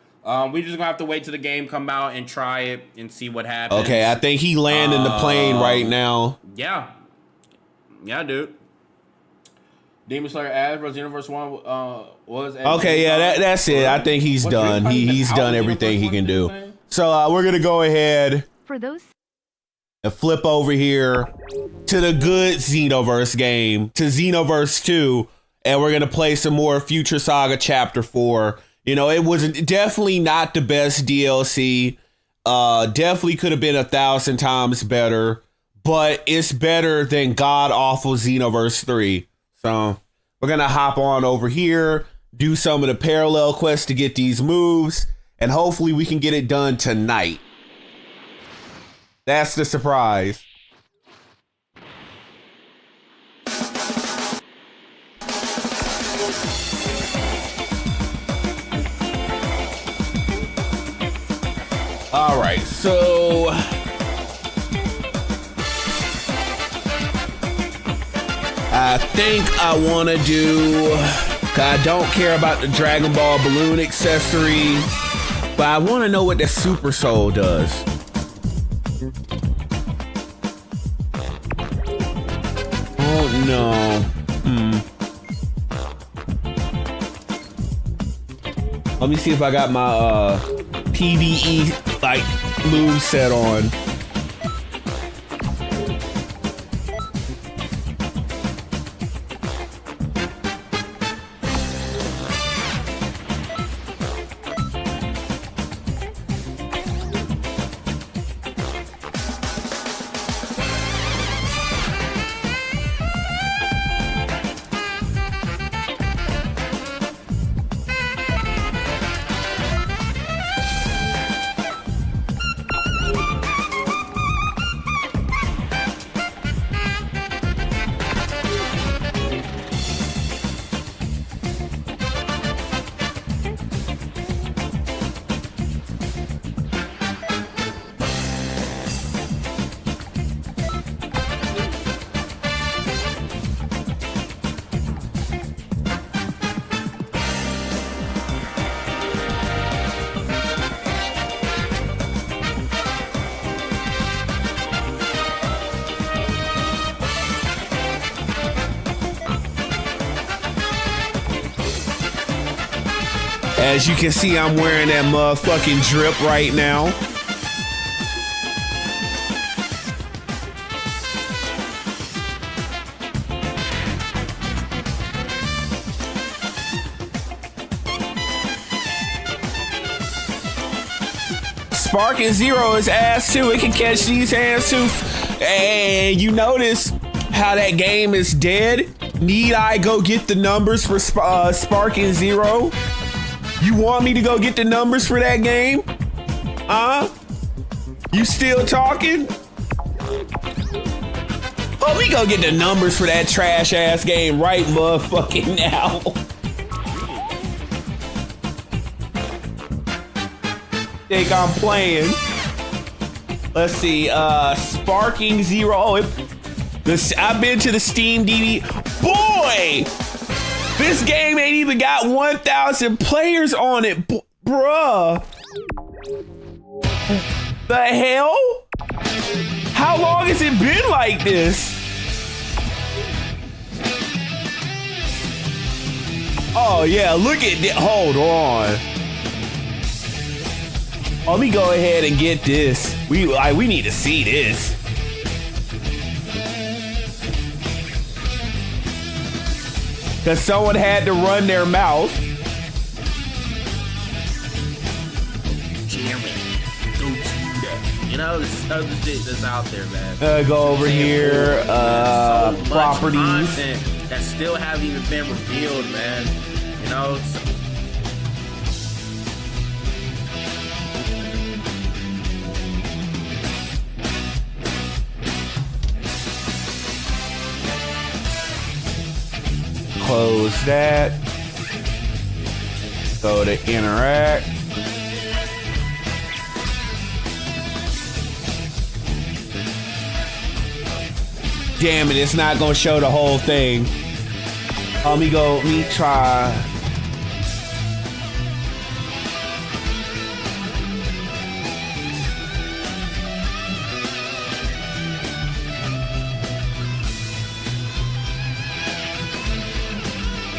We just gonna have to wait till the game come out and try it and see what happens. Okay, I think he landing the plane right now. Yeah, dude. Demon Slayer as bro, Xenoverse 1 was. Okay, yeah, that's it. I think he's done. He's done everything he can do. So we're gonna go ahead For those and flip over here to the good Xenoverse game, to Xenoverse 2, and we're gonna play some more Future Saga Chapter 4. You know, it was definitely not the best DLC. Definitely could have been 1,000 times better, but it's better than god awful Xenoverse 3. So we're gonna hop on over here, do some of the parallel quests to get these moves, and hopefully we can get it done tonight. That's the surprise. All right, so I think I want to do I don't care about the Dragon Ball balloon accessory, but I want to know what the Super Soul does. Oh no. Let me see if I got my PvE like move set on. As you can see, I'm wearing that motherfucking drip right now. Spark and Zero is ass too. It can catch these hands too. And you notice how that game is dead? Need I go get the numbers for Spark and Zero? You want me to go get the numbers for that game? You still talking? Oh, we go get the numbers for that trash ass game right motherfucking now. Think I'm playing. Let's see, Sparking Zero. Oh, I've been to the Steam DVD. Boy! This game ain't even got 1,000 players on it, bruh. The hell? How long has it been like this? Oh yeah, look at this. Hold on. Let me go ahead and get this. We need to see this. Cause someone had to run their mouth. You know, this other shit that's out there, man. Go over here. So much Properties. content that still haven't even been revealed, man. You know. Close that. Go to interact. Damn it, it's not gonna show the whole thing. Let me try.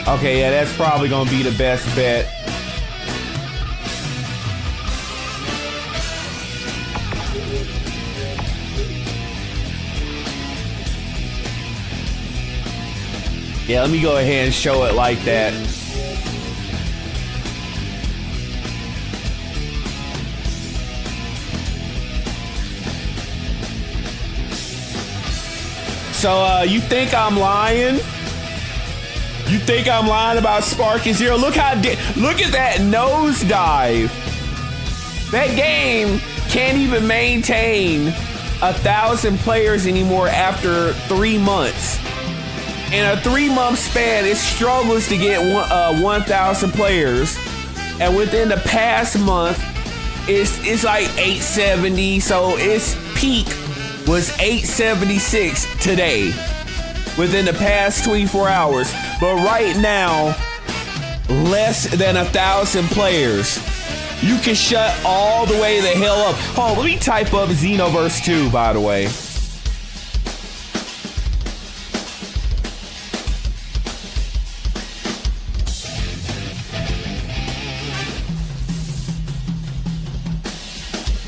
Okay, yeah, that's probably gonna be the best bet. Yeah, let me go ahead and show it like that. So, you think I'm lying? You think I'm lying about Spark and Zero? Look at that nosedive. That game can't even maintain 1,000 players anymore after 3 months. In a 3-month span, it struggles to get 1,000 players, and within the past month, it's like 870. So its peak was 876 today, within the past 24 hours. But right now, less than 1,000 players. You can shut all the way the hell up. Oh, let me type up Xenoverse 2, by the way.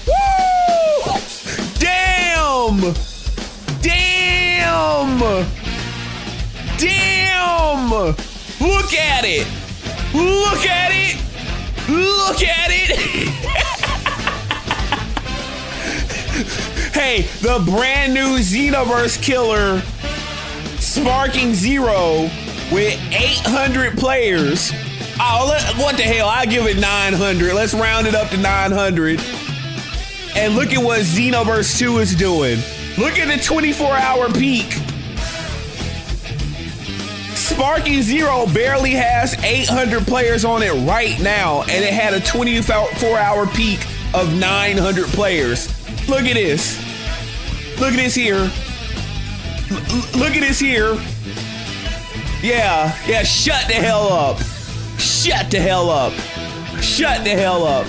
Woo! Damn! Damn! Damn! Look at it! Look at it! Look at it! Hey, the brand new Xenoverse killer, Sparking Zero, with 800 players. Oh, what the hell? I give it 900. Let's round it up to 900. And look at what Xenoverse 2 is doing. Look at the 24-hour peak. Sparking Zero barely has 800 players on it right now, and it had a 24-hour peak of 900 players. Look at this. Look at this here. Look at this here. Yeah, shut the hell up. Shut the hell up. Shut the hell up.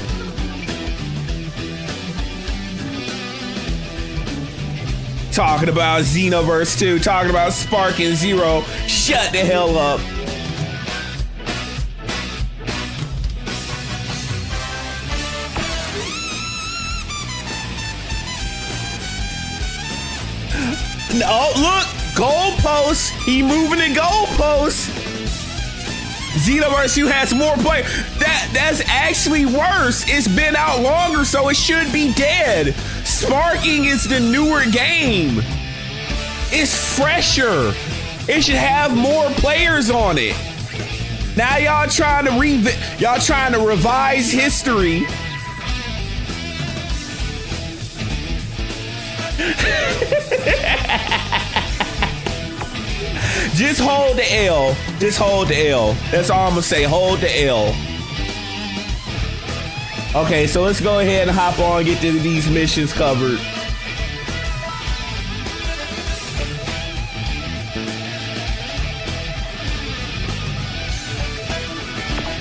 Talking about Xenoverse 2, talking about Sparking Zero. Shut the hell up. Oh, look, goalposts. He moving the goalposts. Xenoverse 2 has more play. That's actually worse. It's been out longer, so it should be dead. Sparking is the newer game. It's fresher. It should have more players on it. Now y'all trying to revise history. Just hold the L. Just hold the L. That's all I'm gonna say. Hold the L. Okay, so let's go ahead and hop on and get these missions covered.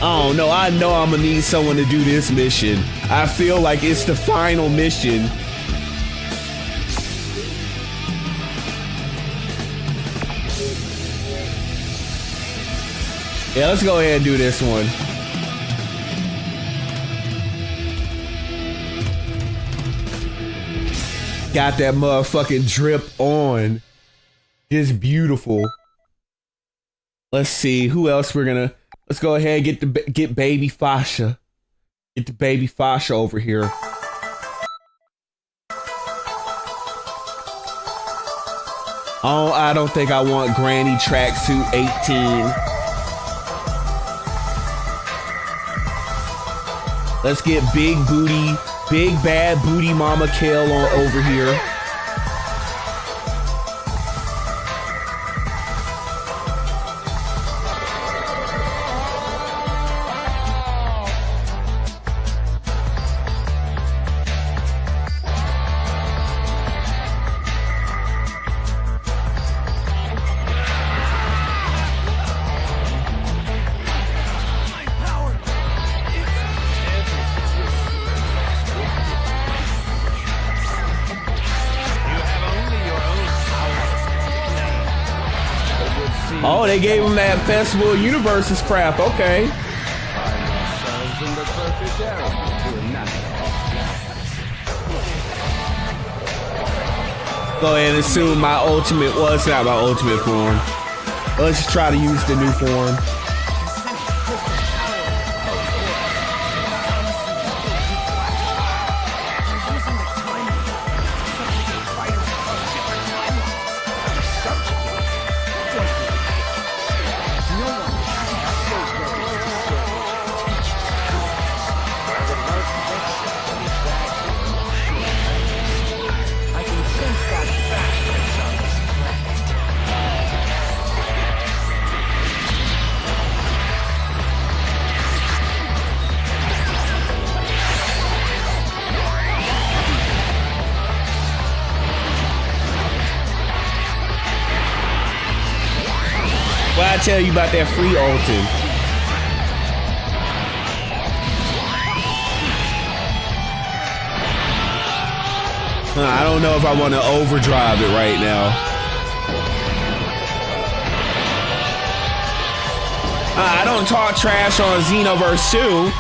Oh no, I know I'm gonna need someone to do this mission. I feel like it's the final mission. Yeah, let's go ahead and do this one. Got that motherfucking drip on. Just beautiful. Let's see who else we're gonna. Let's go ahead and get baby Fasha. Get the baby Fasha over here. Oh, I don't think I want Granny Tracksuit 18. Let's get big bad booty mama Kale on over here. Oh, they gave him that Festival Universes crap. Okay. Go ahead and assume my ultimate. Well, it's not my ultimate form. Let's just try to use the new form. Well, I tell you about that free ulting. I don't know if I want to overdrive it right now. I don't talk trash on Xenoverse 2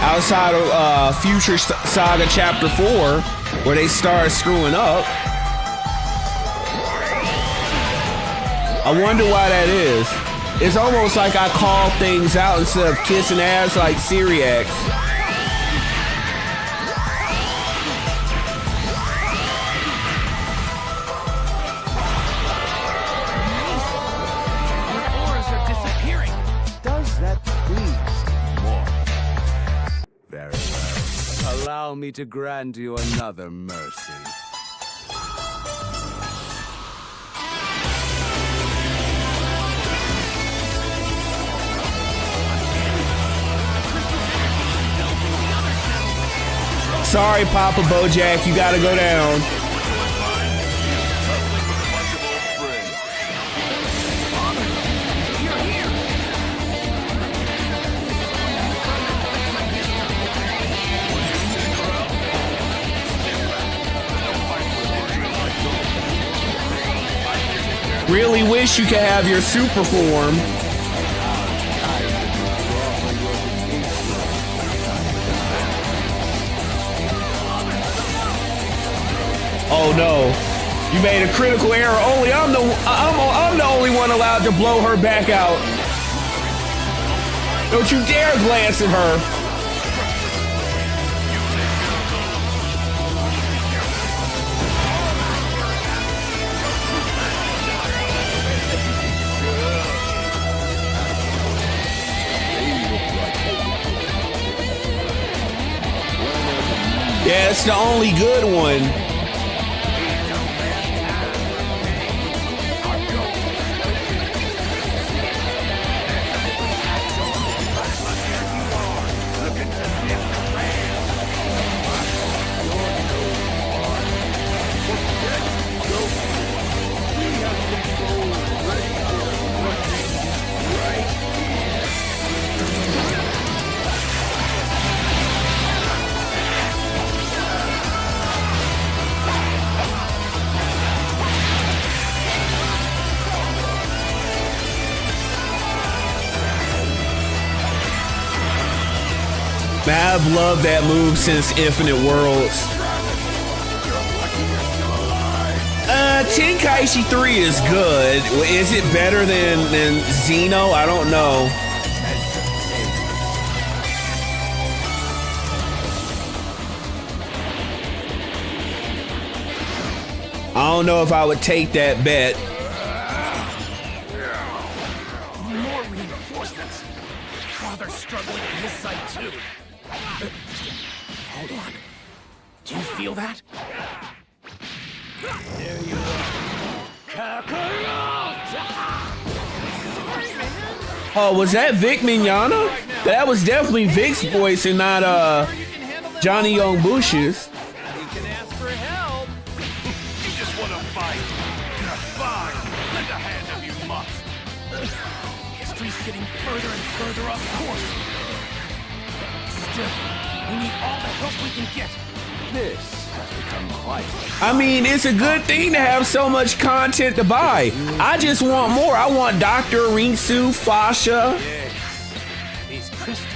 outside of Future Saga Chapter 4 where they start screwing up. I wonder why that is. It's almost like I call things out instead of kissing ass like Seereax. Allow me to grant you another mercy. Sorry, Papa Bojack, you gotta go down. Really wish you could have your super form. Oh no, you made a critical error. Only I'm the only one allowed to blow her back out. Don't you dare glance at her. Yeah, it's the only good one. Man, I've loved that move since Infinite Worlds. Tenkaichi 3 is good. Is it better than Xeno? I don't know. I don't know if I would take that bet. More reinforcements. Father's struggling on his side too. Hold on. Do you feel that? There you are. Kakarot! Oh, was that Vic Mignogna? That was definitely Vic's voice and not Johnny Young Bush's. You can ask for help. You just want to fight. Fine. Lend a hand if you must. History's getting further and further off course. Still, we need all the help we can get. This has become quite. I mean, it's a good thing to have so much content to buy. I just want more. I want Dr. Rinsu, Fasha, These crystals.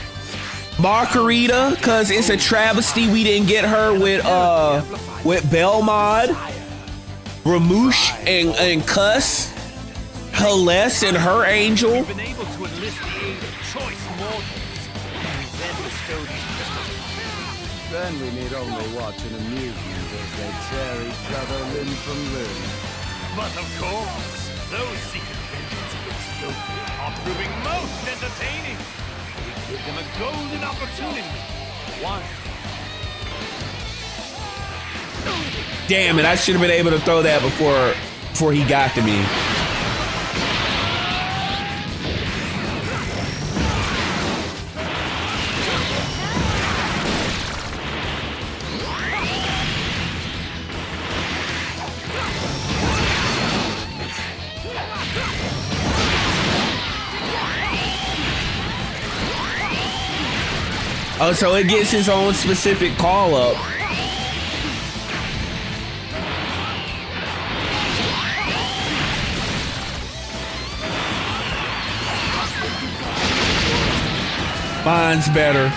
Margarita, because it's a travesty we didn't get her with Belmod, Ramouche, and Cuss, Hellas, and her angel. We've been able to enlist the aid of choice mortals. And then bestow these crystals. Then we need only watch an amusement as they tear each other limb from limb. But of course, those seeking vengeance against Yoku are proving most entertaining. We give them a golden opportunity. One. Damn it, I should have been able to throw that before he got to me. Oh, so it gets his own specific call up. Mine's better.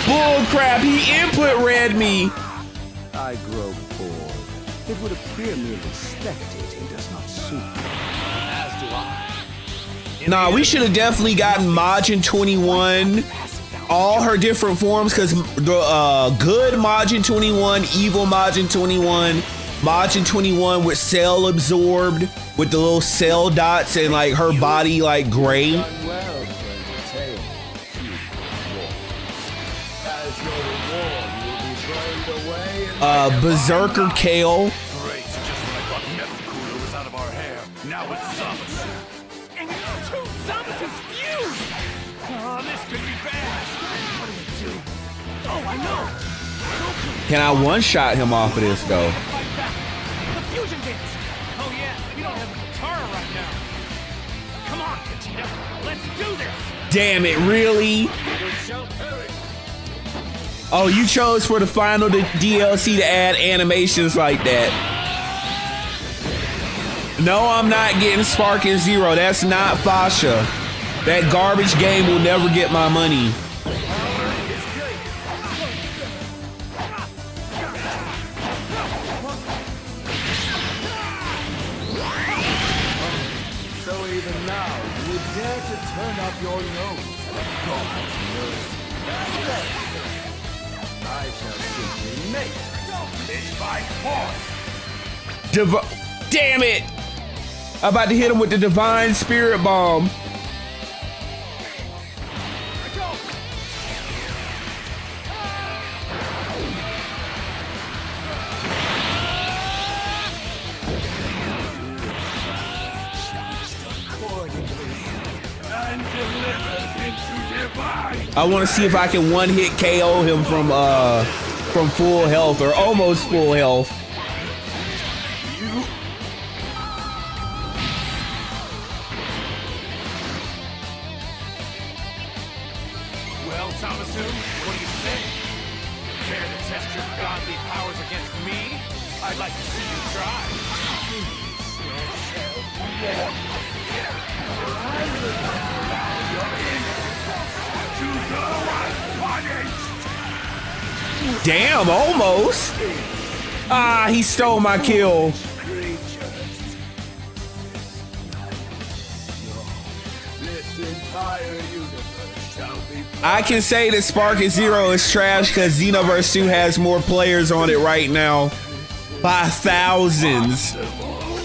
Bull crap, he input read me. I grow bored. It would appear merely spectating does not suit me. As do I. Nah, we should have definitely gotten Majin 21, all her different forms, because the good Majin 21, evil Majin 21, Majin 21 with cell absorbed, with the little cell dots and like her body like gray. Well, to entertain cute warriors. As your reward, you will be burned away in Berserker Kale. Great, just when I thought Nefukuda was out of our hair. Now it's Zamasu. And you two Zamasus fused! Oh, this could be bad. What do we do? Oh, I know! Can I one-shot him off of this though? Fight back! The fusion dance! Oh yeah, we don't have a Katara right now. Come on, Vegeta, let's do this! Damn it, really? Oh, you chose for the final DLC to add animations like that. No, I'm not getting Sparking Zero. That's not Fasha. That garbage game will never get my money. So even now, you would dare to turn up your nose at a god's mercy. I shall simply make It's by force! Damn it! I'm about to hit him with the Divine Spirit Bomb. I want to see if I can one-hit KO him from full health or almost full health. Well, Zamasu, what do you say? Care to test your godly powers against me? I'd like to see you try. Damn, almost. Ah, he stole my kill. this entire universe shall be I can say that Sparking Zero is trash because Xenoverse 2 has more players on it right now by thousands.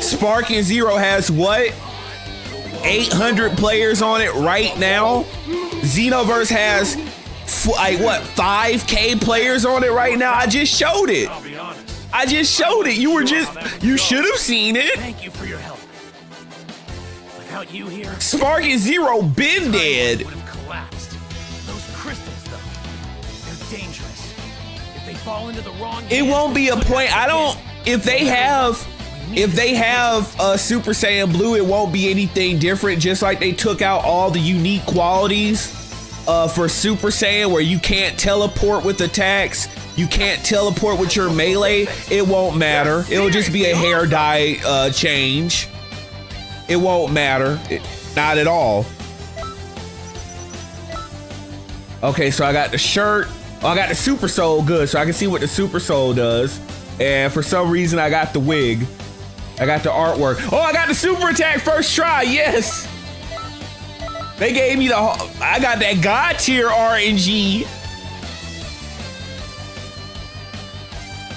Sparking Zero has what? 800 players on it right now. Xenoverse has like what, 5K players on it right now. I just showed it. I'll be honest. I just showed it. You should have seen it. Thank you for your help. Without you here, Sparking Zero been dead. would have collapsed. Those crystals, though, they're dangerous. If they fall into the wrong It hands, won't be a they could point. I don't. If they have Super Saiyan Blue, it won't be anything different. Just like they took out all the unique qualities for Super Saiyan, where you can't teleport with attacks, you can't teleport with your melee. It won't matter. It'll just be a hair dye change. It won't matter. Not at all. Okay, so I got the shirt. Oh, I got the Super Soul. Good, so I can see what the Super Soul does. And for some reason, I got the wig. I got the artwork. Oh, I got the super attack first try. Yes. They gave me I got that God tier RNG.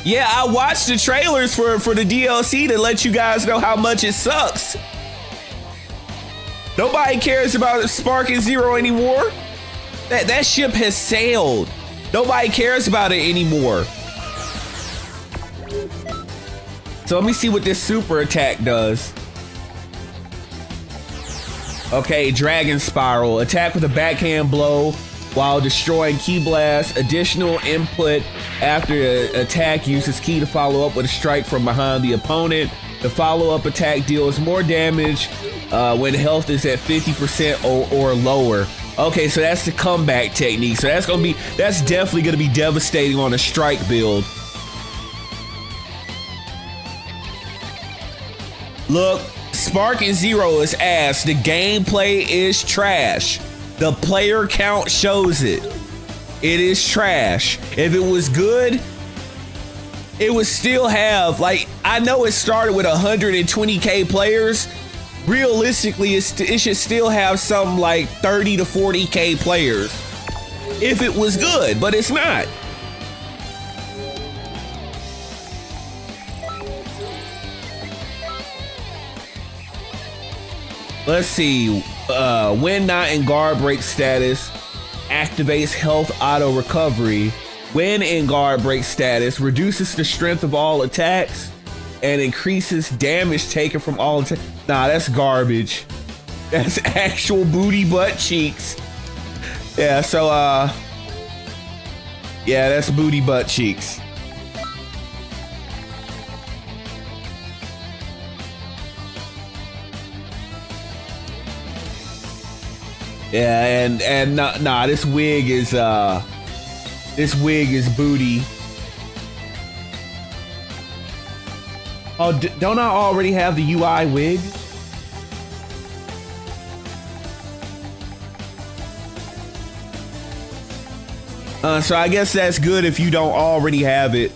Yeah, I watched the trailers for the DLC to let you guys know how much it sucks. Nobody cares about Sparking Zero anymore. That ship has sailed. Nobody cares about it anymore. So let me see what this super attack does. Okay, Dragon Spiral. Attack with a backhand blow while destroying Ki Blast. Additional input after the attack uses Ki to follow up with a strike from behind the opponent. The follow-up attack deals more damage when health is at 50% or lower. Okay, so that's the comeback technique. So that's definitely gonna be devastating on a strike build. Look, Sparking Zero is ass. The gameplay is trash. The player count shows it. It is trash. If it was good, it would still have, like, I know it started with 120K players. Realistically, it should still have some like 30 to 40K players if it was good, but it's not. Let's see. When not in guard break status, activates health auto recovery. When in guard break status, reduces the strength of all attacks and increases damage taken from all attacks. Nah, that's garbage. That's actual booty butt cheeks. Yeah, so yeah, that's booty butt cheeks. Yeah, and nah, this wig is booty. Oh, don't I already have the UI wig? So I guess that's good if you don't already have it.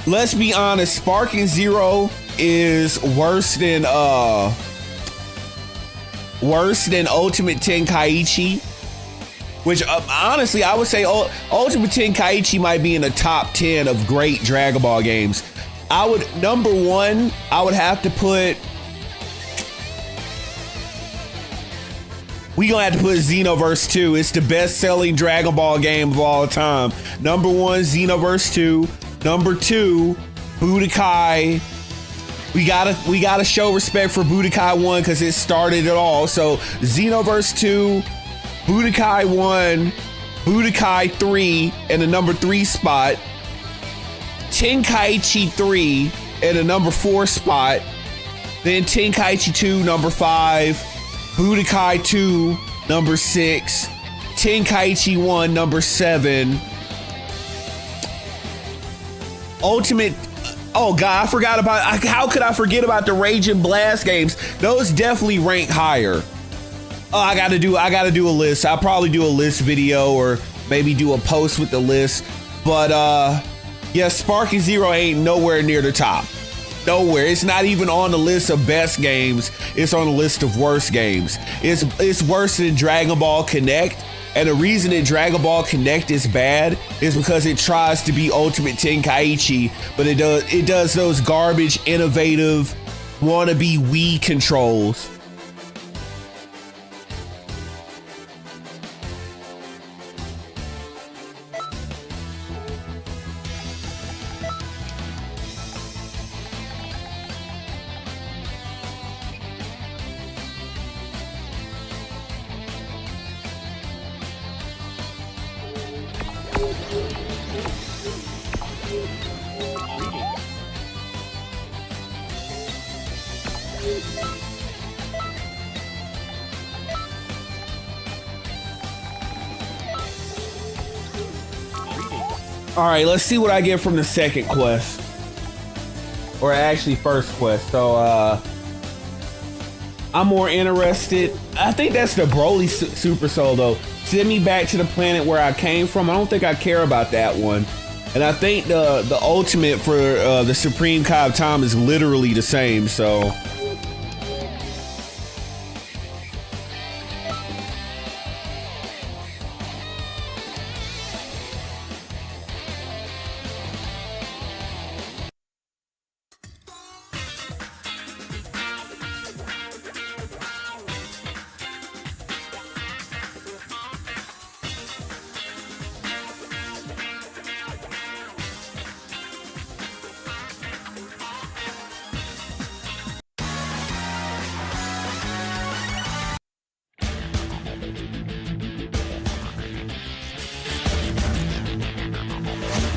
Let's be honest, Sparking Zero is worse than Ultimate Tenkaichi, which honestly I would say Ultimate Tenkaichi might be in the top 10 of great Dragon Ball games. Number one, I would have to put. We gonna have to put Xenoverse 2. It's the best-selling Dragon Ball game of all time. Number one, Xenoverse 2. Number two, Budokai. We gotta show respect for Budokai 1 because it started it all. So Xenoverse 2, Budokai 1, Budokai 3 in the number 3 spot, Tenkaichi 3 in the number 4 spot, then Tenkaichi 2 number 5, Budokai 2 number 6, Tenkaichi 1 number 7, Ultimate. Oh god, I forgot about. How could I forget about the Rage and Blast games? Those definitely rank higher. Oh, I gotta do a list. I'll probably do a list video or maybe do a post with the list. But yeah, Sparking Zero ain't nowhere near the top. Nowhere. It's not even on the list of best games. It's on the list of worst games. It's worse than Dragon Ball Connect. And the reason that Dragon Ball Connect is bad is because it tries to be Ultimate Tenkaichi, but it does those garbage, innovative, wannabe Wii controls. All right, let's see what I get from the second quest, or actually first quest. So I'm more interested. I think that's the Broly Super Soul though. Send me back to the planet where I came from. I don't think I care about that one. And I think the ultimate for the Supreme Kai of Time is literally the same. So.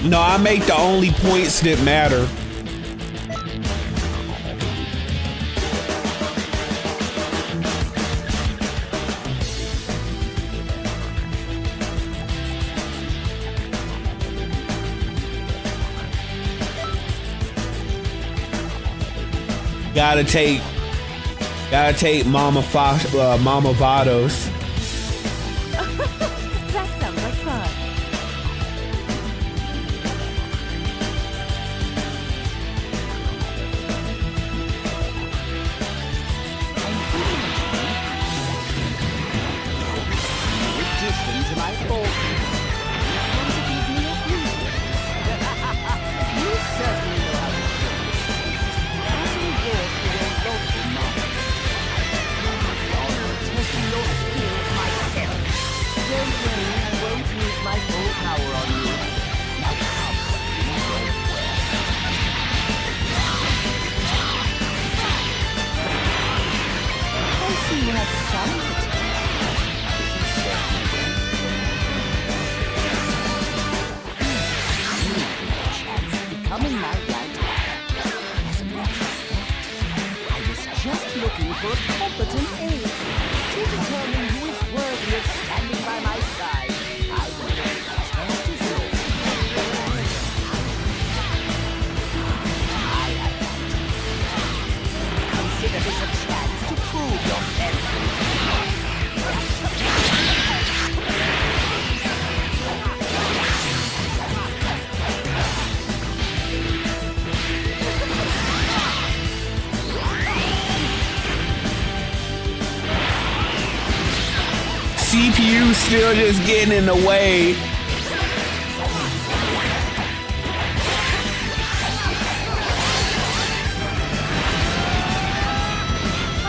No, I make the only points that matter. Gotta take Mama Vados. That sounds like fun. Addition to my fortune. You certainly know how to show. Passing forth to your local market. I'll test your skills myself. Don't worry, I won't use my full power on you. Now come, I see you have some potential. coming my right hand. As a matter of fact, I was just looking for a competent aide to determine who is worthy of standing by my side. I will test his law. I have that. Consider this a chance to prove yourself. CPU still just getting in the way. I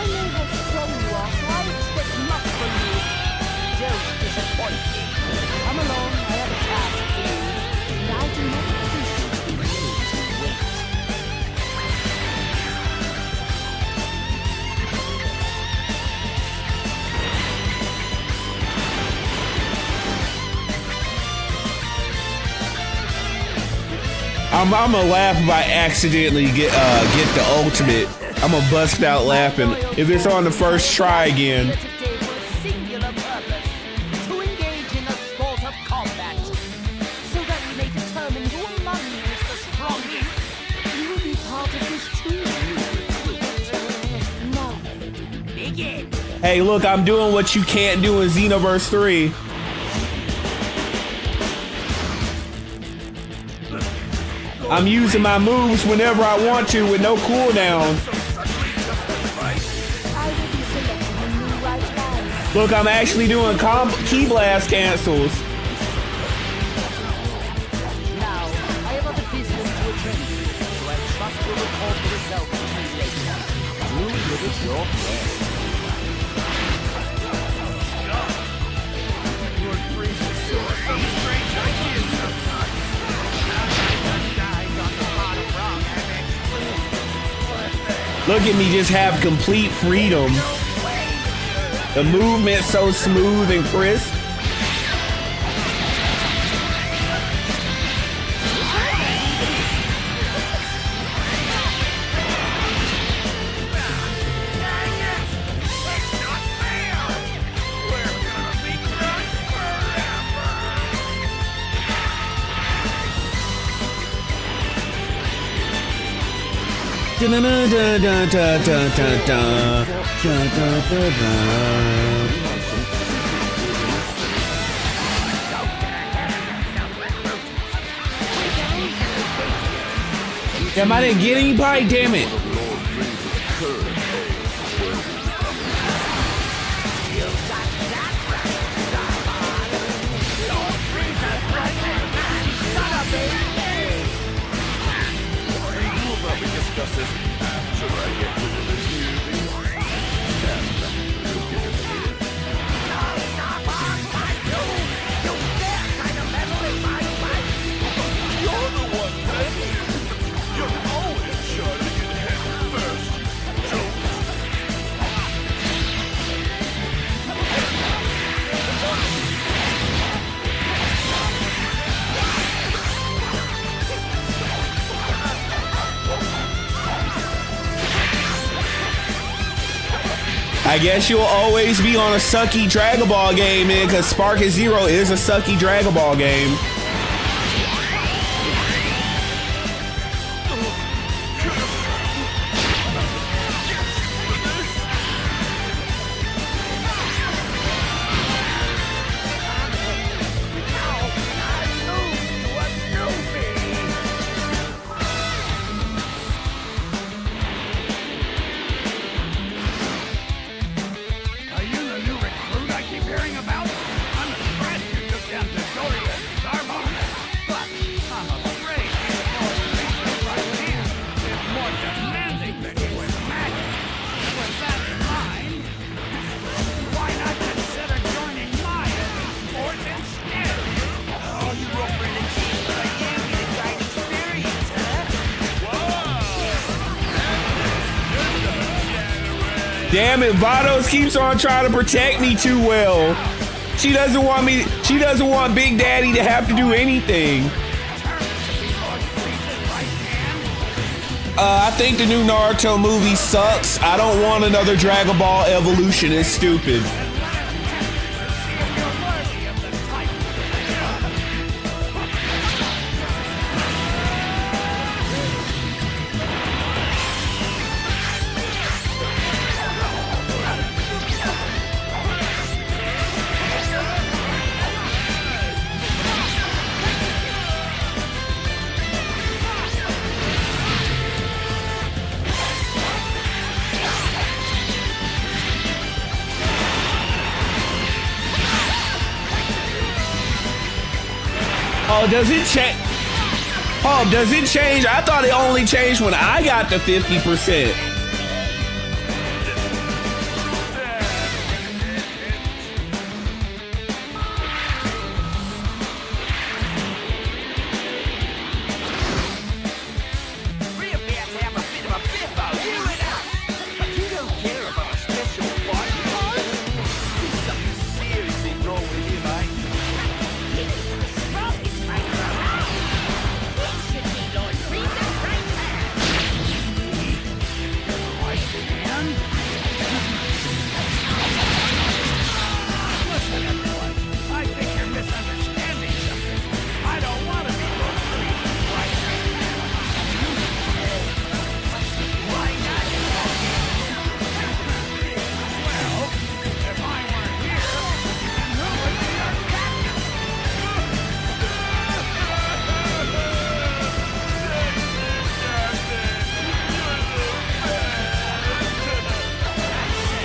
may have thrown you off, so I expect much from you. Don't disappoint me. Come along, I have a task for you, and I do not appreciate being made to wait. I'm gonna laugh if I accidentally get the ultimate. I'm gonna bust out laughing if it's on the first try again. Today for a singular purpose, to engage in the sport of combat, so that we may determine who among you is the strongest. You will be part of this team. Now, begin. Hey, look, I'm doing what you can't do in Xenoverse 3. I'm using my moves whenever I want to with no cooldown. I will be selecting a new right hand. Look, I'm actually doing key blast cancels. Now, I have other business to attend to, so I trust you'll report the results to me later. Do with it your best. Look at me just have complete freedom. The movement's so smooth and crisp. Damn, I didn't get anybody, damn it. I guess you'll always be on a sucky Dragon Ball game, man, because Spark is Zero is a sucky Dragon Ball game. Damn it, Vados keeps on trying to protect me too well. She doesn't want me, she doesn't want Big Daddy to have to do anything. I think the new Naruto movie sucks. I don't want another Dragon Ball Evolution. It's stupid. Oh, does it change? Oh, does it change? I thought it only changed when I got the 50%.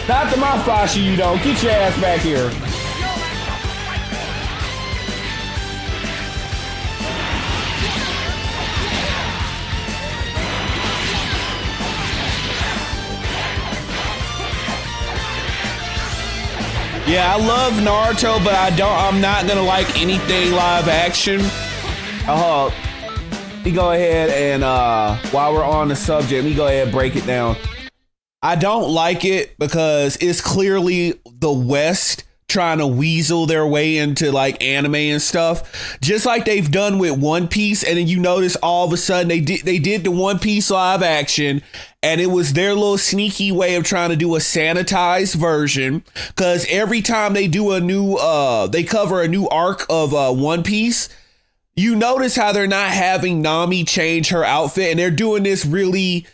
Not the Mafashi, you don't. Get your ass back here. Yeah, I love Naruto, but I'm not gonna like anything live action. Let me go ahead and while we're on the subject, let me go ahead and break it down. I don't like it because it's clearly the West trying to weasel their way into like anime and stuff, just like they've done with One Piece. And then you notice all of a sudden they did the One Piece live action, and it was their little sneaky way of trying to do a sanitized version. Because every time they do a new, they cover a new arc of One Piece, you notice how they're not having Nami change her outfit, and they're doing this really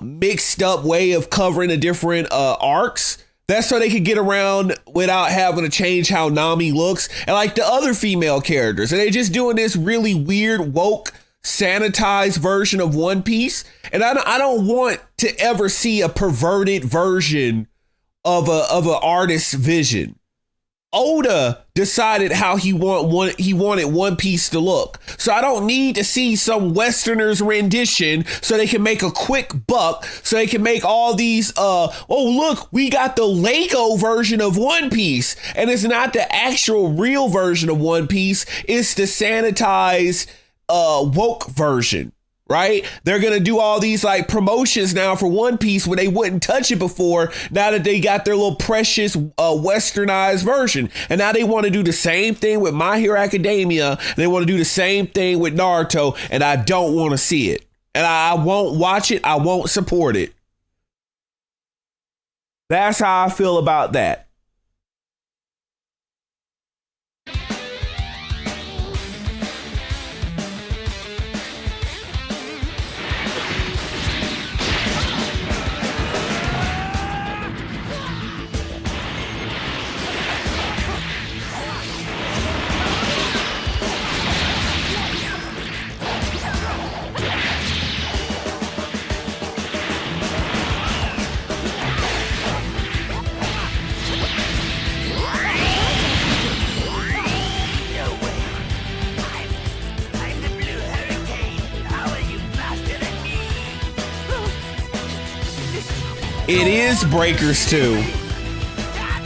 mixed up way of covering the different arcs. That's so they could get around without having to change how Nami looks and like the other female characters. And they're just doing this really weird, woke, sanitized version of One Piece. And I don't want to ever see a perverted version of an artist's vision. Oda decided how he wanted One Piece to look. So I don't need to see some Westerner's rendition so they can make a quick buck, so they can make all these, oh, look, we got the Lego version of One Piece. And it's not the actual real version of One Piece. It's the sanitized, woke version. Right? They're going to do all these like promotions now for One Piece when they wouldn't touch it before, now that they got their little precious westernized version. And now they want to do the same thing with My Hero Academia. They want to do the same thing with Naruto, and I don't want to see it. And I won't watch it. I won't support it. That's how I feel about that. It is Breakers 2.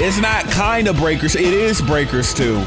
It's not kind of Breakers. It is Breakers 2.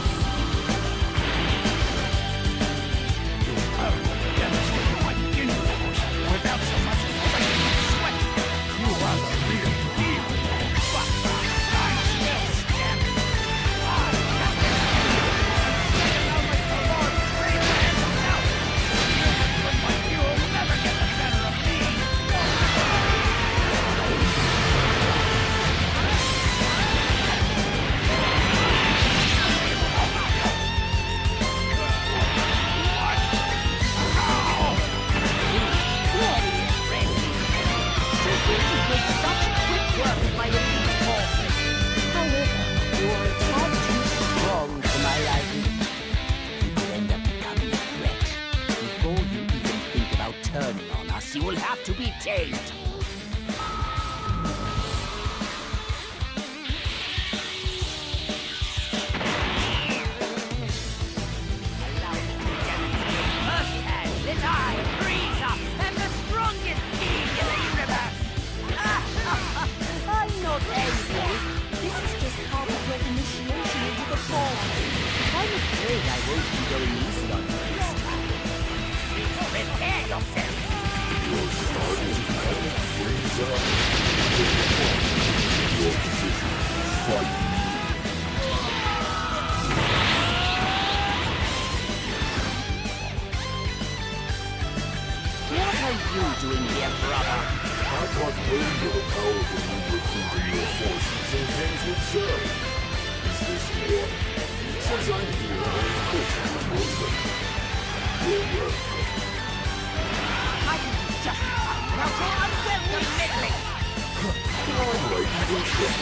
guess you will have to be tamed. Allow me to demonstrate firsthand that I am Frieza and the strongest being in the universe. I'm not angry. This is just part of your initiation into the form. I'm afraid I won't be going easy on you this time. Prepare yourself. Your start is better, Frieza. Your position. Fight. What are you doing here, brother? I thought learning your power from you recruiting your forces and things would Cell. Is this one? Since I'm here, I'll push you towards them. You're welcome. I can just now go unwelcome meddling. Right, you're sure.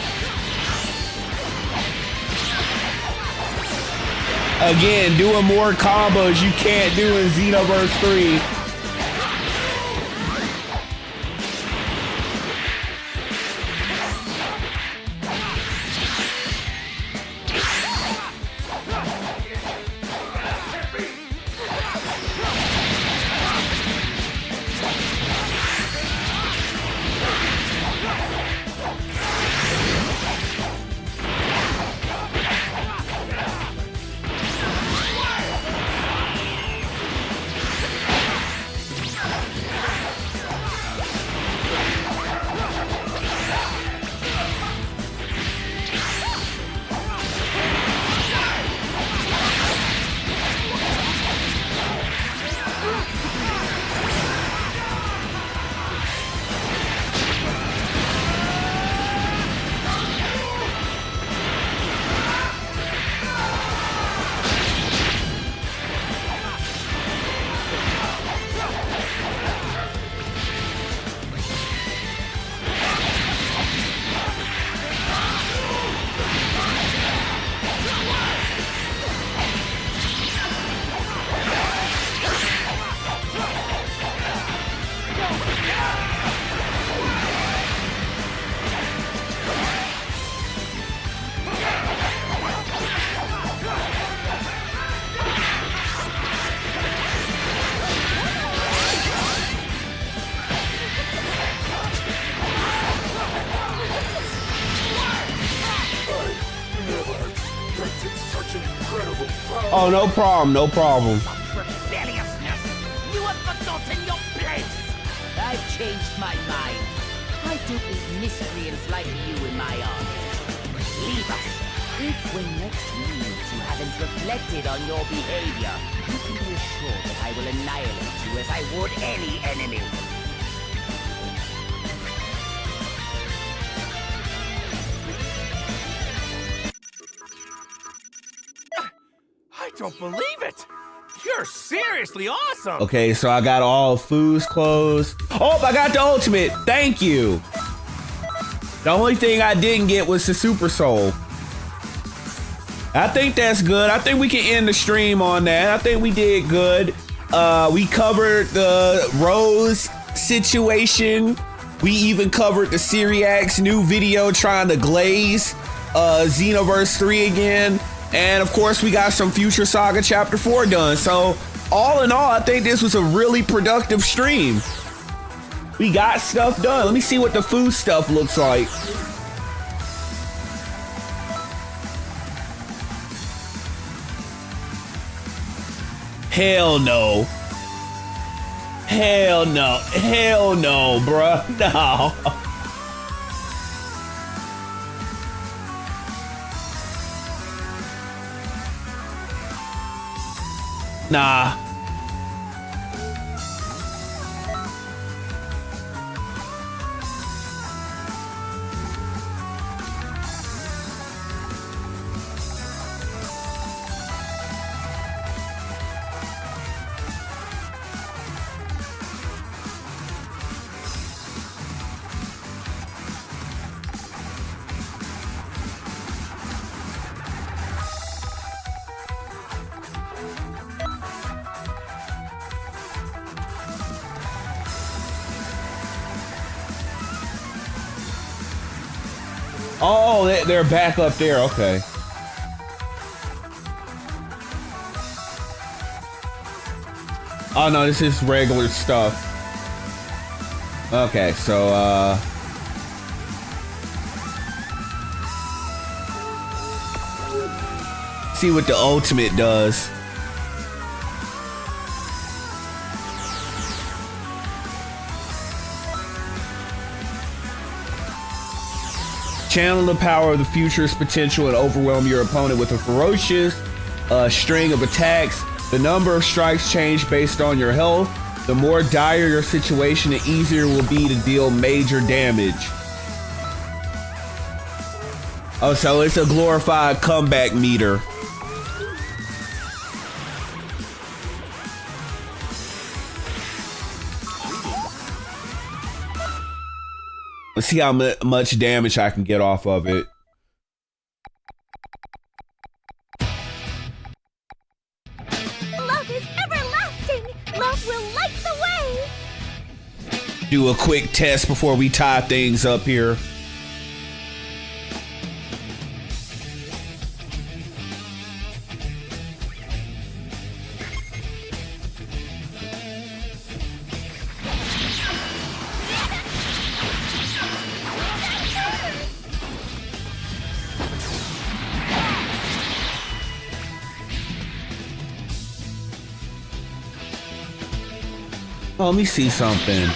Again, doing more combos you can't do in Xenoverse 3. Oh, no problem, no problem. Rebelliousness. You have forgotten your place. I've changed my mind. I don't need miscreants like you in my army. Leave us. If when next we meet you haven't reflected on your behavior, you can be assured that I will annihilate you as I would any enemy. I don't believe it! You're seriously awesome! Okay, so I got all Fu's clothes. Oh, I got the ultimate. Thank you. The only thing I didn't get was the Super Soul. I think that's good. I think we can end the stream on that. I think we did good. We covered the Rose situation. We even covered the Seereax new video trying to glaze Xenoverse 3 again. And of course, we got some Future Saga Chapter 4 done. So all in all, I think this was a really productive stream. We got stuff done. Let me see what the food stuff looks like. Hell no. Hell no. Hell no, bruh. No. Nah. Oh, they're back up there. Okay. Oh no, this is regular stuff. Okay, so see what the ultimate does. Channel the power of the future's potential and overwhelm your opponent with a ferocious string of attacks. The number of strikes change based on your health. The more dire your situation, the easier it will be to deal major damage. Oh, so it's a glorified comeback meter. Let's see how much damage I can get off of it. Love is everlasting. Love will light the way. Do a quick test before we tie things up here. Oh, let me see something.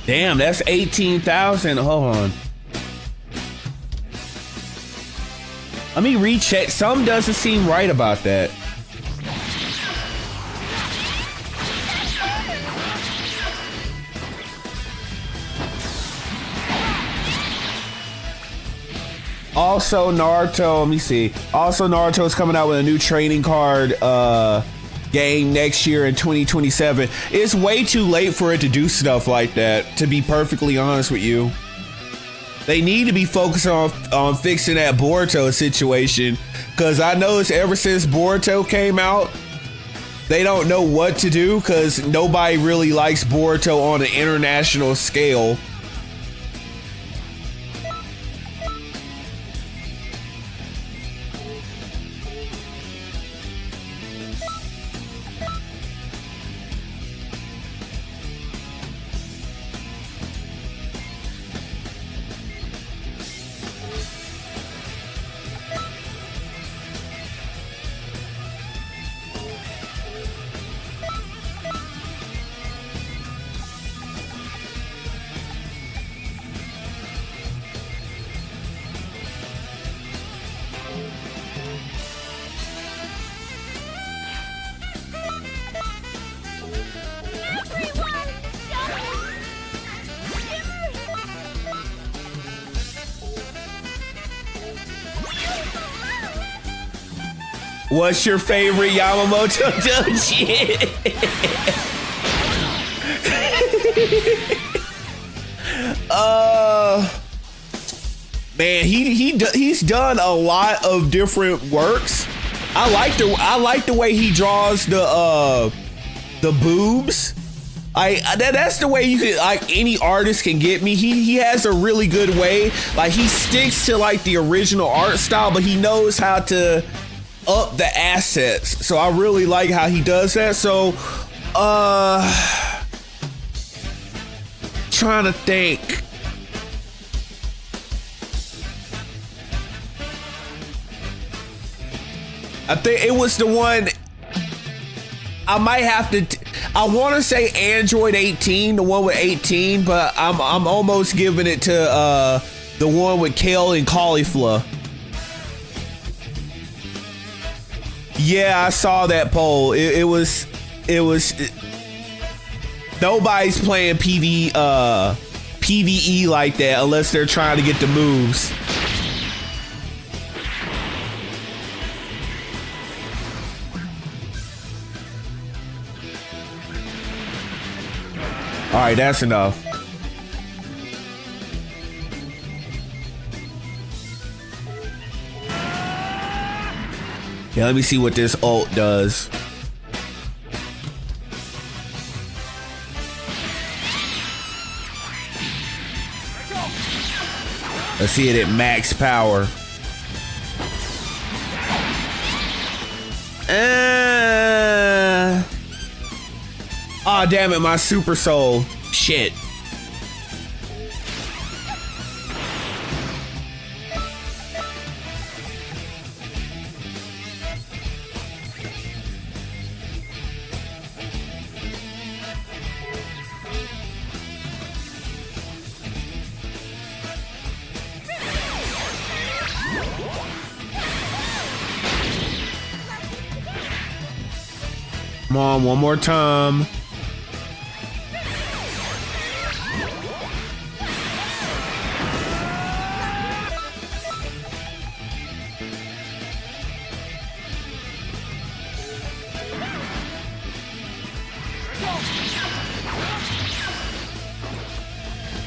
Damn, that's 18,000. Hold on. Let me recheck. Something doesn't seem right about that. Also, Naruto, let me see. Also, Naruto is coming out with a new training card game next year in 2027. It's way too late for it to do stuff like that, to be perfectly honest with you. They need to be focused on fixing that Boruto situation, because I noticed ever since Boruto came out, they don't know what to do, because nobody really likes Boruto on an international scale. What's your favorite Yamamoto doji? Man, he's done a lot of different works. I like the way he draws the boobs. That's the way you can, like, any artist can get me. He has a really good way. Like, he sticks to like the original art style, but he knows how to up the assets. So I really like how he does that. So trying to think. I think it was the one. I might have to I want to say Android 18, the one with 18, but I'm almost giving it to the one with kale and cauliflower. Yeah, I saw that poll. It was nobody's playing PvE like that unless they're trying to get the moves. All right, that's enough. Yeah, let me see what this ult does. Let's see it at max power. Oh, damn it, my super soul. Shit. Come on, one more time.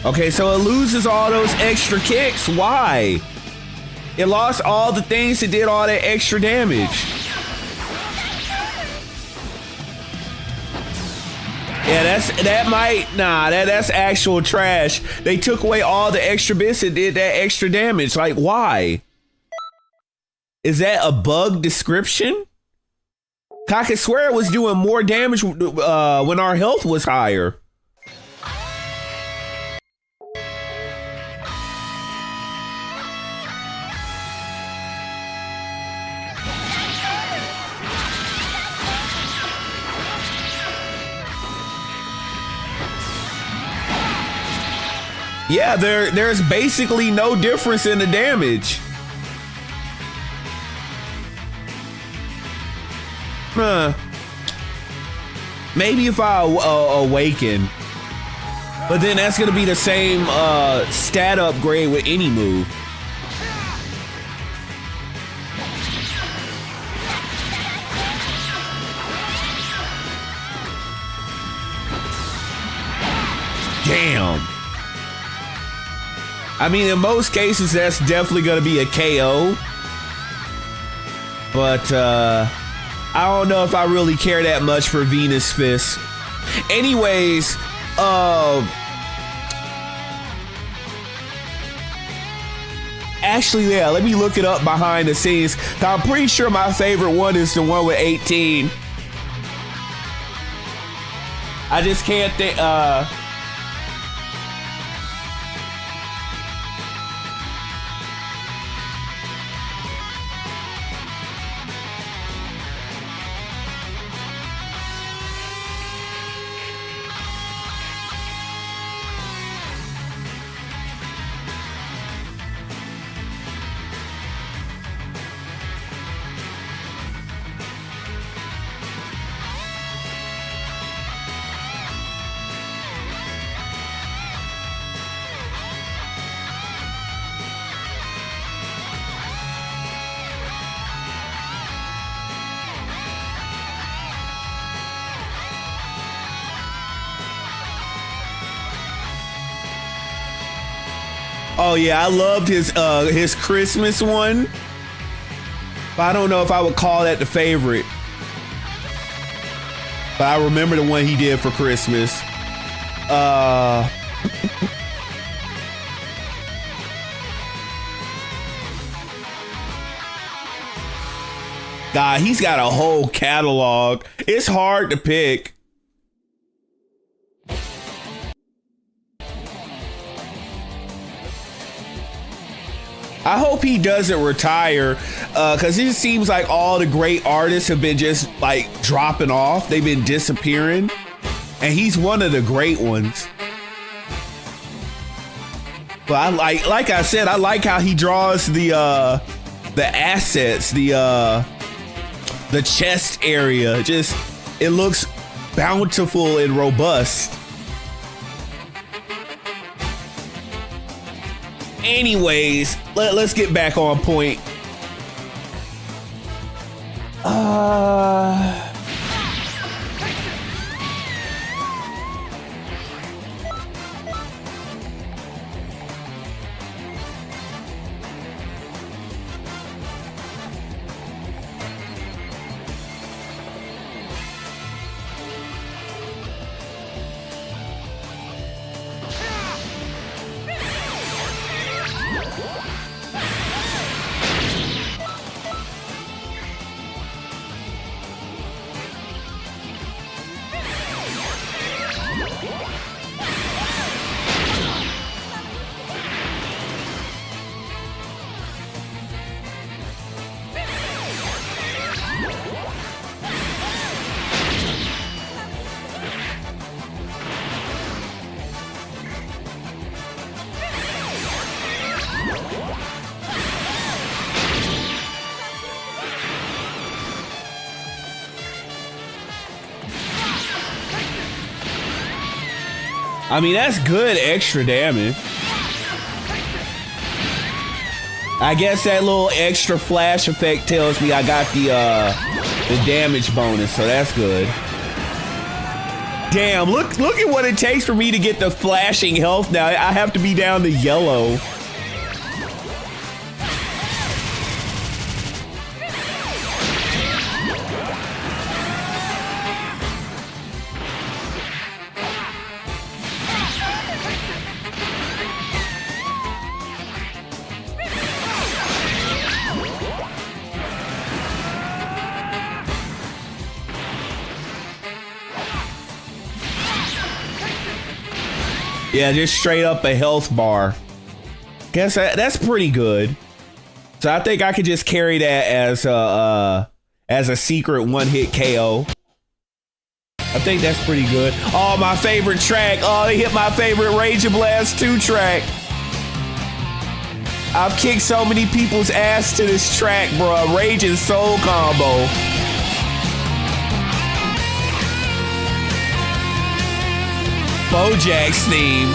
Okay, so it loses all those extra kicks. Why? It lost all the things that did all that extra damage. Yeah, that's actual trash. They took away all the extra bits and did that extra damage. Like, why? Is that a bug description? I could swear it was doing more damage when our health was higher. Yeah, there's basically no difference in the damage. Maybe if I awaken. But then that's gonna be the same stat upgrade with any move. Damn. I mean, in most cases, that's definitely going to be a KO. But I don't know if I really care that much for Venus Fist. Anyways, actually, yeah, let me look it up behind the scenes. I'm pretty sure my favorite one is the one with 18. I just can't think. Oh yeah, I loved his Christmas one. But I don't know if I would call that the favorite. But I remember the one he did for Christmas. God, he's got a whole catalog. It's hard to pick. I hope he doesn't retire, because it seems like all the great artists have been just like dropping off. They've been disappearing, and he's one of the great ones. But I like I said, I like how he draws the assets, the chest area. Just, it looks bountiful and robust. Anyways, let's get back on point. I mean, that's good extra damage. I guess that little extra flash effect tells me I got the damage bonus, so that's good. Damn, look at what it takes for me to get the flashing health now. I have to be down to yellow. Yeah, just straight up a health bar. Guess that's pretty good. So I think I could just carry that as a secret one-hit KO. I think that's pretty good. Oh, my favorite track. Oh, they hit my favorite Rage Blast 2 track. I've kicked so many people's ass to this track, bro. Rage and Soul combo. Bojack's theme.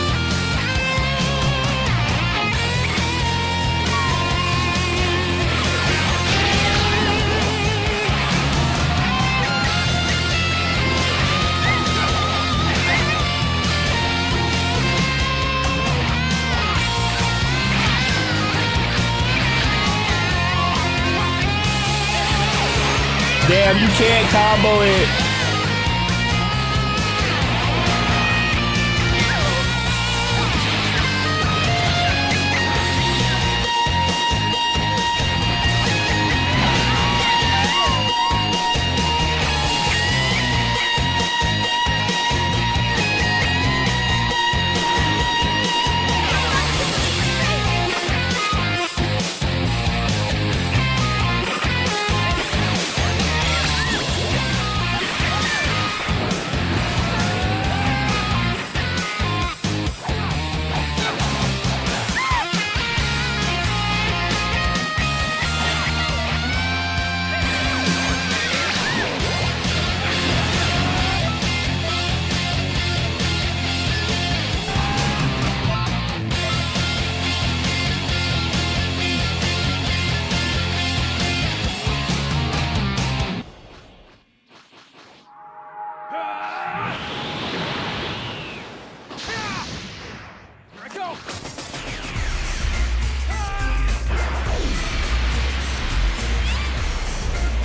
Damn, you can't combo it.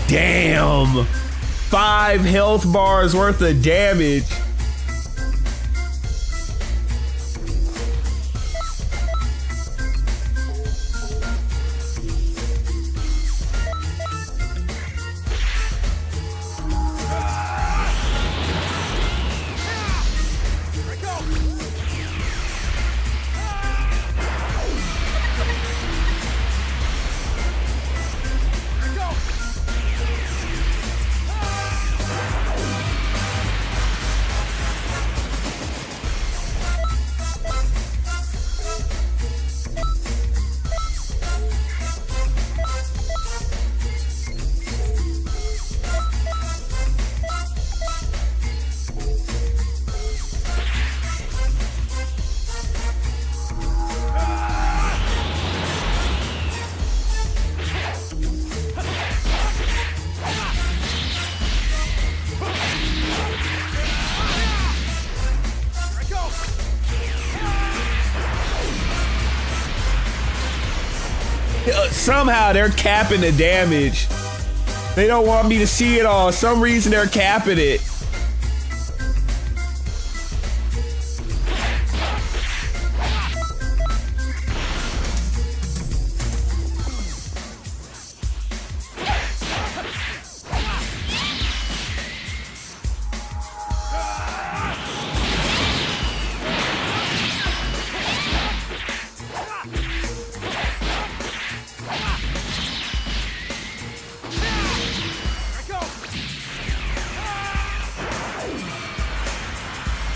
Damn! 5 health bars worth of damage. Somehow they're capping the damage. They don't want me to see it all. Some reason they're capping it.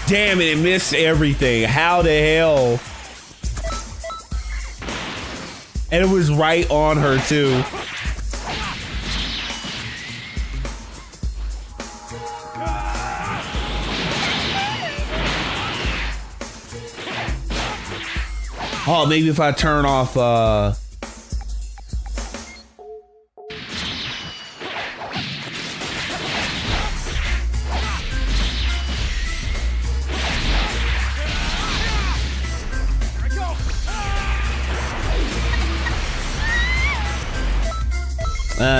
Damn it, it missed everything. How the hell? And it was right on her too. Oh, maybe if I turn off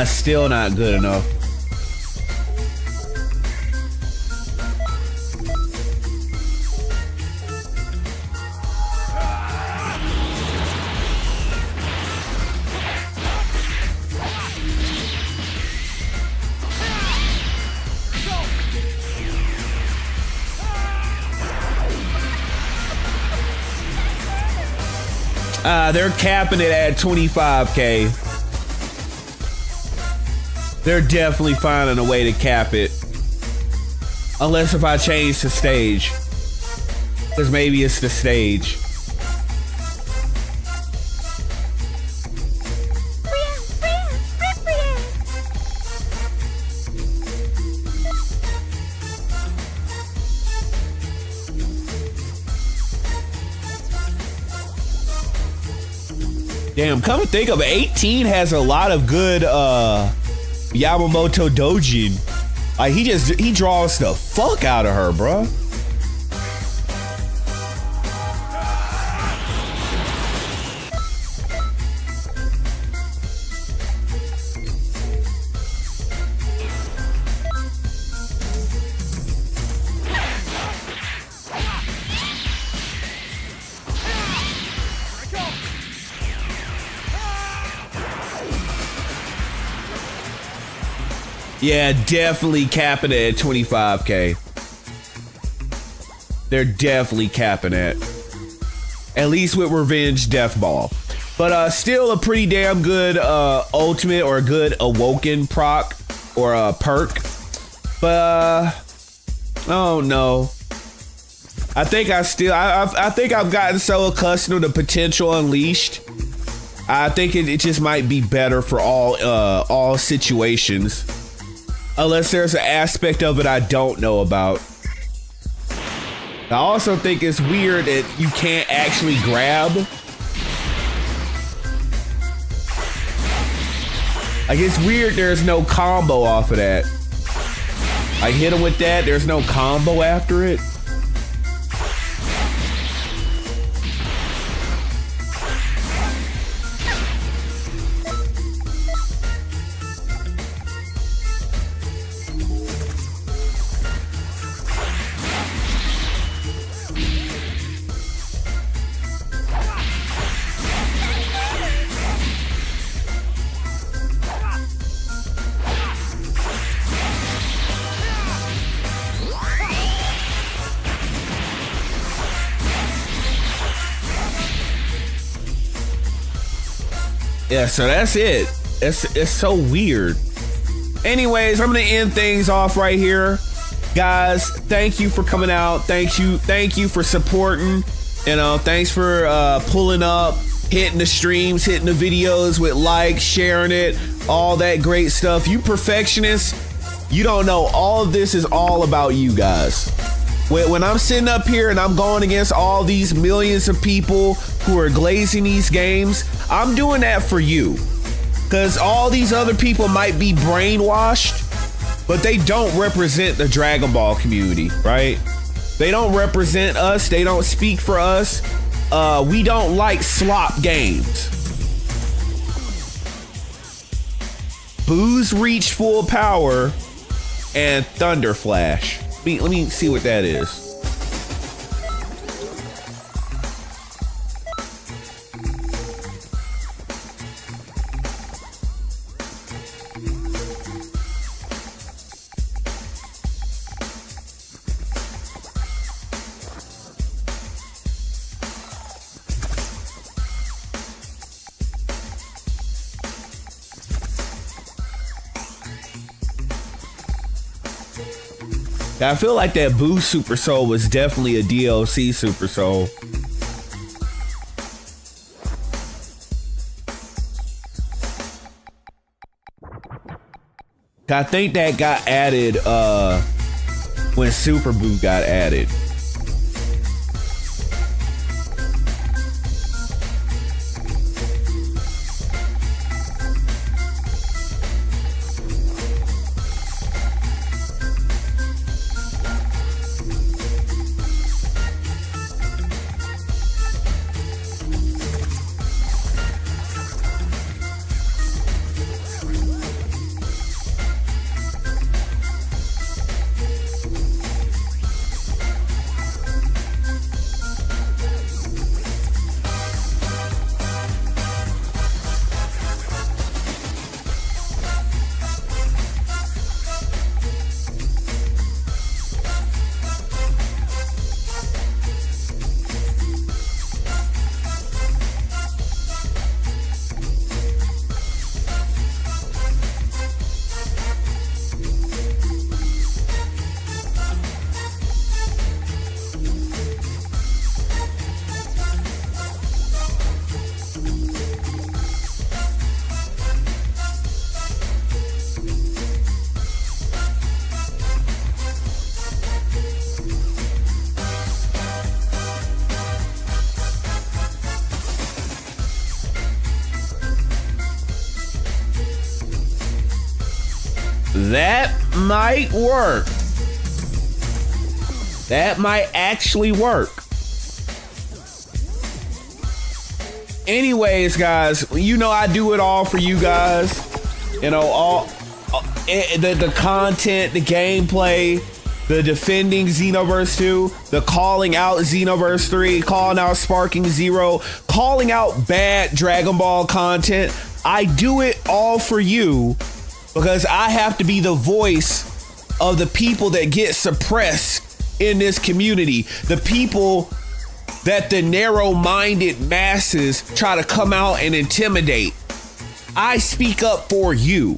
still not good enough. They're capping it at 25K. They're definitely finding a way to cap it. Unless if I change the stage. Because maybe it's the stage. Damn, come to think of it, 18 has a lot of good Yamamoto Dojin. Like he draws the fuck out of her, bro. Yeah, definitely capping it at 25K. They're definitely capping it. At least with Revenge Death Ball. But still a pretty damn good ultimate or a good awoken proc or a perk. But oh no. I think I think I've gotten so accustomed to Potential Unleashed. I think it just might be better for all situations. Unless there's an aspect of it I don't know about. I also think it's weird that you can't actually grab. Like, it's weird there's no combo off of that. I hit him with that, there's no combo after it. Yeah, so that's it. It's so weird. Anyways, I'm gonna end things off right here. Guys, thank you for coming out. Thank you for supporting. You know, thanks for pulling up, hitting the streams, hitting the videos with likes, sharing it, all that great stuff. You perfectionists, you don't know, all of this is all about you guys. When I'm sitting up here and I'm going against all these millions of people who are glazing these games, I'm doing that for you. Because all these other people might be brainwashed, but they don't represent the Dragon Ball community, right? They don't represent us. They don't speak for us. We don't like slop games. Boo's Reach Full Power and Thunder Flash. Let me see what that is. I feel like that Boo Super Soul was definitely a DLC Super Soul. I think that got added when Super Boo got added. That might work. That might actually work. Anyways, guys, you know I do it all for you guys. You know, the content, the gameplay, the defending Xenoverse 2, the calling out Xenoverse 3, calling out Sparking Zero, calling out bad Dragon Ball content. I do it all for you because I have to be the voice of the people that get suppressed in this community, the people that the narrow-minded masses try to come out and intimidate. I speak up for you.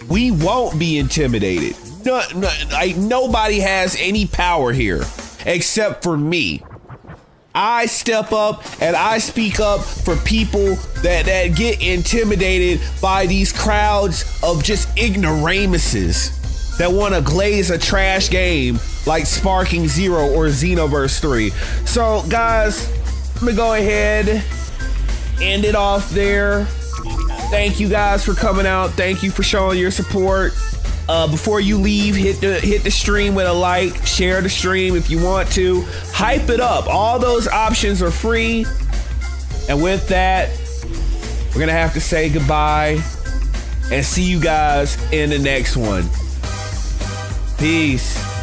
We won't be intimidated. Nobody has any power here except for me. I step up and I speak up for people that get intimidated by these crowds of just ignoramuses that want to glaze a trash game like Sparking Zero or Xenoverse 3. So guys, I'm gonna go ahead, end it off there. Thank you guys for coming out. Thank you for showing your support. Before you leave, hit the stream with a like, share the stream if you want to, hype it up. All those options are free. And with that, we're gonna have to say goodbye and see you guys in the next one. Peace.